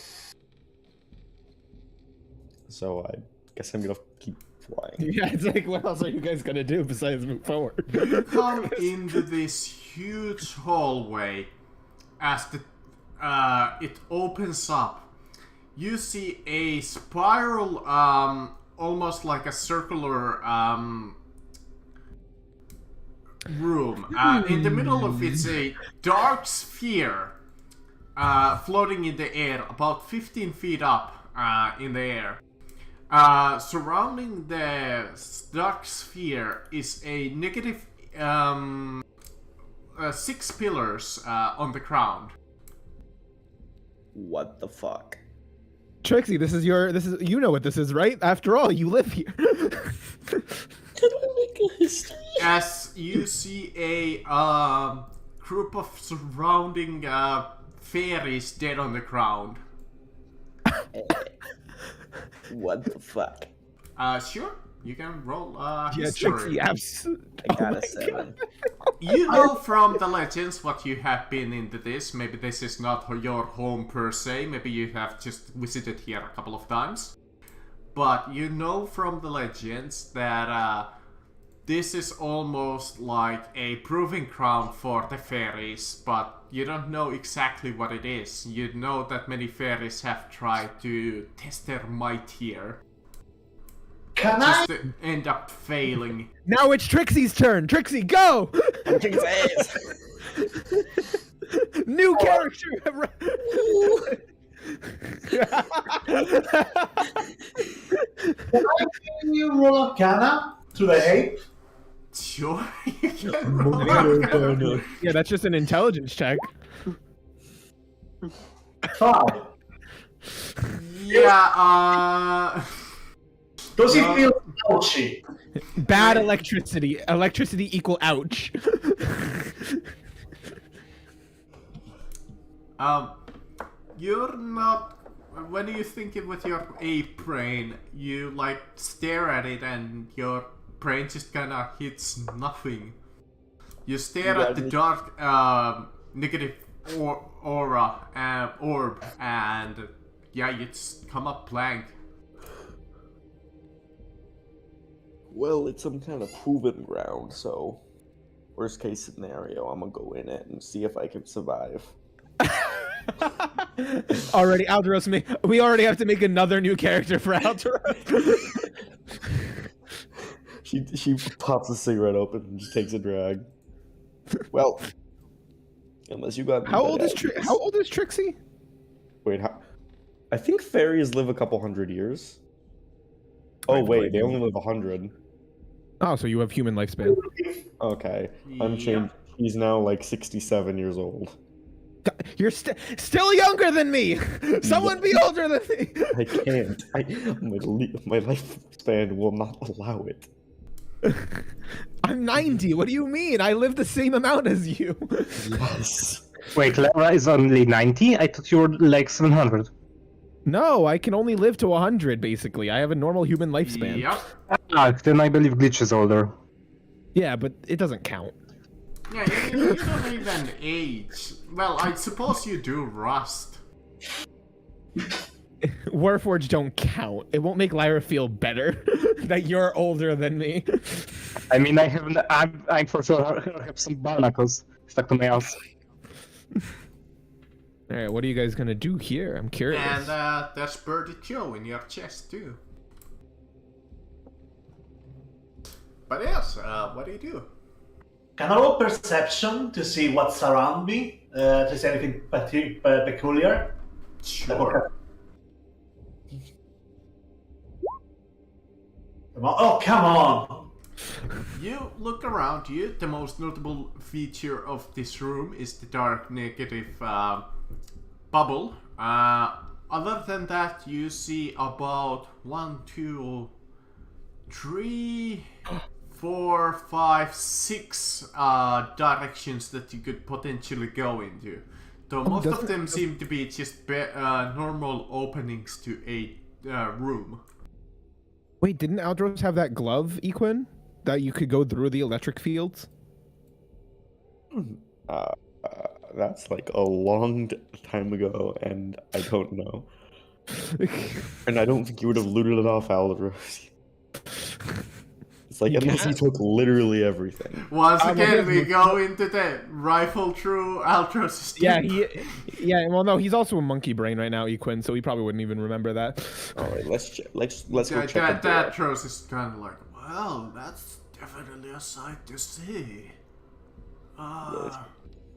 So I guess I'm gonna keep flying. Yeah, it's like, what else are you guys gonna do besides move forward? You come into this huge hallway. As it opens up, you see a spiral, almost like a circular room. In the middle of it's a dark sphere floating in the air, about 15 feet up in the air. Surrounding the dark sphere is a negative 6 pillars on the ground. What the fuck? Trixie, this is you know what this is, right? After all, you live here. As you see a group of surrounding fairies dead on the ground. What the fuck? Sure, you can roll Yeah, history. Trixie, I got a 7. You know from the legends what you have been into this. Maybe this is not your home per se. Maybe you have just visited here a couple of times. But you know from the legends that this is almost like a proving ground for the fairies. But you don't know exactly what it is. You know that many fairies have tried to test their might here. Can I? Just to end up failing. Now it's Trixie's turn. Trixie, go! New character. Can you roll Arcana to the 8? Sure, you can roll. Yeah, that's just an intelligence check. 5. Yeah, Does it feel ouchy? Bad electricity. Electricity equal ouch. You're not. When you think it with your ape brain, you like stare at it and your brain just kinda hits nothing. You stare at the dark, negative aura, orb, and yeah, you just come up blank. Well, it's some kind of proven ground, so worst case scenario, I'm gonna go in it and see if I can survive. Already, Alderos, we already have to make another new character for Alderos. She pops a cigarette open and just takes a drag. Well, unless you got How old is Trixie? Wait, I think fairies live a couple hundred years. Oh wait, they only live 100. Oh, so you have human lifespan. Okay, Unchained. He's now like 67 years old. You're still younger than me. Someone be older than me. I can't. My lifespan will not allow it. I'm 90. What do you mean? I live the same amount as you. Yes. Wait, Lara is only 90? I thought you were like 700. No, I can only live to 100, basically. I have a normal human lifespan. Yep. Ah, then I believe Glitch is older. Yeah, but it doesn't count. Yeah, you don't even age. Well, I suppose you do rust. Warforged don't count. It won't make Lyra feel better that you're older than me. I mean, I'm for sure have some barnacles stuck to my house. Alright, what are you guys gonna do here? I'm curious. And there's Birdie Joe in your chest too. But yes, what do you do? Can I roll perception to see what's around me? To see anything peculiar? Sure. Come on. Oh, come on! You look around you. The most notable feature of this room is the dark negative bubble. Other than that, you see about 1, 2, 3, 4, 5, 6 directions that you could potentially go into. Though most of them seem to be just normal openings to a room. Wait, didn't Aldros have that glove, Equin? That you could go through the electric fields? That's like a long time ago, and I don't know. And I don't think you would have looted it off Aldros. It's like NPC took literally everything. Once again, we well, go into the rifle through Altros. Yeah. Well, no, he's also a monkey brain right now, Equin, so he probably wouldn't even remember that. All right, let's go check that the door. Tros is kind of like, well, that's definitely a sight to see.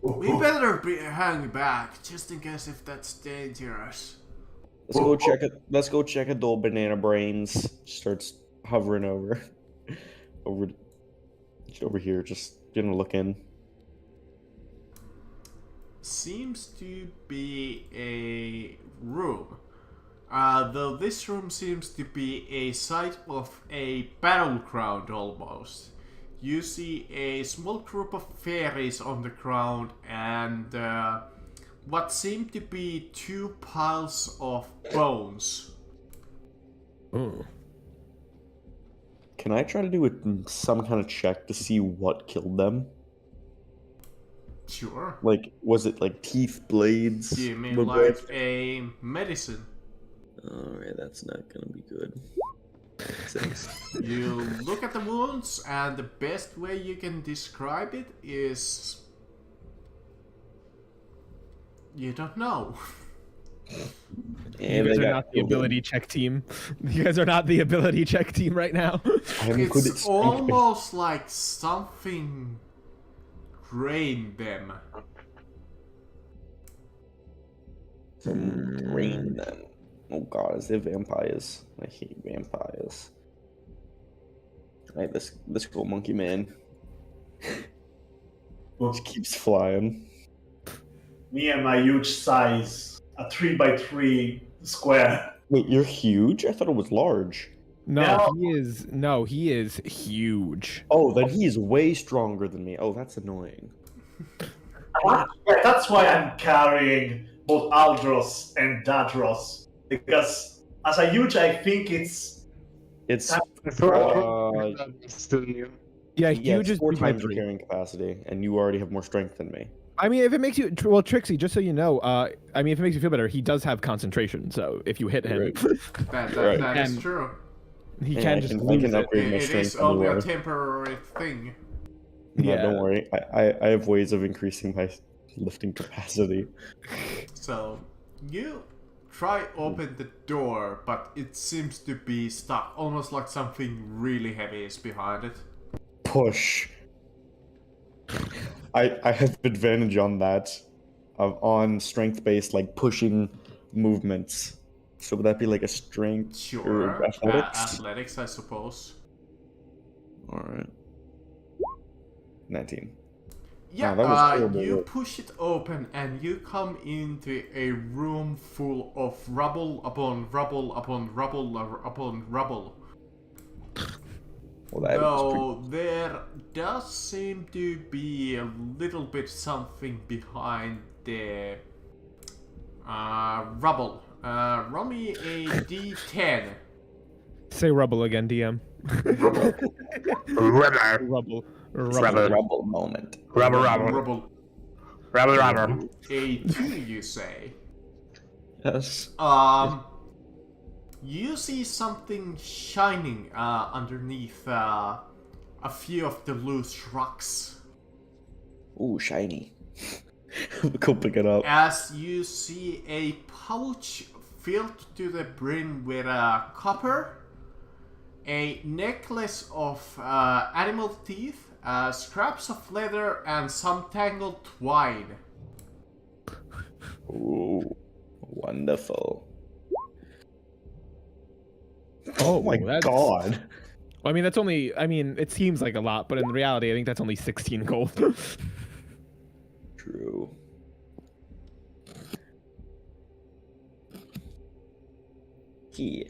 We better hang back just in case if that's dangerous. Let's go check it. The banana brains starts hovering over here. Just gonna look in. Seems to be a room. Though this room seems to be a site of a battleground almost. You see a small group of fairies on the ground and what seem to be 2 piles of bones. Ooh. Can I try to do some kind of check to see what killed them? Sure. Like, was it like teeth, blades? Do you mean were like bred? a medicine? Alright, that's not gonna be good. 6. You look at the wounds, and the best way you can describe it is... you don't know. You guys are not the ability check team. You guys are not the ability check team right now. It's almost like something drained them. Rain them. Oh god, is there vampires? I hate vampires. Alright, let's go, monkey man. Just keeps flying. Me and my huge size, a 3x3 square. Wait, you're huge? I thought it was large. No, he is huge. Oh, then he is way stronger than me. Oh, that's annoying. Yeah, that's why I'm carrying both Aldros and Dadros. Because as a huge, I think it's Still new. Yeah, yeah, huge it's is 4 times 3x3. your carrying capacity, and you already have more strength than me. I mean, if it makes you well, Trixie, just so you know, I mean, if it makes you feel better, he does have concentration. So if you hit him, Right. That Right. is And- true. he Yeah, can I just can lose it. upgrade my It strength is only a anywhere. temporary thing. No, Yeah. don't worry. I have ways of increasing my lifting capacity. So, you try open the door, but it seems to be stuck. Almost like something really heavy is behind it. Push. I have advantage on that. On strength-based, like, pushing movements. So would that be like a strength Sure. or athletics? Athletics, I suppose. Alright. 19. Yeah, that was horrible you work. push it open and you come into a room full of rubble upon rubble upon rubble upon rubble. Well, that was Though there does seem to be a little bit something behind the rubble. Roll me a d10. Say rubble again, DM. Rubber. Rubble. pretty Rubber. rubble moment. Rubber. A 2, you say. Yes. You see something shining underneath a few of the loose rocks. Ooh, shiny. Go pick it up. As you see a pouch filled to the brim with copper, a necklace of animal teeth, scraps of leather, and some tangled twine. Ooh, wonderful. Oh my that's- god. I mean, that's only. I mean, it seems like a lot, but in reality, I think that's only 16 gold. True. Yeah.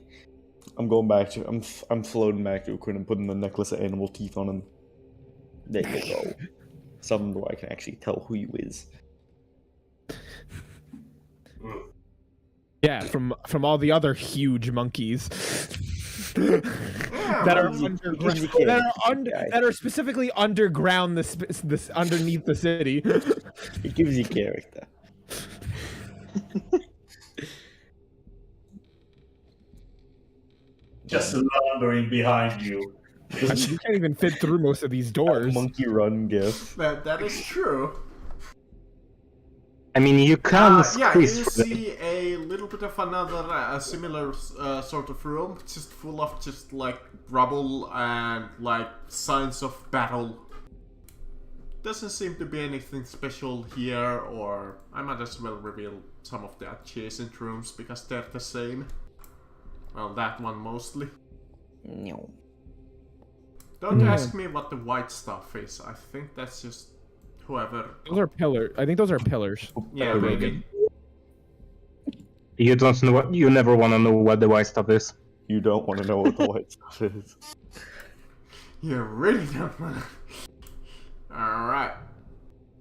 I'm going back to. I'm floating back to Quinn and putting the necklace of animal teeth on him. There you go. Something where I can actually tell who you is. Yeah, from all the other huge monkeys that are underground, that are specifically underground, this underneath the city. It gives you character. Just lumbering behind you. I mean, you can't even fit through most of these doors. Monkey run gif. That is true. I mean, you can Yeah, squeeze you through them. see a little bit of another similar sort of room, just full of just like rubble and like signs of battle. Doesn't seem to be anything special here, or I might as well reveal some of the adjacent rooms because they're the same. Well, that one mostly. No. Don't ask me what the white stuff is. I think that's just whoever. Those are pillars. I think those are pillars. Yeah, maybe. You don't know what. You never want to know what the white stuff is. You don't want to know what the white stuff is. You really don't want to. Alright.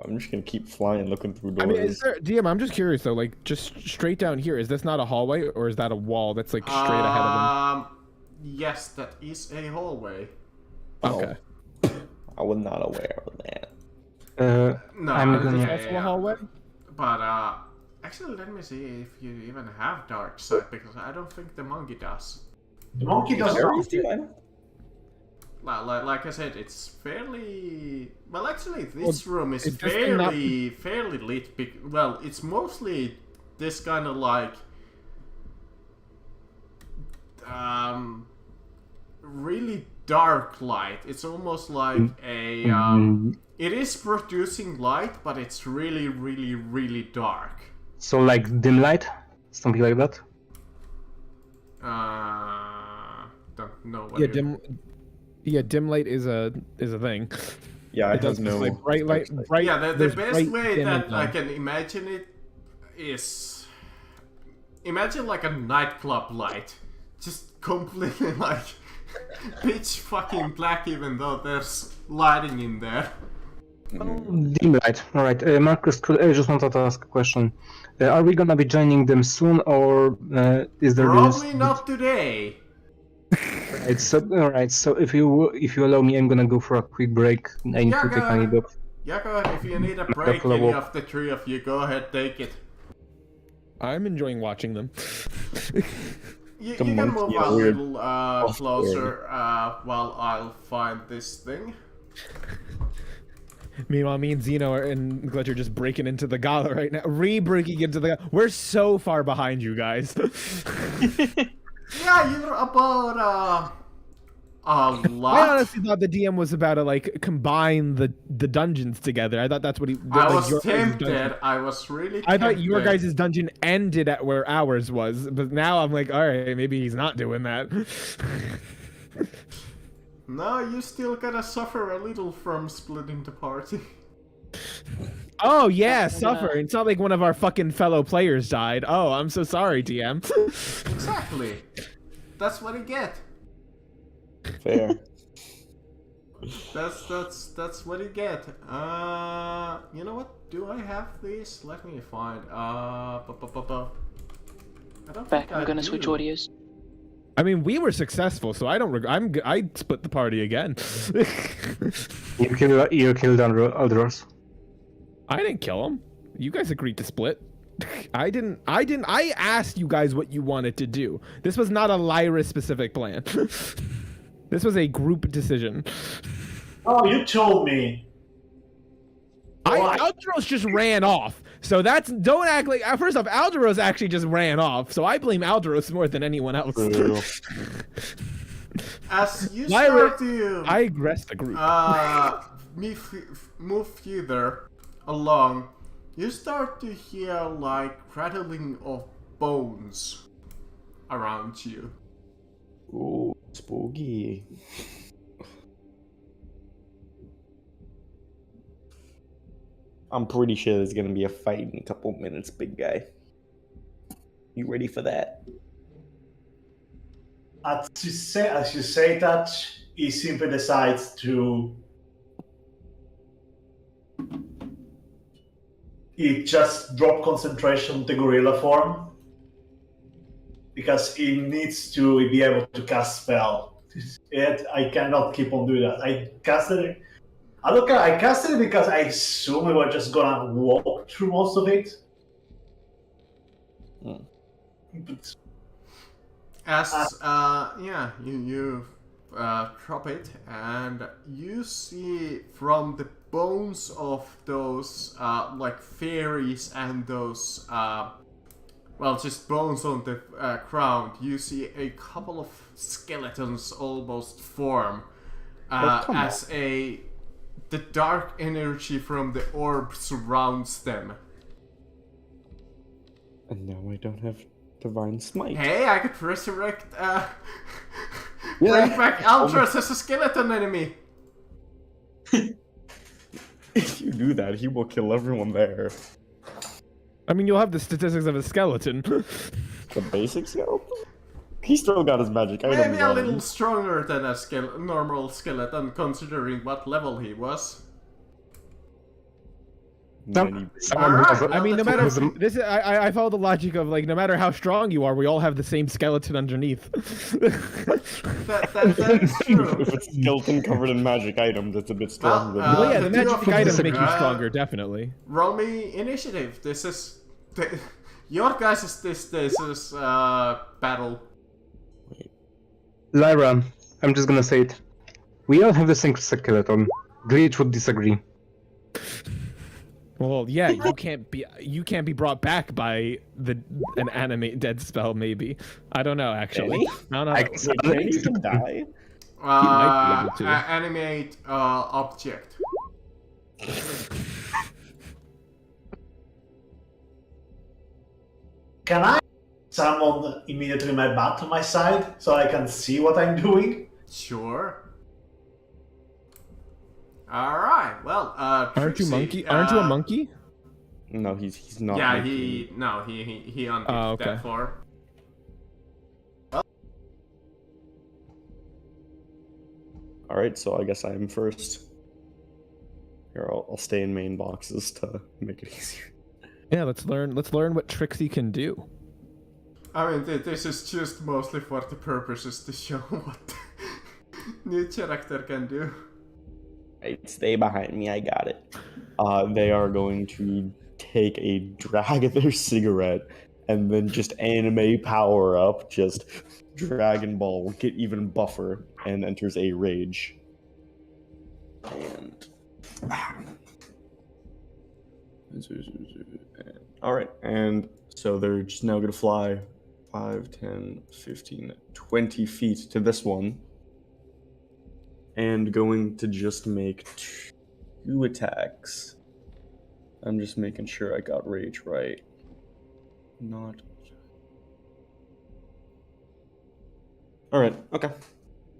I'm just gonna keep flying, looking through doors. I mean, is there DM? I'm just curious though. Like, just straight down here, is this not a hallway or is that a wall that's like straight ahead of Yes, that is a hallway. them? Okay. I was not aware of that. No, I'm Is gonna- this also a hallway? But actually, let me see if you even have dark side because I don't think the monkey does. The monkey does not. Like I said, it's fairly well. Actually, this room is it does not- fairly lit. Well, it's mostly this kind of like really dark light. It's almost like a it is producing light, but it's really, really, really dark. So like dim light, something like that. Don't know what. Yeah, you- dim light is a thing. Yeah, it does has no. like bright light, bright. Yeah, the there's best bright, way dim, that and I dark. can imagine it is imagine like a nightclub light, just completely like pitch fucking black, even though there's lighting in there. Dim light. All right, Marcus. I just wanted to ask a question. Are we gonna be joining them soon, or is there? Probably not today. All right. So if you allow me, I'm gonna go for a quick break. I need Yeah, to go take my ahead. dog. Yeah, go ahead. If you need a break, Buffalo any Wolf. of the three of you, go ahead, take it. I'm enjoying watching them. You The can monkey move is a weird. little closer while I'll find this thing. Meanwhile, me and Zeno and Glitch are just breaking into the gala right now. Re-breaking into the gala. We're so far behind you guys. Yeah, you're about a I lot. honestly thought the DM was about to like combine the dungeons together. I thought that's what he. I like, was your guys' dungeon- tempted. I was really I tempted. thought your guys' dungeon ended at where ours was, but now I'm like, all right, maybe he's not doing that. No, you still gotta suffer a little from splitting the party. Oh yeah, suffer. It's not like one of our fucking fellow players died. Oh, I'm so sorry, DM. Exactly. That's what you get. Fair. That's what you get. You know what? Do I have these? Let me find. I don't Back, think I'm I gonna do. switch audios. I mean, we were successful, so I don't. I split the party again. You killed Aldros. I didn't kill him. You guys agreed to split. I didn't. I asked you guys what you wanted to do. This was not a Lyra specific plan. This was a group decision. Oh, you told me. Why? Aldros just ran off. So don't act like. First off, Aldros actually just ran off. So I blame Aldros more than anyone else. True. As you Lyra- start to I aggressed the group. move further along, you start to hear like rattling of bones around you. Ooh, spooky. I'm pretty sure there's gonna be a fight in a couple minutes, big guy. You ready for that? As you say that, he simply decides to. He just drop concentration to gorilla form because he needs to be able to cast spell. Yet I cannot keep on doing that. I casted it. I casted it because I assume we were just gonna walk through most of it. But As yeah, you drop it, and you see from the bones of those like fairies and those well, just bones on the ground, you see a couple of skeletons almost form as the dark energy from the orb surrounds them. And now I don't have Divine Smite. Hey, I could resurrect bring back Altros as a skeleton enemy. If you do that, he will kill everyone there. I mean, you'll have the statistics of a skeleton. The basic skeleton? He still got his magic items Maybe a on little him. stronger than a normal skeleton, considering what level he was. Many- Someone has a- I mean, no matter has a- this, I follow the logic of like, no matter how strong you are, we all have the same skeleton underneath. That's true. If it's skeleton covered in magic items, it's a bit stronger. Well, Well, yeah, the the two magic of you items make disagree. you stronger, definitely. Roll me initiative. This is your guys' this is battle. Lyra, I'm just gonna say it. We all have the same skeleton. Glitch would disagree. Well, yeah, you can't be brought back by an animate dead spell. Maybe I don't know. Actually, I don't know. I guess Wait, can you even die? might be able to. Animate object. Can I summon immediately my bat to my side so I can see what I'm doing? Sure. All right. Well, Aren't you Trixie, monkey? Aren't you a monkey? No, he's not. Yeah, making- he unpicked Oh, okay. that for. Alright, so I guess I'm first. Here, I'll stay in main boxes to make it easier. Yeah, let's learn what Trixie can do. I mean, this is just mostly for the purposes to show what the new character can do. Right, stay behind me, I got it. They are going to take a drag of their cigarette and then just anime power up, just Dragon Ball, get even buffer, and enters a rage. And. Alright, and so they're just now going to fly 5, 10, 15, 20 feet to this one. And going to just make 2 attacks. I'm just making sure I got rage right. Not. Alright, okay.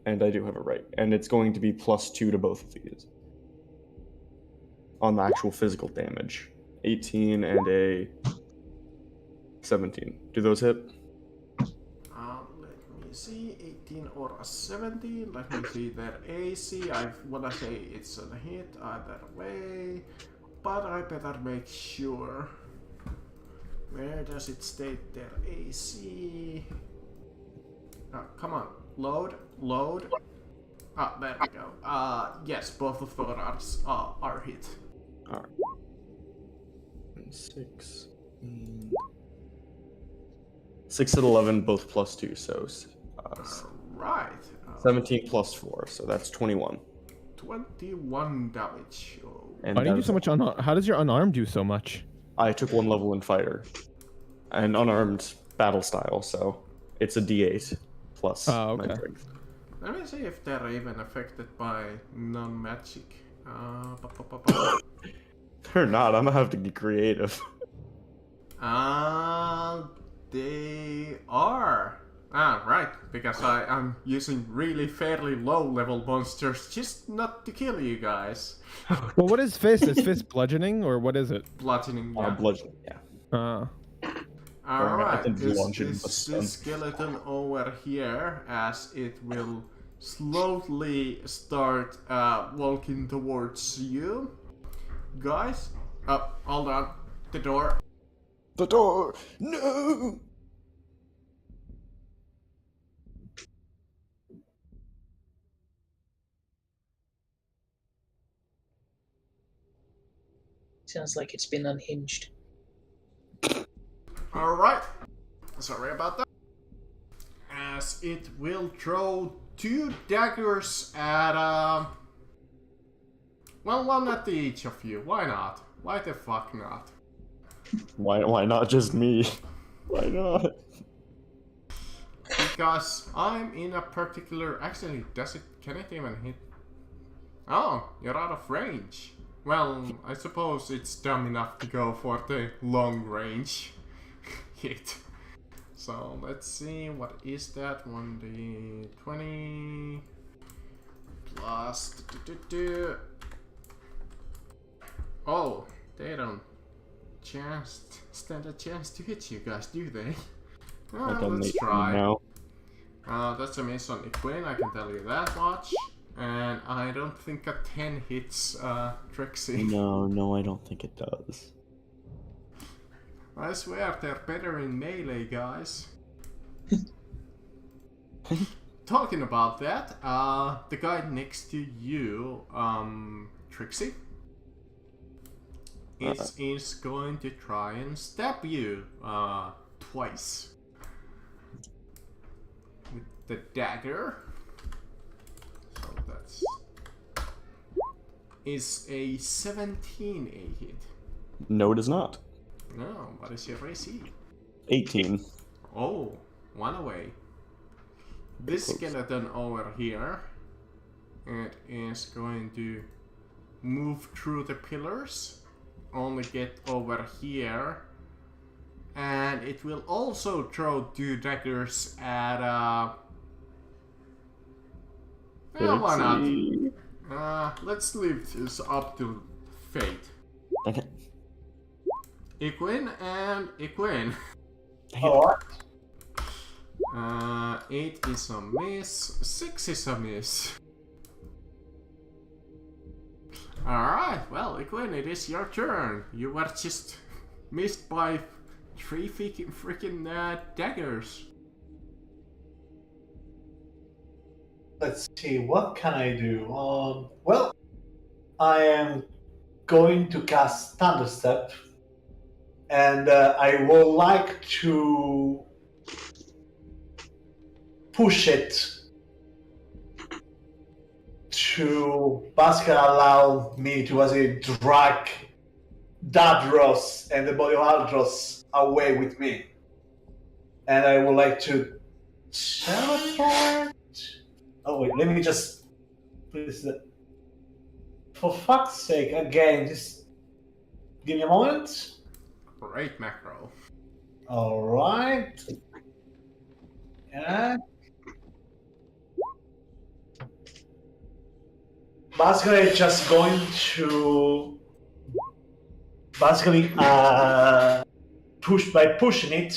And I do have it right. And it's going to be +2 to both of these. On the actual physical damage. 18 and a 17. Do those hit? Let me see, 18 or a 17. Let me see their AC. I wanna say it's a hit either way, but I better make sure. Where does it state their AC? Oh, come on, load. Ah, there we go. Yes, both of those are hit. Alright. 6 and 6 and 11, both +2, so Right. 17 +4, so that's 21. 21 damage. Oh. And Why do you do that's- so much how does your unarmed do so much? I took 1 level in fighter, and unarmed battle style, so it's a D8 plus Oh, my okay. strength. Let me see if they're even affected by non-magic. They're not. I'm gonna have to get creative. They are. Ah, right. Because I'm using really fairly low-level monsters just not to kill you guys. Well, what is fist? Is fist bludgeoning or what is it? Bludgeoning. Yeah. Bludgeoning, yeah. All I right. can Is launch it in the this stun. skeleton over here as it will slowly start walking towards you, guys? Oh, hold on. The door. The door! No! Sounds like it's been unhinged. Alright. Sorry about that. As it will throw 2 daggers at well, one at each of you. Why not? Why the fuck not? Why not just me? Why not? Because I'm in a particular. Actually, can it even hit? Oh, you're out of range. Well, I suppose it's dumb enough to go for the long range hit. So let's see, what is that? 1d20 plus. Oh, they don't stand a chance to hit you guys, do they? Let's try. Now. That's a miss on Equine, I can tell you that much. And I don't think a 10 hits Trixie. No, I don't think it does. I swear they're better in melee, guys. Talking about that, the guy next to you, Trixie, is going to try and stab you twice with the dagger. So that's is a 17 a hit. No, it is not. No, what is your AC? 18. Oh, one away. This skeleton over here, it is going to move through the pillars, only get over here, and it will also throw 2 daggers at why not? Let's leave this up to fate. Okay. Equine and Equine. Alright. 8 is a miss, 6 is a miss. Alright, well, Equine, it is your turn. You were just missed by 3 freaking daggers. Let's see, what can I do? Well, I am going to cast Thunderstep, and I would like to push it to basically allow me to drag Dadros and the body of Aldros away with me. And I would like to teleport. Oh wait, let me just please. For fuck's sake, again, just give me a moment. Great macro. Alright. Yeah. Basically, just going to push by pushing it.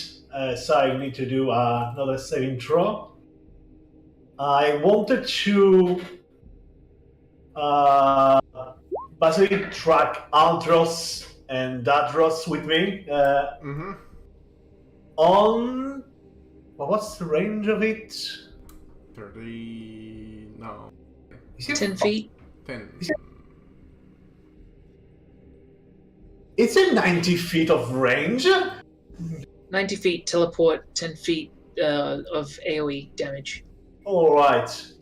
So I need to do another saving throw. I wanted to basically track Aldros and Dadros with me. On what's the range of it? 30. No. Is it 10 feet. 10. It's a 90 feet of range. 90 feet, teleport, 10 feet of AoE damage. Alright.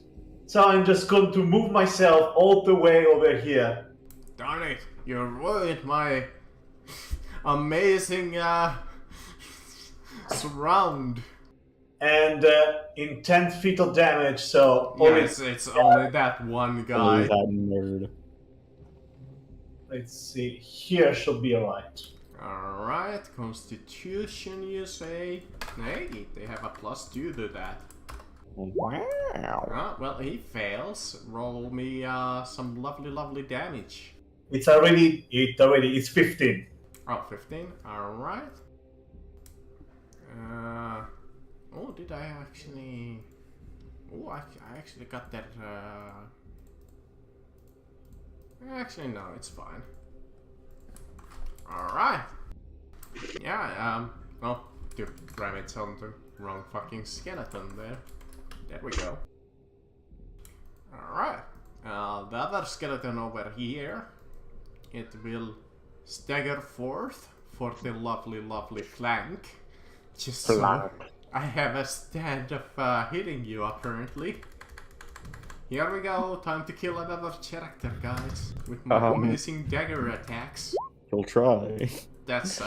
So I'm just going to move myself all the way over here. Darn it, you ruined my amazing surround. And in 10 feet of damage, so Yes, it's only that one guy. That nerd. let's see, here should be alright. Alright, Constitution, you say? Hey, they have a +2 to that. Wow. Well, he fails. Roll me some lovely damage. It's 15. Oh, 15? Alright. Oh, did I actually... Oh, I actually got that... Actually, no, it's fine. Alright. Yeah, well, to ram it on the wrong fucking skeleton there. There we go. Alright. The other skeleton over here, it will stagger forth for the lovely flank. Just so I have a stand of hitting you, apparently. Here we go. Time to kill another character, guys. With my amazing dagger attacks. He'll try. That's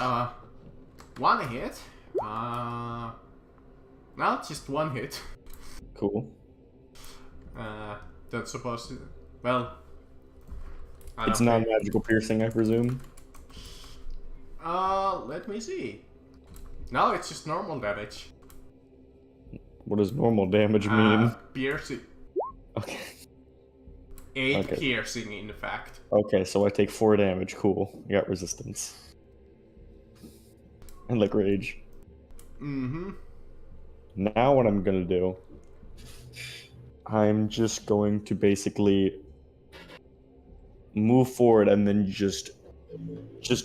one hit. No, just one hit. Cool. That's supposed to. Well, I It's don't not think- magical piercing, I presume. Let me see. No, it's just normal damage. What does normal damage mean? Piercing. Okay. 8 Okay. piercing, in fact. Okay, so I take 4 damage. Cool. I got resistance. And like rage. Mm-hmm. Now what I'm gonna do, I'm just going to basically move forward and then just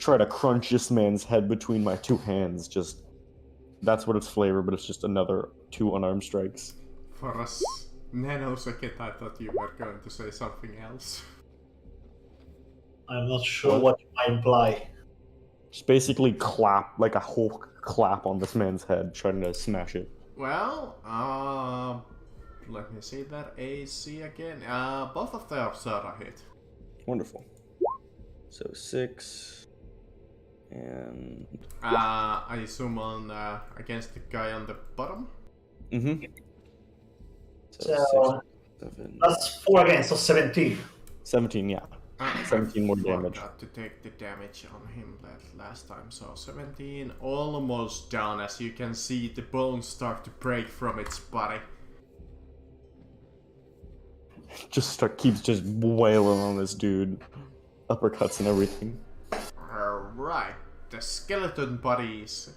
try to crunch this man's head between my 2 hands. Just that's what its flavor, but it's just another 2 unarmed strikes. For a nanosecond, I thought you were going to say something else. I'm not sure what you might imply. Just basically clap like a whole clap on this man's head, trying to smash it. Well, let me see that AC again. Both of those are a hit. Wonderful. So 6 and I assume on against the guy on the bottom. mm-hmm. So, 6, 7, That's 4 again, so 17. 17. Yeah. 17 more damage. Forgot to take the damage on him that last time. So 17, almost down. As you can see, the bones start to break from its body. Keeps just wailing on this dude, uppercuts and everything. Alright, the skeleton bodies.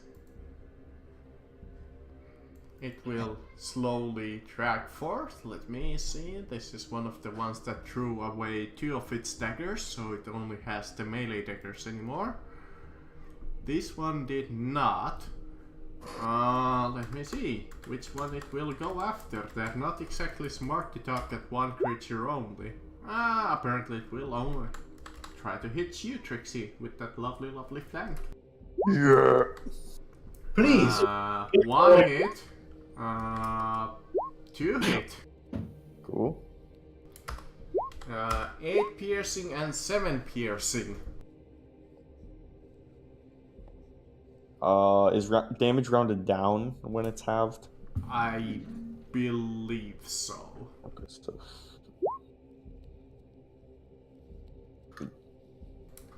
It will slowly drag forth. Let me see. This is one of the ones that threw away 2 of its daggers, so it only has the melee daggers anymore. This one did not. Let me see which one it will go after. They're not exactly smart to target one creature only. Apparently it will only try to hit you, Trixie, with that lovely, lovely flank. Yeah. Please. 1 hit. 2 hit. Cool. 8 piercing and 7 piercing. Is damage rounded down when it's halved? I believe so. Okay, so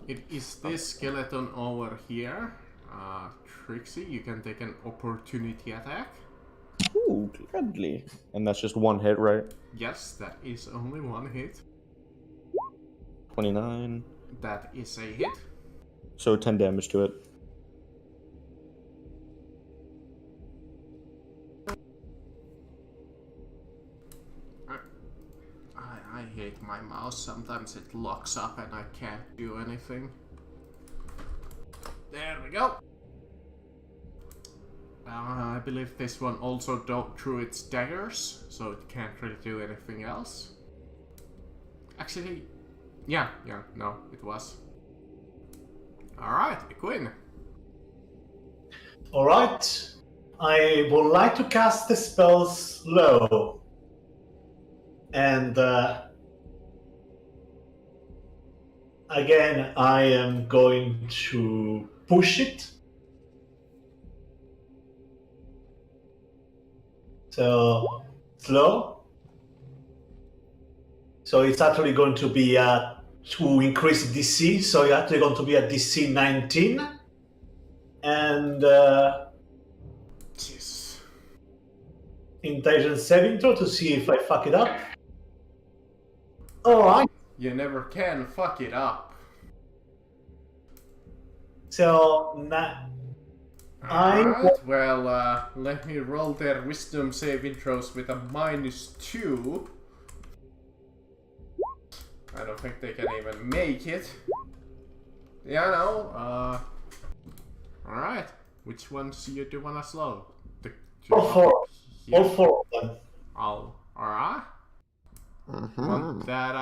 It is this skeleton over here. Trixie, you can take an opportunity attack. ooh, gladly. And that's just 1 hit, right? Yes, that is only 1 hit. 29. That is a hit. So 10 damage to it. I hate my mouse. Sometimes it locks up and I can't do anything. There we go. I believe this one also drew its daggers, so it can't really do anything else. Actually, yeah, no, it was. Alright, Quinn. Alright. I would like to cast the spell slow. And again, I am going to push it. So slow. So it's actually going to be to increase DC. So it's actually going to be a DC 19. And Jeez. intelligence saving throw to see if I fuck it up. Alright. You never can fuck it up. So Alright, well, let me roll their wisdom saving throws with a -2. I don't think they can even make it. Yeah, no, alright. Which ones do you wanna slow? all four. Yeah. All 4 of them. Alright. Want that,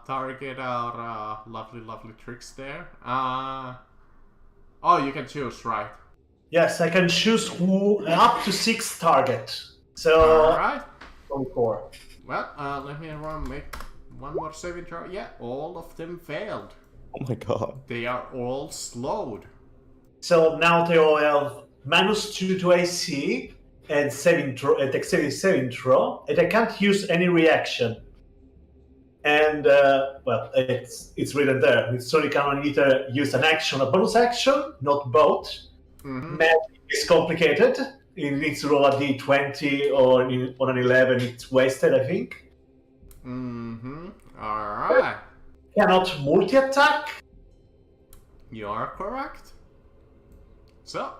target our, lovely, lovely tricks there. Oh, you can choose, right? Yes, I can choose who up to 6 target. So Alright. all 4. Well, let me make one more saving throw. Yeah, all of them failed. Oh my god. They are all slowed. So now they all have -2 to AC and dexterity saving throw, and I can't use any reaction. And well, it's written there. It's only can either use an action or bonus action, not both. Mm-hmm. Magic is complicated. It needs to roll a d20 or on an 11, it's wasted, I think. Mm-hmm. Alright. Cannot multi-attack. You are correct. So,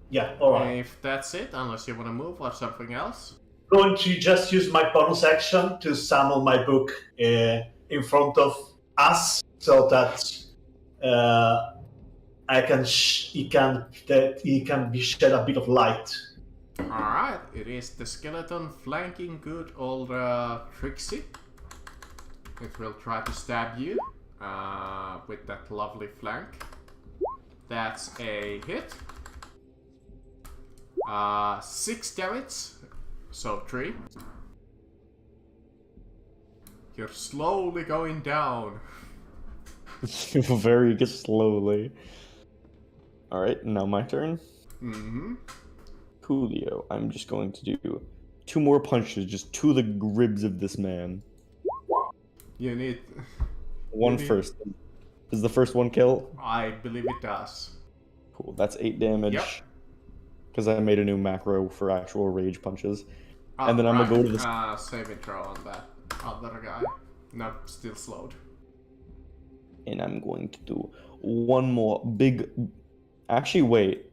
Yeah, alright. if that's it, unless you want to move or something else. Going to just use my bonus action to summon my book in front of us, so that he can be shed a bit of light. Alright, it is the skeleton flanking good old Trixie. It will try to stab you with that lovely flank. That's a hit. 6 damage, so 3. You're slowly going down. Very slowly. Alright, now my turn. Mm-hmm. Coolio. I'm just going to do 2 more punches just to the ribs of this man. You need... One Maybe- first. Does the first one kill? I believe it does. Cool, that's 8 damage. Yep. Because I made a new macro for actual rage punches. And then I'm gonna go to the... Saving throw on that other guy. No, still slowed. And I'm going to do one more big... Actually, wait.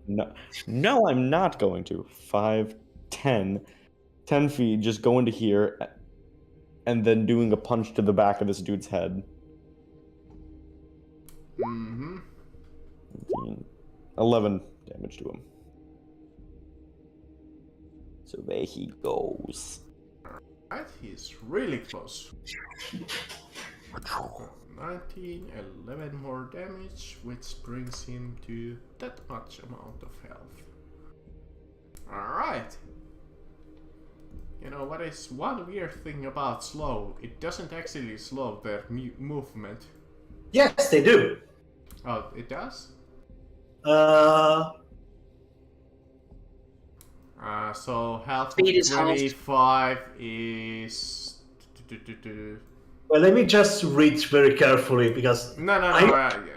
No, I'm not going to. 5, 10. 10 feet, just going to here. And then doing a punch to the back of this dude's head. Mm-hmm. 11 damage to him. So there he goes. Right, he's really close. 19, 11 more damage, which brings him to that much amount of health. Alright. You know what is one weird thing about slow? It doesn't actually slow their movement. Yes, they do. Oh, it does? So health Speed is 25 is... Well, let me just read very carefully because No,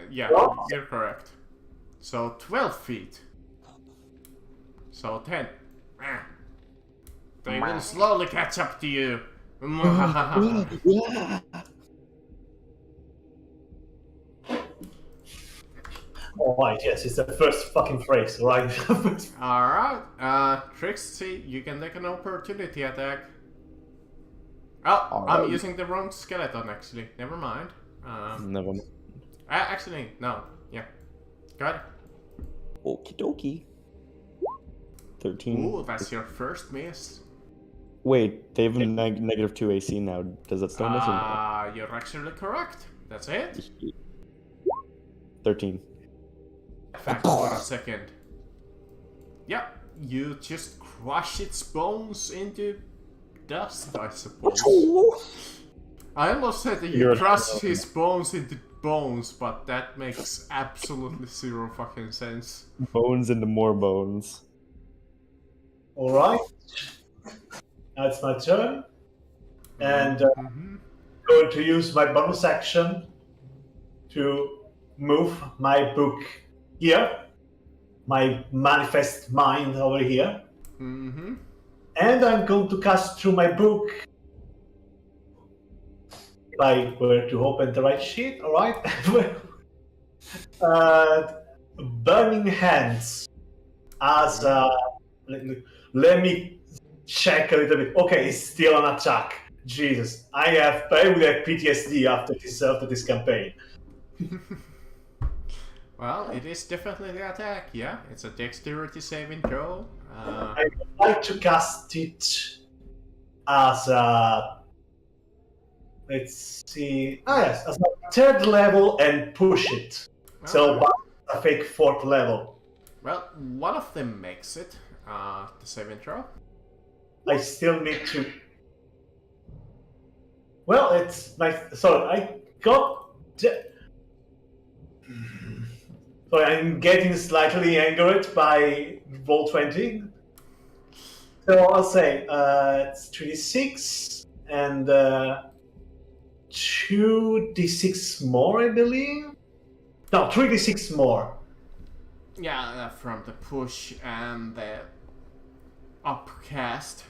yeah, you're correct. So 12 feet. So 10. Ah. They will slowly catch up to you. all right, yes, it's the first fucking phrase, right? Alright, Trixie, you can take an opportunity attack. Oh, I'm Alright. using the wrong skeleton actually. Never mind. Never mind. Actually, no. Yeah. Got it. Okie dokie. 13. Ooh, that's your first miss. Wait, they have a -2 AC now. Does that still miss or no? You're actually correct. That's it. 13. Fact for a second. Yep, you just crush its bones into dust, I suppose. I almost said that you You're crush his bones into bones, but that makes absolutely zero fucking sense. Bones into more bones. All right. Now it's my turn, and going to use my bonus action to move my book here, my manifest mind over here, Mm-hmm. and I'm going to cast through my book. If I were to open the right sheet, all right. Burning Hands as let me check a little bit. Okay, it's still an attack. Jesus, I will have PTSD after this campaign. Well, it is definitely the attack, yeah. It's a dexterity saving throw. I would like to cast it as a... Let's see... yes, as a 3rd level and push it. So, a fake 4th level. Well, one of them makes it. The saving throw. I still need to Well, it's nice. So I got. So I'm getting slightly angered by roll 20. So I'll say it's 3d6 and 2d6 more, I believe. No, 3d6 more. Yeah, from the push and the upcast.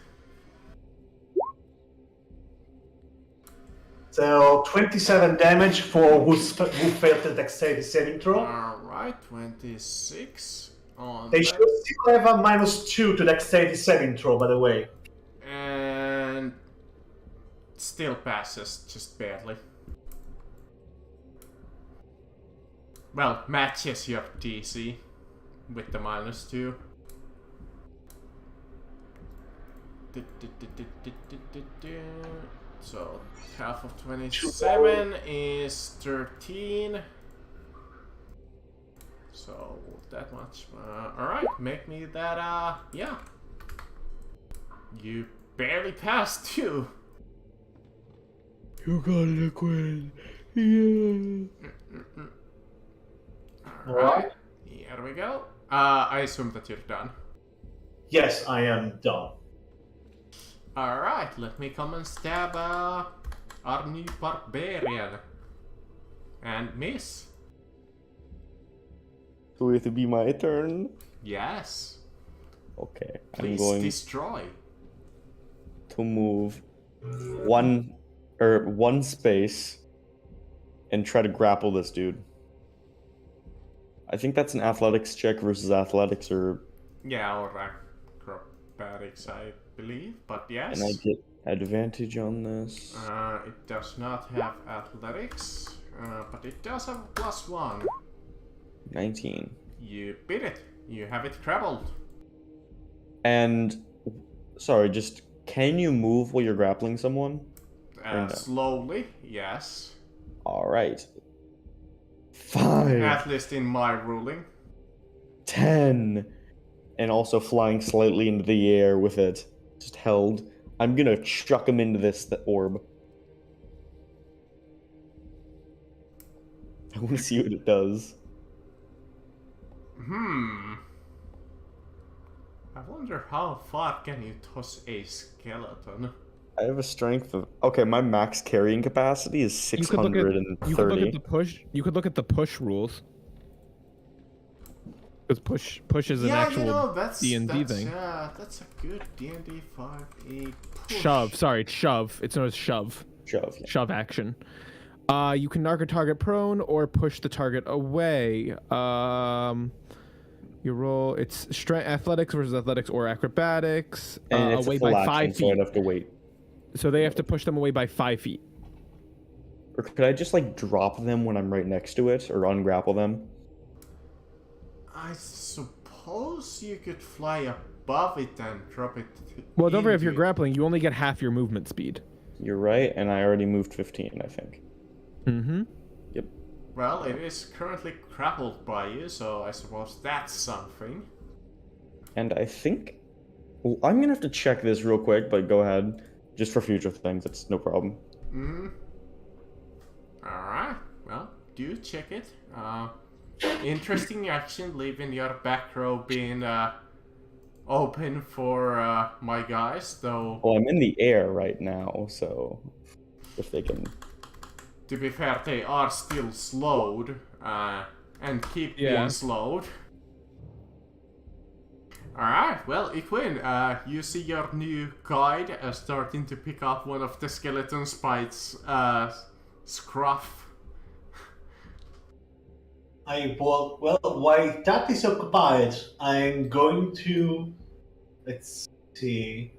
So 27 damage for who failed the dexterity saving throw. Alright, 26 on They that. should still have a -2 to dexterity saving throw, by the way. And still passes, just barely. Well, matches your DC with the -2. So half of 27 is 13. So that much. Alright, make me that, yeah. You barely passed too. You got it, Quinn. Yeah. Alright, here we go. I assume that you're done. Yes, I am done. Alright, let me come and stab our new barbarian. And miss. So it to be my turn. Yes. Okay, I'm Please going destroy. to move one space and try to grapple this dude. I think that's an athletics check versus athletics, or Yeah, or acrobatics, I believe. But yes. and I get advantage on this. It does not have athletics, but it does have +1. 19. You beat it. You have it crabbled. And sorry, just can you move while you're grappling someone? no? Slowly, yes. All right. 5, At least in my ruling. 10, and also flying slightly into the air with it, just held. I'm gonna chuck him into the orb. I want to see what it does. I wonder how far can you toss a skeleton? I have a strength of my max carrying capacity is You could look at 630. the push. You could look at the push rules. Because push is an actual D&D thing. That's a good D&D 5e push. Shove. It's known as shove. Shove. Yeah. Shove action. You can knock a target prone or push the target away. You roll. It's strength, athletics versus athletics or acrobatics. And it's away a full by action, 5 so I'd feet. have to wait. So they have to push them away by 5 feet. Or could I just like drop them when I'm right next to it, or ungrapple them? I suppose you could fly above it and drop it. Well, don't forget, if you're into it. grappling, you only get half your movement speed. You're right, and I already moved 15, I think. Mm-hmm. Yep. Well, it is currently grappled by you, so I suppose that's something. And I think I'm gonna have to check this real quick, but go ahead. Just for future things, it's no problem. Alright, well, do check it. Interesting action, leaving your back row being open for my guys, though. Well, I'm in the air right now, so if they can. To be fair, they are still slowed, and keep being slowed. Alright, well, Iquin, you see your new guide starting to pick up one of the skeleton's bites, scruff. Well, while that is occupied, I'm going to. Let's see.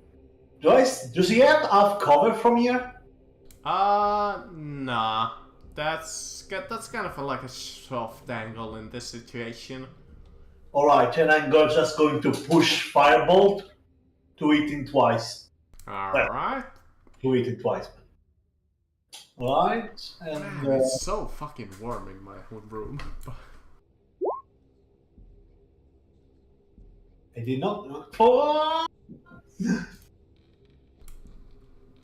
Does he have cover from here? Nah. That's kind of like a soft angle in this situation. Alright, and I'm just going to push Firebolt to hit him twice. Alright. To hit him twice. Alright, and. Man, it's so fucking warm in my own room. I did not look for.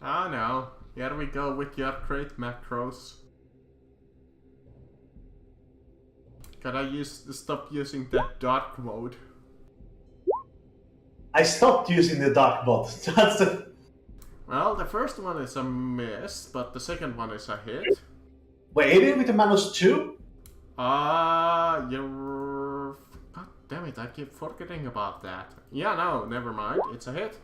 I know. Here we go with your great macros. Can I stop using that dark mode? I stopped using the dark mode. That's the. Well, the first one is a miss, but the second one is a hit. Wait, even with the -2? You're... God damn it, I keep forgetting about that. Yeah, no, never mind, it's a hit.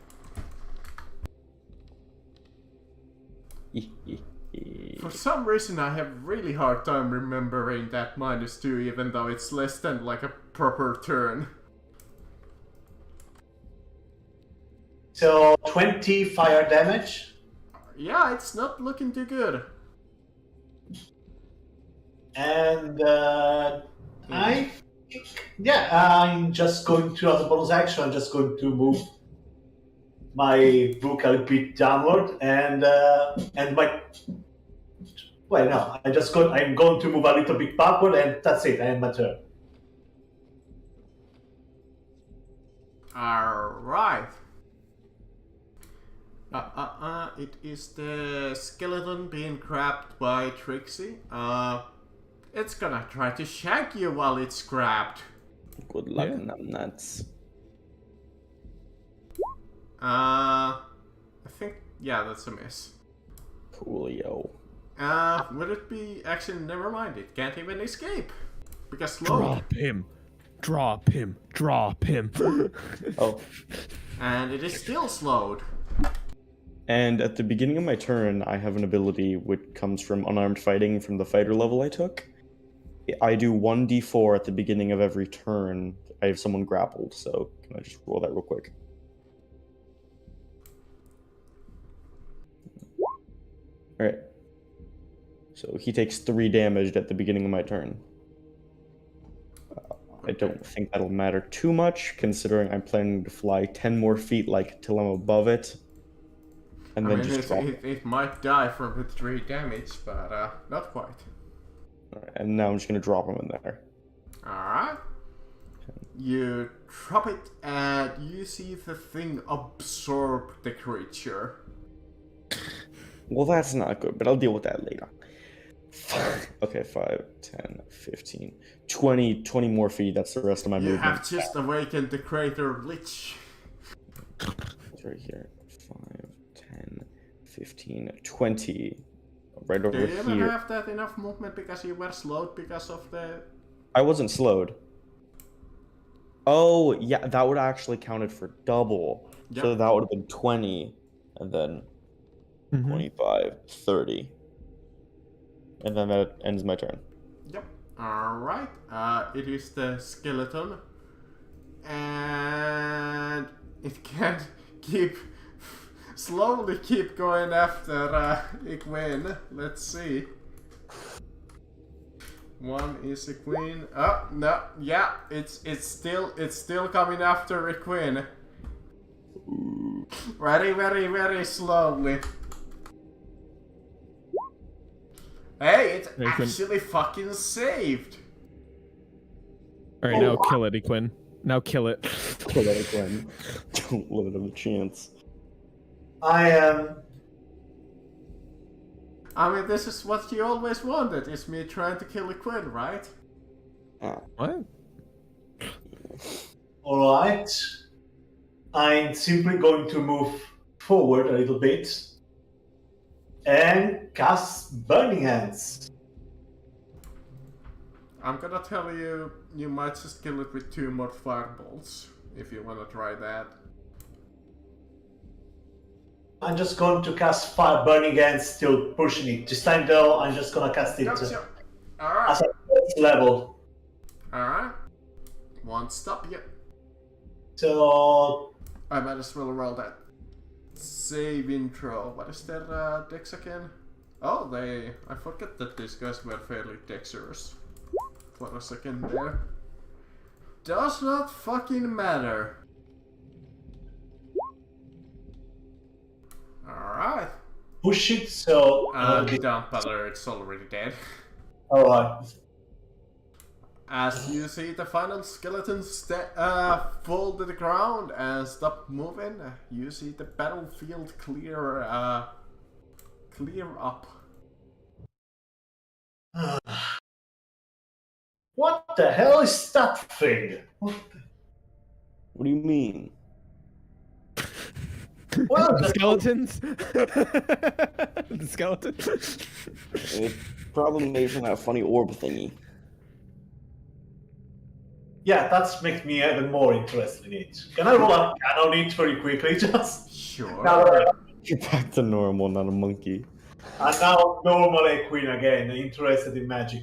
For some reason I have really hard time remembering that -2, even though it's less than like a proper turn. So 20 fire damage. Yeah, it's not looking too good. And I think, yeah, I'm just going to, as a bonus action, I'm just going to move my book a bit downward and my. Well, no, I'm going to move a little bit backward, and that's it. I end my turn. Alright. It is the skeleton being grabbed by Trixie. It's gonna try to shank you while it's grabbed. Good luck on them nuts. I think, yeah, that's a miss. Coolio. Would it be, actually, never mind, it can't even escape. Because slow. Drop him. Drop him. Drop him. Oh. And it is still slowed. And at the beginning of my turn, I have an ability which comes from unarmed fighting from the fighter level I took. I do 1d4 at the beginning of every turn. I have someone grappled, so can I just roll that real quick? Alright. So he takes 3 damage at the beginning of my turn. I don't think that'll matter too much, considering I'm planning to fly 10 more feet, like, till I'm above it. And then just drop it. It might die from the 3 damage, but not quite. Alright, and now I'm just gonna drop him in there. Alright. You drop it and you see the thing absorb the creature. Well, that's not good, but I'll deal with that later. Okay, 5, 10, 15, 20 more feet. That's the rest of my You movement. have just awakened the Crater Lich. It's right here. 5, 10, 15, 20. Right over Do you even here. have that enough movement because you were slowed because of the... I wasn't slowed. Oh, yeah, that would actually counted for double. Yep. So that would have been 20, and then 25, 30. And then that ends my turn. Yep. Alright. It is the skeleton. And it can slowly keep going after Egwene. Let's see. One is Egwene. Oh, no. Yeah, it's still coming after Egwene. Very, very, very slowly. Hey, it's actually fucking saved. All right, now kill it, Equin. Now kill it. Kill it again. Don't let it have a chance. I am. I mean, this is what you always wanted, is me trying to kill Egwene, right? What? Alright. I'm simply going to move forward a little bit and cast Burning Hands. I'm gonna tell you, you might just kill it with 2 more fireballs, if you wanna try that. I'm just going to cast Fire Burning Hands, still pushing it. This time though, I'm just gonna cast it Gotcha. Alright. as a first level. Alright. Won't stop you. So, I might as well roll that. Save intro. What is their dex again? Oh, I forget that these guys were fairly dexterous. For a second there. Does not fucking matter. Alright. push it, so... Don't bother, it's already dead. Alright. As you see the final skeleton fall to the ground and stop moving, you see the battlefield clear clear up. What the hell is that thing? What do you mean? Well, The skeletons. The skeleton. It's probably made from that funny orb thingy. yeah, that makes me even more interested in it. Can I roll a canon it very quickly, just? Sure. Now, You're back to normal, not a monkey. and now normally Queen again, interested in magic.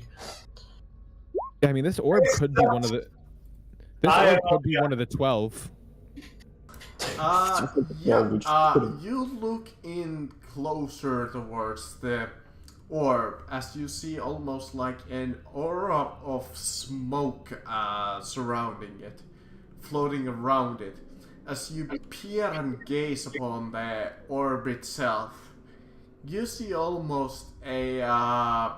I mean, this orb could be one of the. This I orb am- could be one of the 12. You look in closer towards the orb as you see almost like an aura of smoke surrounding it, floating around it. As you peer and gaze upon the orb itself, you see almost a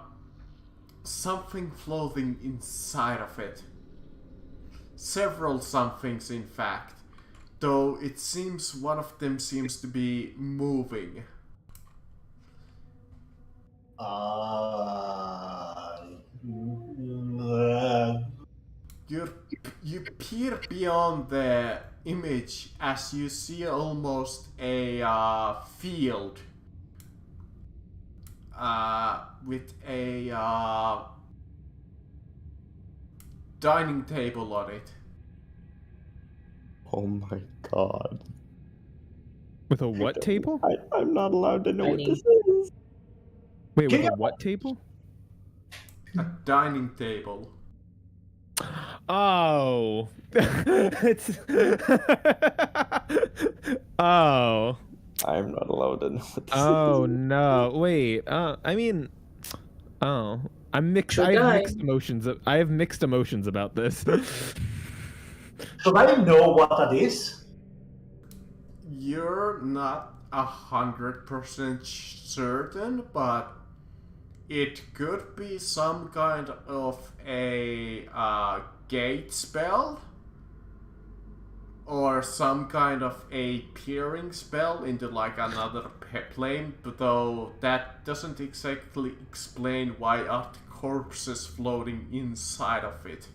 something floating inside of it. Several somethings, in fact. Though it seems one of them seems to be moving. You peer beyond the image as you see almost a field with a dining table on it. Oh my god. With a what table? I'm not allowed to know what Dining. this is. Wait, with Can a you- what table? A dining table. Oh. It's. Oh. I'm not allowed to know what this Oh is. no. Wait. I mean. Oh. I'm mixed. Should I have I? mixed emotions. I have mixed emotions about this. Should I know what that is? You're not 100% certain, but it could be some kind of a gate spell or some kind of a peering spell into like another plane, though that doesn't exactly explain why are the corpses floating inside of it.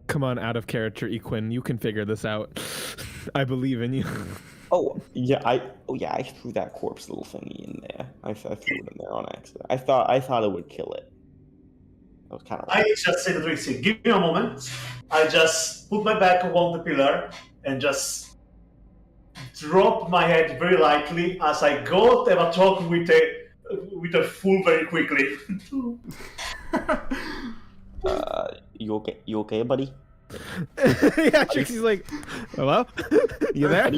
Come on, out of character, Equin. You can figure this out. I believe in you. Oh yeah, I threw that corpse little thingy in there. I threw it in there on accident. I thought it would kill it. That was kind of. I just said to Trixie, give me a moment. I just put my back on the pillar and just drop my head very lightly as I go to have a talk with a fool very quickly. You okay? You okay, buddy? Yeah, Trixie's like, hello? You there?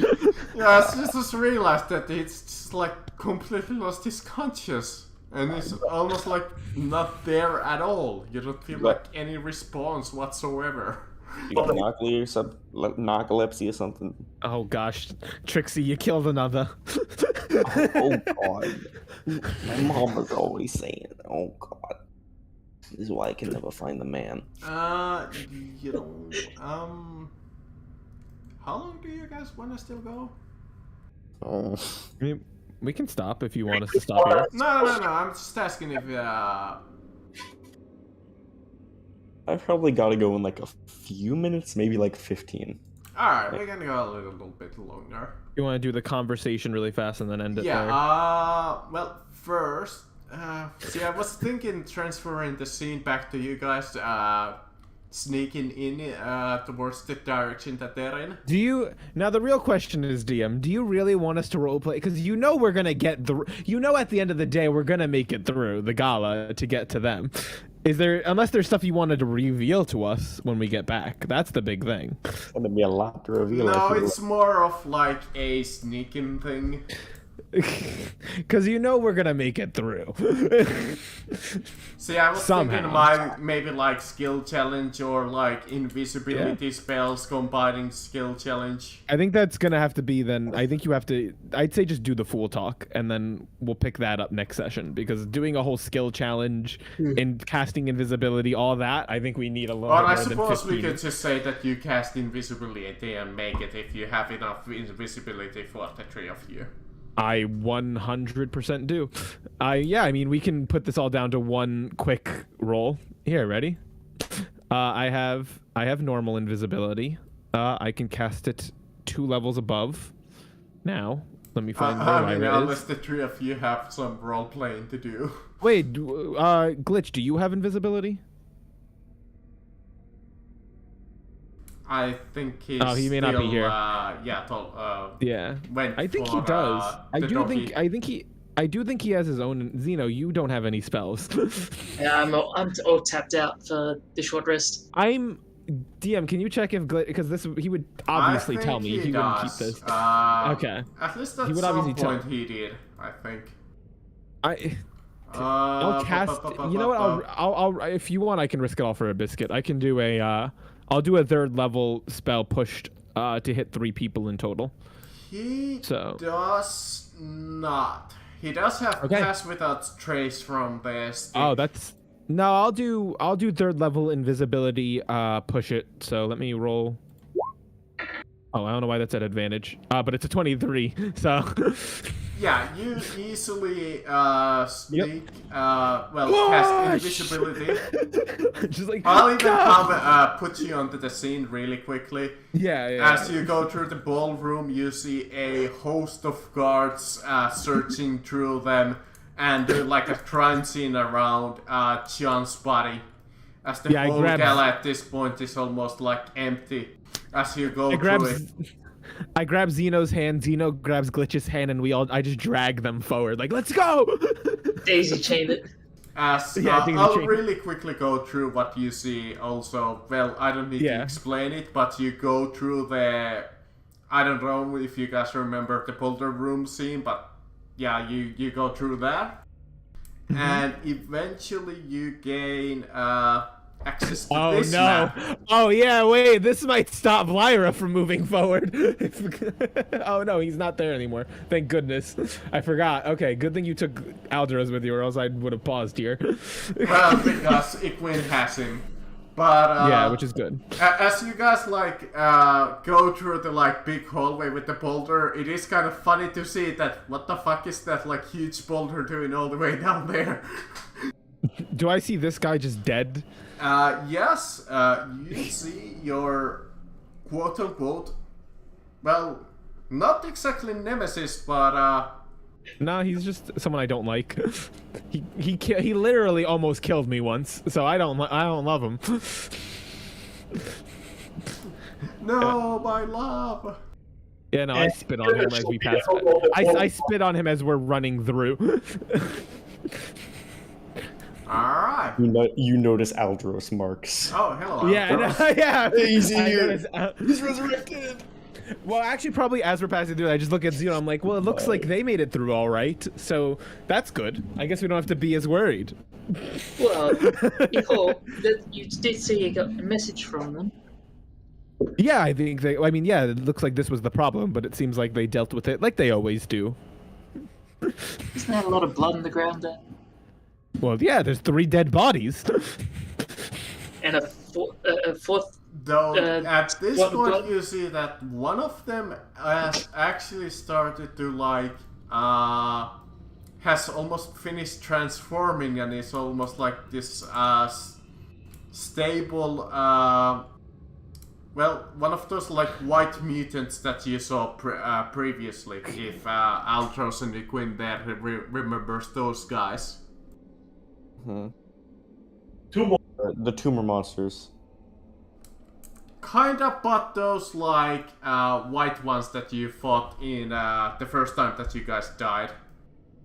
Yeah, I just realized that it's just like completely lost his conscious. And it's almost like not there at all. You don't feel like any response whatsoever. You got narcolepsy or something? Oh gosh, Trixie, you killed another. Oh god. My mom was always saying, "Oh god, this is why I can never find the man." You know, how long do you guys want to still go? Oh. I mean, we can stop if you want us to stop here. No, I'm just asking if, I probably gotta go in like a few minutes, maybe like 15. Alright, we're gonna go a little bit longer. You want to do the conversation really fast and then end it Yeah, there? well, first, see, I was thinking transferring the scene back to you guys, sneaking in towards the direction that they're in. Do you now? The real question is, DM, do you really want us to roleplay? Because you know we're gonna get the. You know, at the end of the day, we're gonna make it through the gala to get to them. Is there, unless there's stuff you wanted to reveal to us when we get back? That's the big thing. It's gonna be a lot to reveal. I No, feel it's more of like a sneaking thing. Because you know we're gonna make it through. See, I was Somehow. thinking like maybe like skill challenge or like invisibility spells combining skill challenge. I think that's gonna have to be then. I think you have to. I'd say just do the fool talk, and then we'll pick that up next session. Because doing a whole skill challenge and casting invisibility, all that, I think we need a little. Or bit I more than suppose we 15. could just say that you cast invisibility and make it if you have enough invisibility for the three of you. I 100% do. Yeah, I mean, we can put this all down to one quick roll. Here, ready? I have normal invisibility. I can cast it 2 levels above. Now, let me find where I mean, Lyra unless is. the 3 of you have some role playing to do. Wait, Glitch, do you have invisibility? I think he's Oh, he may not be still, here. Yeah, went I think he for, does. the doggy. I do think he has his own. Zeno, you don't have any spells. Yeah, I'm all tapped out for the short rest. I'm DM. Can you check if Glitch, because this he would obviously I tell think me he wouldn't keep does. this. Okay. At least at He would some obviously tell- point he did, I think. I'll cast. You know what? I'll if you want, I can risk it all for a biscuit. I can do a. I'll do a 3rd level spell pushed to hit 3 people in total. He So- does not. He does have Okay. Pass Without Trace from the stick. Oh, that's no. I'll do 3rd level invisibility. Push it. So let me roll. Oh, I don't know why that's at advantage. But it's a 23. So. Yeah, you easily sneak. Cast invisibility. Just like. I'll even come put you onto the scene really quickly. Yeah. As you go through the ballroom, you see a host of guards searching through them and do like a crime scene around John's body. As the whole gala at this point is almost like empty. As you go through it. I grab Zeno's hand, Zeno grabs Glitch's hand, and I just drag them forward. Like, let's go! Daisy chain it. I'll really quickly go through what you see also. Well, I don't need to explain it, but you go through the... I don't know if you guys remember the Boulder Room scene, but yeah, you go through that. Mm-hmm. And eventually you gain access to this map. Oh yeah, wait, this might stop Lyra from moving forward. Oh no, he's not there anymore. Thank goodness. I forgot. Okay, good thing you took Alduras with you, or else I would have paused here. Well, because Iquin has him. But yeah, which is good. As you guys go through the big hallway with the boulder, it is kind of funny to see that what the fuck is that huge boulder doing all the way down there? Do I see this guy just dead? Yes, you see your quote-unquote, well, not exactly nemesis, but no, he's just someone I don't like. He literally almost killed me once, so I don't love him. No, my love. Yeah, no, I spit on him as we pass. I spit on him as we're running through. Alright. You notice Aldros marks. Oh, hello. Yeah. He's here. He's resurrected. Well, actually, probably as we're passing through, I just look at Zeno. I'm like, well, it looks like they made it through all right, so that's good. I guess we don't have to be as worried. Well, you did say you got a message from them. Yeah, I think they. I mean, yeah, it looks like this was the problem, but it seems like they dealt with it like they always do. Isn't there a lot of blood on the ground there? Well, yeah, there's 3 dead bodies. And a fourth. Though at this point you see that one of them has actually started to has almost finished transforming and is almost like this stable one of those white mutants that you saw previously, if Aldros and Iquin there remembers those guys. The tumor monsters. Kinda, but those white ones that you fought in the first time that you guys died.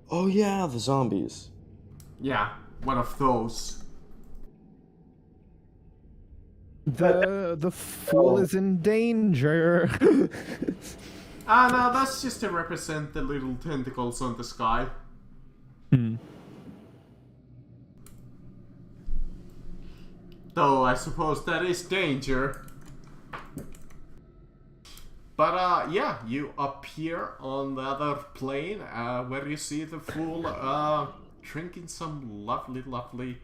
Oh yeah, the zombies. Yeah, one of those. The fool is in danger. No, that's just to represent the little tentacles on the sky. Though I suppose that is danger. But yeah, you appear on the other plane where you see the fool drinking some lovely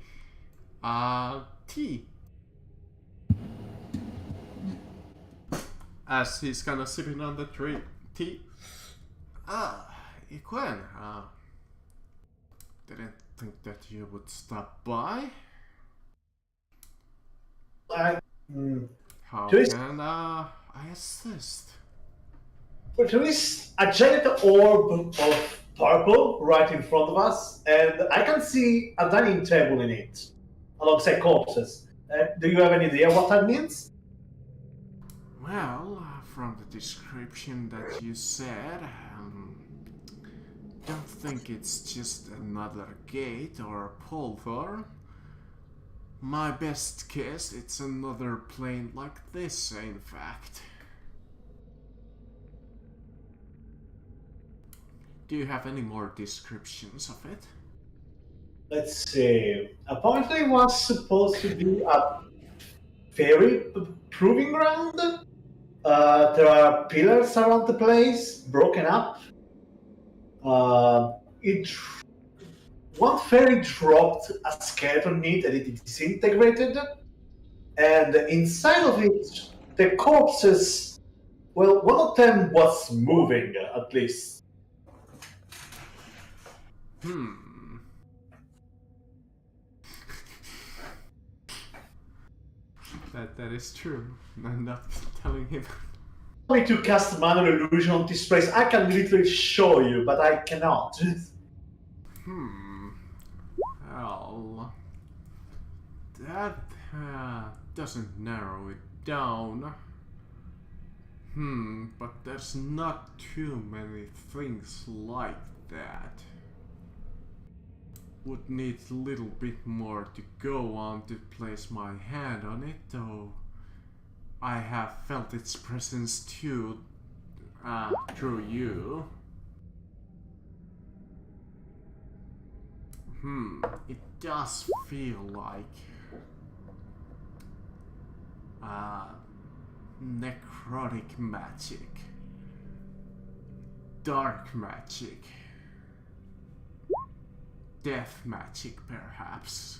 tea. As he's kind of sipping on the tea. Equin, didn't think that you would stop by. How Twist. can I assist? But there is a giant orb of purple right in front of us, and I can see a dining table in it, alongside corpses. Do you have any idea what that means? Well, from the description that you said, don't think it's just another gate or pulver. My best guess, it's another plane like this, in fact. Do you have any more descriptions of it? Let's see. Apparently, it was supposed to be a fairy proving ground. There are pillars around the place, broken up. One fairy dropped a skeleton meat and it disintegrated. And inside of it, the corpses, well, one of them was moving, at least. That is true. I'm not telling him. Me to cast Manual Illusion on this place. I can literally show you, but I cannot. Well, that doesn't narrow it down. But there's not too many things like that. Would need a little bit more to go on to place my hand on it, though I have felt its presence too, through you. It does feel like necrotic magic, dark magic, death magic perhaps.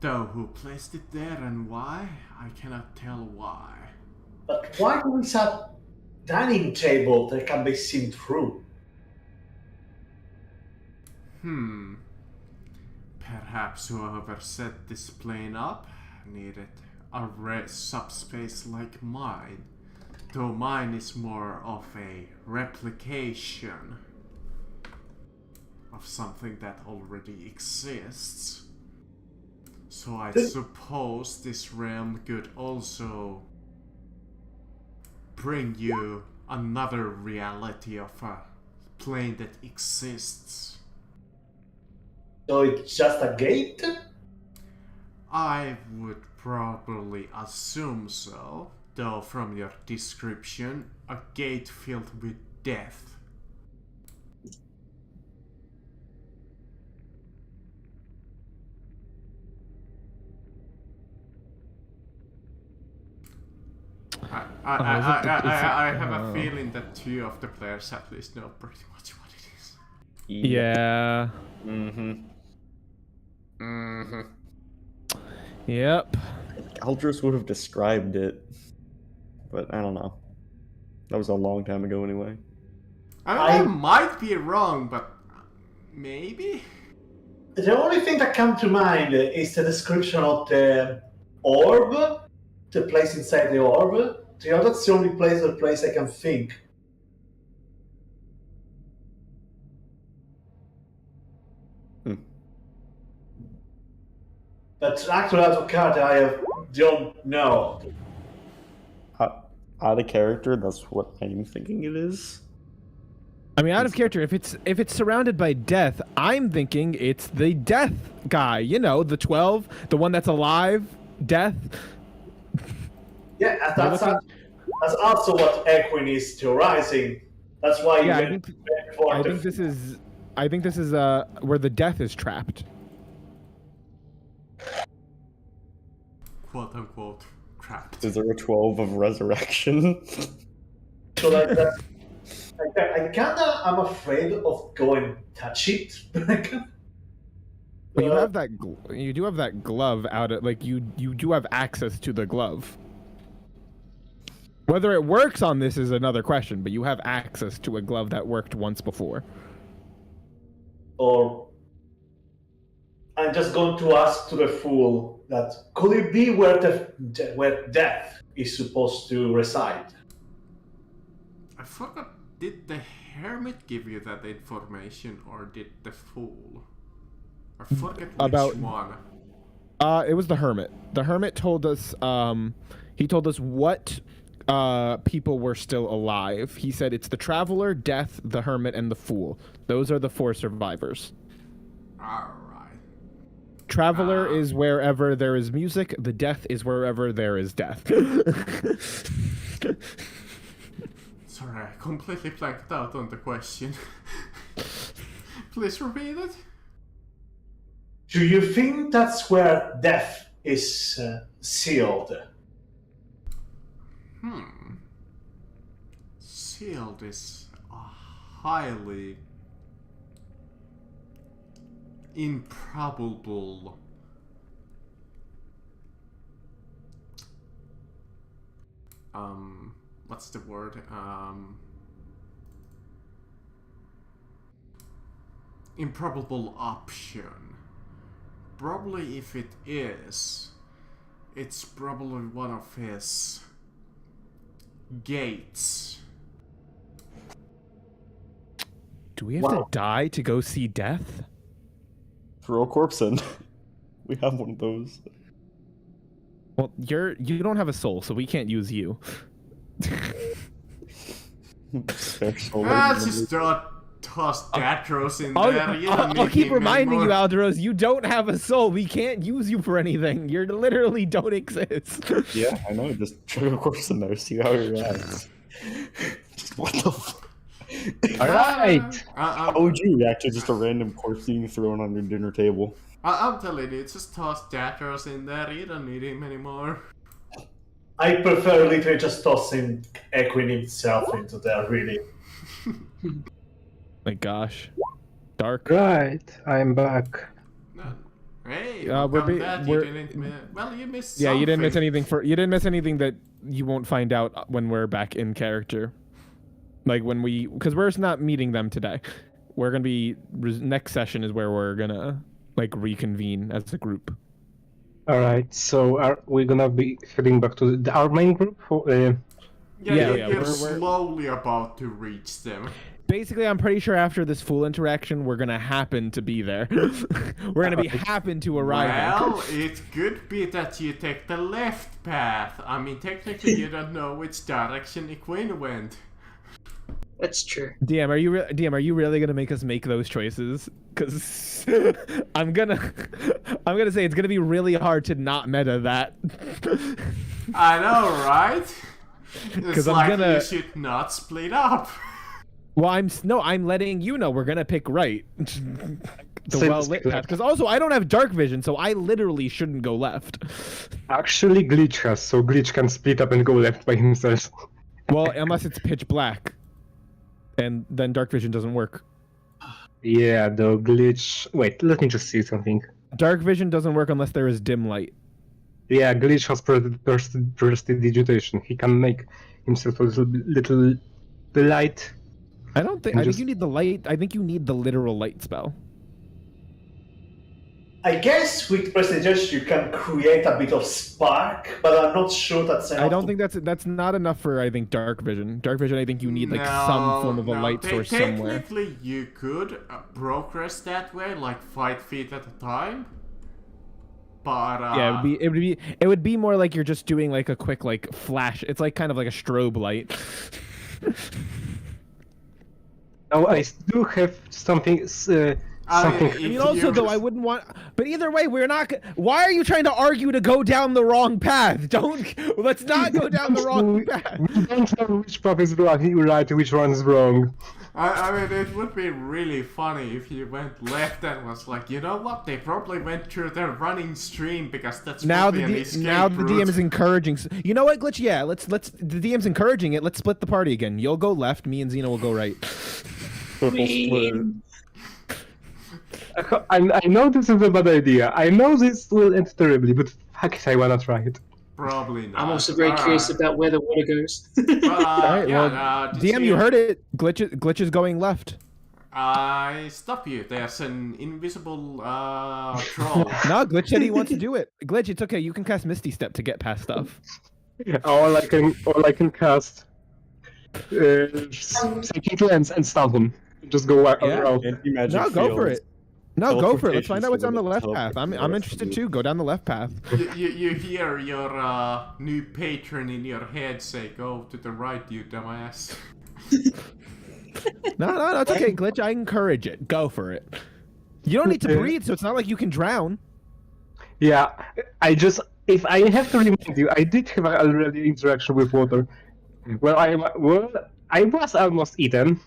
Though who placed it there and why, I cannot tell why. But why do we have dining table that can be seen through? Perhaps whoever set this plane up needed a subspace like mine, though mine is more of a replication of something that already exists. So I suppose this realm could also bring you another reality of a plane that exists. So it's just a gate? I would probably assume so, though from your description, a gate filled with death. I have a feeling that two of the players at least know pretty much what it is. Yeah. Yep. Aldris would have described it, but I don't know. That was a long time ago anyway. I might be wrong, but maybe? The only thing that comes to mind is the description of the orb, the place inside the orb. That's the only place I can think. But actually, out of character, I don't know. Out of character, that's what I'm thinking it is. I mean, out of character, if it's surrounded by death, I'm thinking it's the death guy. You know, the 12, the one that's alive, death. Yeah, that's also what Equin is theorizing. That's why Yeah, I think this is where the death is trapped. Quote unquote trapped. Is there a 12 of resurrection? So like that. I'm afraid of going touch it. But you have that. You do have that glove out. You do have access to the glove. Whether it works on this is another question, but you have access to a glove that worked once before. Or I'm just going to ask to the fool that could it be where death is supposed to reside? I forgot, did the hermit give you that information or did the fool? I forget which About- one. It was the hermit. The hermit told us. He told us what people were still alive. He said it's the traveler, death, the hermit, and the fool. Those are the 4 survivors. Alright. Traveler is wherever there is music. The death is wherever there is death. Sorry, I completely blanked out on the question. Please repeat it. Do you think that's where death is sealed? Sealed is a highly improbable what's the word? Improbable option. Probably if it is, it's probably one of his gates. Do we have to die to go see death? Throw a corpse in. We have one of those. Well, you don't have a soul, so we can't use you. Spare soul. Just toss Datros in there. You don't I'll need keep him reminding you, anymore. Aldros, you don't have a soul. We can't use you for anything. You literally don't exist. Yeah, I know. Just throw a corpse in there. See how he reacts. Just what the fuck? Alright! How would you react to just a random corpse being thrown on your dinner table? I'm telling you, just toss Datros in there. You don't need him anymore. I prefer literally just tossing Equine himself into there, really. My gosh. Dark. Right, I'm back. No. Hey, we're welcome back. You we're- didn't well, you missed Yeah, you didn't miss something. anything you didn't miss anything that you won't find out when we're back in character. Like when because we're not meeting them today. We're gonna be next session is where we're gonna like reconvene as a group. Alright, so are we gonna be heading back to our main group? Yeah, Yeah, you're we're- slowly about to reach them. Basically, I'm pretty sure after this full interaction, we're gonna happen to be there. We're gonna be happen to arrive. Well, it could be that you take the left path. I mean, technically, you don't know which direction Equine went. That's true. DM, are you really gonna make us make those choices? Because I'm gonna say it's gonna be really hard to not meta that. I know, right? It's 'Cause I'm like gonna- you should not split up. Well, I'm letting you know we're gonna pick right. The Same well-lit as- path. Because also I don't have dark vision, so I literally shouldn't go left. Actually, Glitch has, so Glitch can split up and go left by himself. Well, unless it's pitch black, and then dark vision doesn't work. Yeah, the Glitch... Wait, let me just see something. Dark vision doesn't work unless there is dim light. Yeah, Glitch has prestidigitation. He can make himself a little light. I don't think. And I think just- you need the light. I think you need the literal light spell. I guess with prestidigitation you can create a bit of spark, but I'm not sure that's enough. I don't think that's not enough for I think dark vision. Dark vision I think you need like some form of a light source somewhere. Technically, you could progress that way, like 5 feet at a time. But Yeah, it would be more like you're just doing like a quick like flash. It's like kind of like a strobe light. Now, I do have something... something... if I mean, also you- though, I wouldn't want. But either way, we're not. Why are you trying to argue to go down the wrong path? Let's not go down the wrong path. We don't know which path is right, which one is wrong. I mean, it would be really funny if you went left and was like, you know what? They probably went through the running stream because that's Now probably the an escape now the DM route. is encouraging. You know what, Glitch? Yeah, let's. The DM's encouraging it. Let's split the party again. You'll go left. Me and Xena will go right. Purple split. I know this is a bad idea. I know this will end terribly, but fuck it, I wanna try it. Probably not. I'm also very curious about where the water goes. Alright, yeah, well, did DM, you heard it. Glitch is going left. I stop you. There's an invisible troll. No, Glitch said he wants to do it. Glitch, it's okay. You can cast Misty Step to get past stuff. All I can cast Psychic Lens and stun him. Just go around. Anti-magic No, go for fields. it. No, go for it. Let's find out what's on the Teleportation left path. I'm teleportation interested too. Go down the left path. You hear your new patron in your head say, "Go to the right, you dumbass." No, it's okay, Glitch. I encourage it. Go for it. You don't need to breathe, so it's not like you can drown. Yeah, if I have to remind you, I did have already interaction with water. I was almost eaten.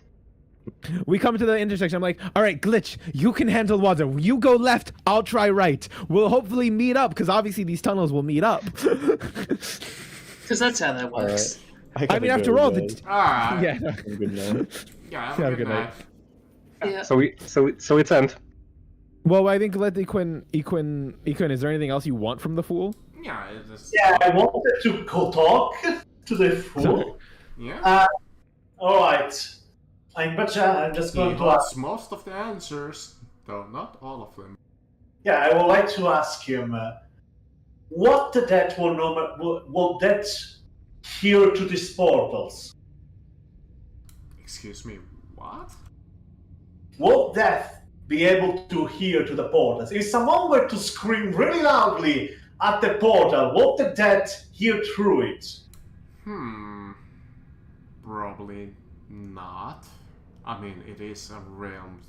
We come to the intersection. I'm like, all right, Glitch, you can handle water. You go left. I'll try right. We'll hopefully meet up because obviously these tunnels will meet up. Because that's how that works. I mean, after all, the Alright. yeah. I'm good now. Yeah, Have a good night. Yeah. So it's end. Well, I think let Equin. Is there anything else you want from the fool? Yeah, it is. Yeah, I wanted to go talk to the fool. Yeah. All right. I'm just He going to holds ask. most of the answers, though not all of them. Yeah, I would like to ask him. What that will that here to these portals? Excuse me, what? Will that be able to hear to the portals? If someone were to scream really loudly at the portal, would that hear through it? Probably not. I mean, it is a realm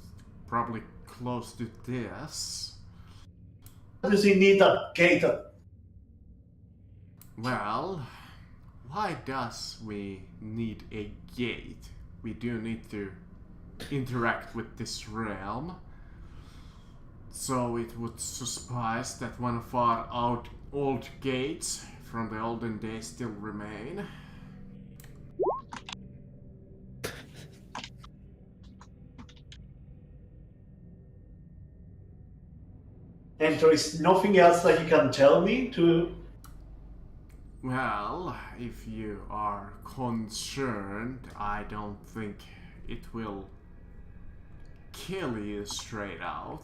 probably close to this. Does he need a gate? Well, why does we need a gate? We do need to interact with this realm. So it would suffice that one of our old gates from the olden days still remain. And there is nothing else that you can tell me to. Well, if you are concerned, I don't think it will kill you straight out.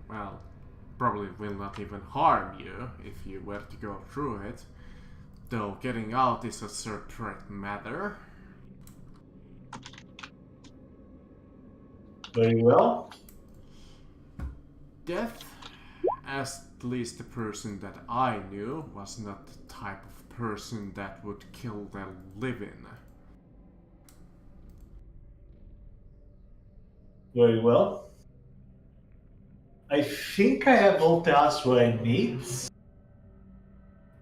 Well, probably will not even harm you if you were to go through it. Though getting out is a separate matter. Very well. Death, at least the person that I knew, was not the type of person that would kill the living. Very well. I think I have all the answers I need.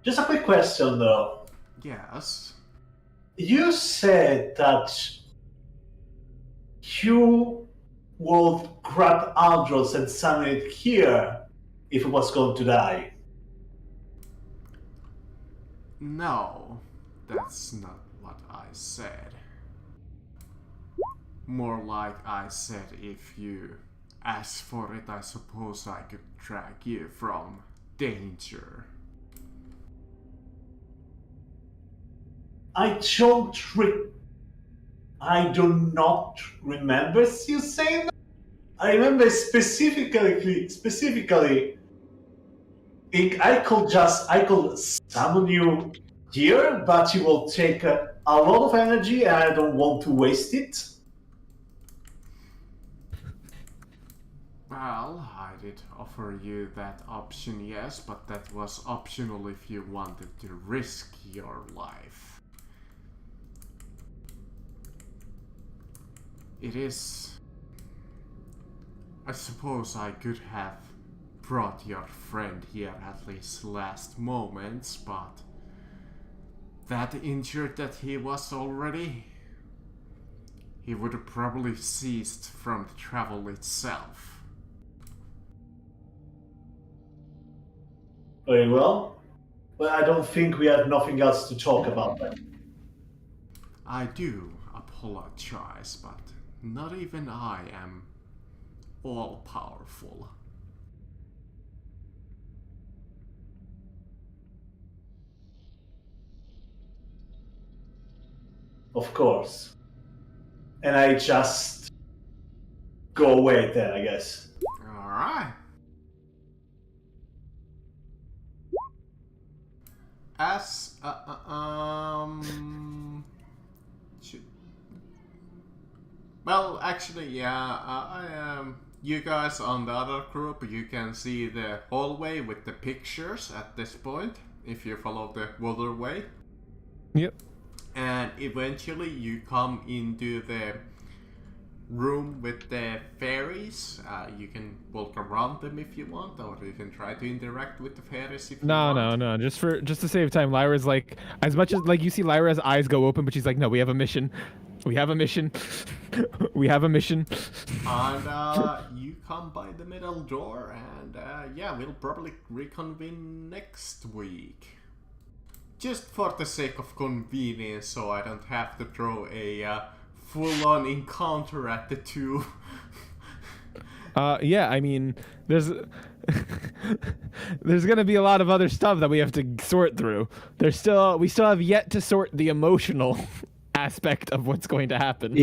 Just a quick question though. Yes. You said that you would grab Andros and summon it here if it was going to die. No, that's not what I said. More like I said, if you ask for it, I suppose I could drag you from danger. I do not remember you saying that. I remember specifically, I could summon you here, but you will take a lot of energy and I don't want to waste it. Well, I did offer you that option, yes, but that was optional if you wanted to risk your life. It is... I suppose I could have brought your friend here at least last moments, but that injured that he was already, he would have probably ceased from the travel itself. Very well. But I don't think we have nothing else to talk about then. I do apologize, but not even I am all-powerful. of course. And I just go away then, I guess. All right. As should- well, actually, yeah. You guys on the other group, you can see the hallway with the pictures at this point if you follow the waterway. Yep. And eventually you come into the room with the fairies. You can walk around them if you want, or you can try to interact with the fairies if you want. No. Just to save time, Lyra's like, as much as like you see Lyra's eyes go open, but she's like, no, we have a mission. We have a mission. We have a mission. And you come by the middle door, and yeah, we'll probably reconvene next week. Just for the sake of convenience, so I don't have to throw a full-on encounter at the two. Yeah, I mean, there's gonna be a lot of other stuff that we have to sort through. We still have yet to sort the emotional aspect of what's going to happen. Yeah,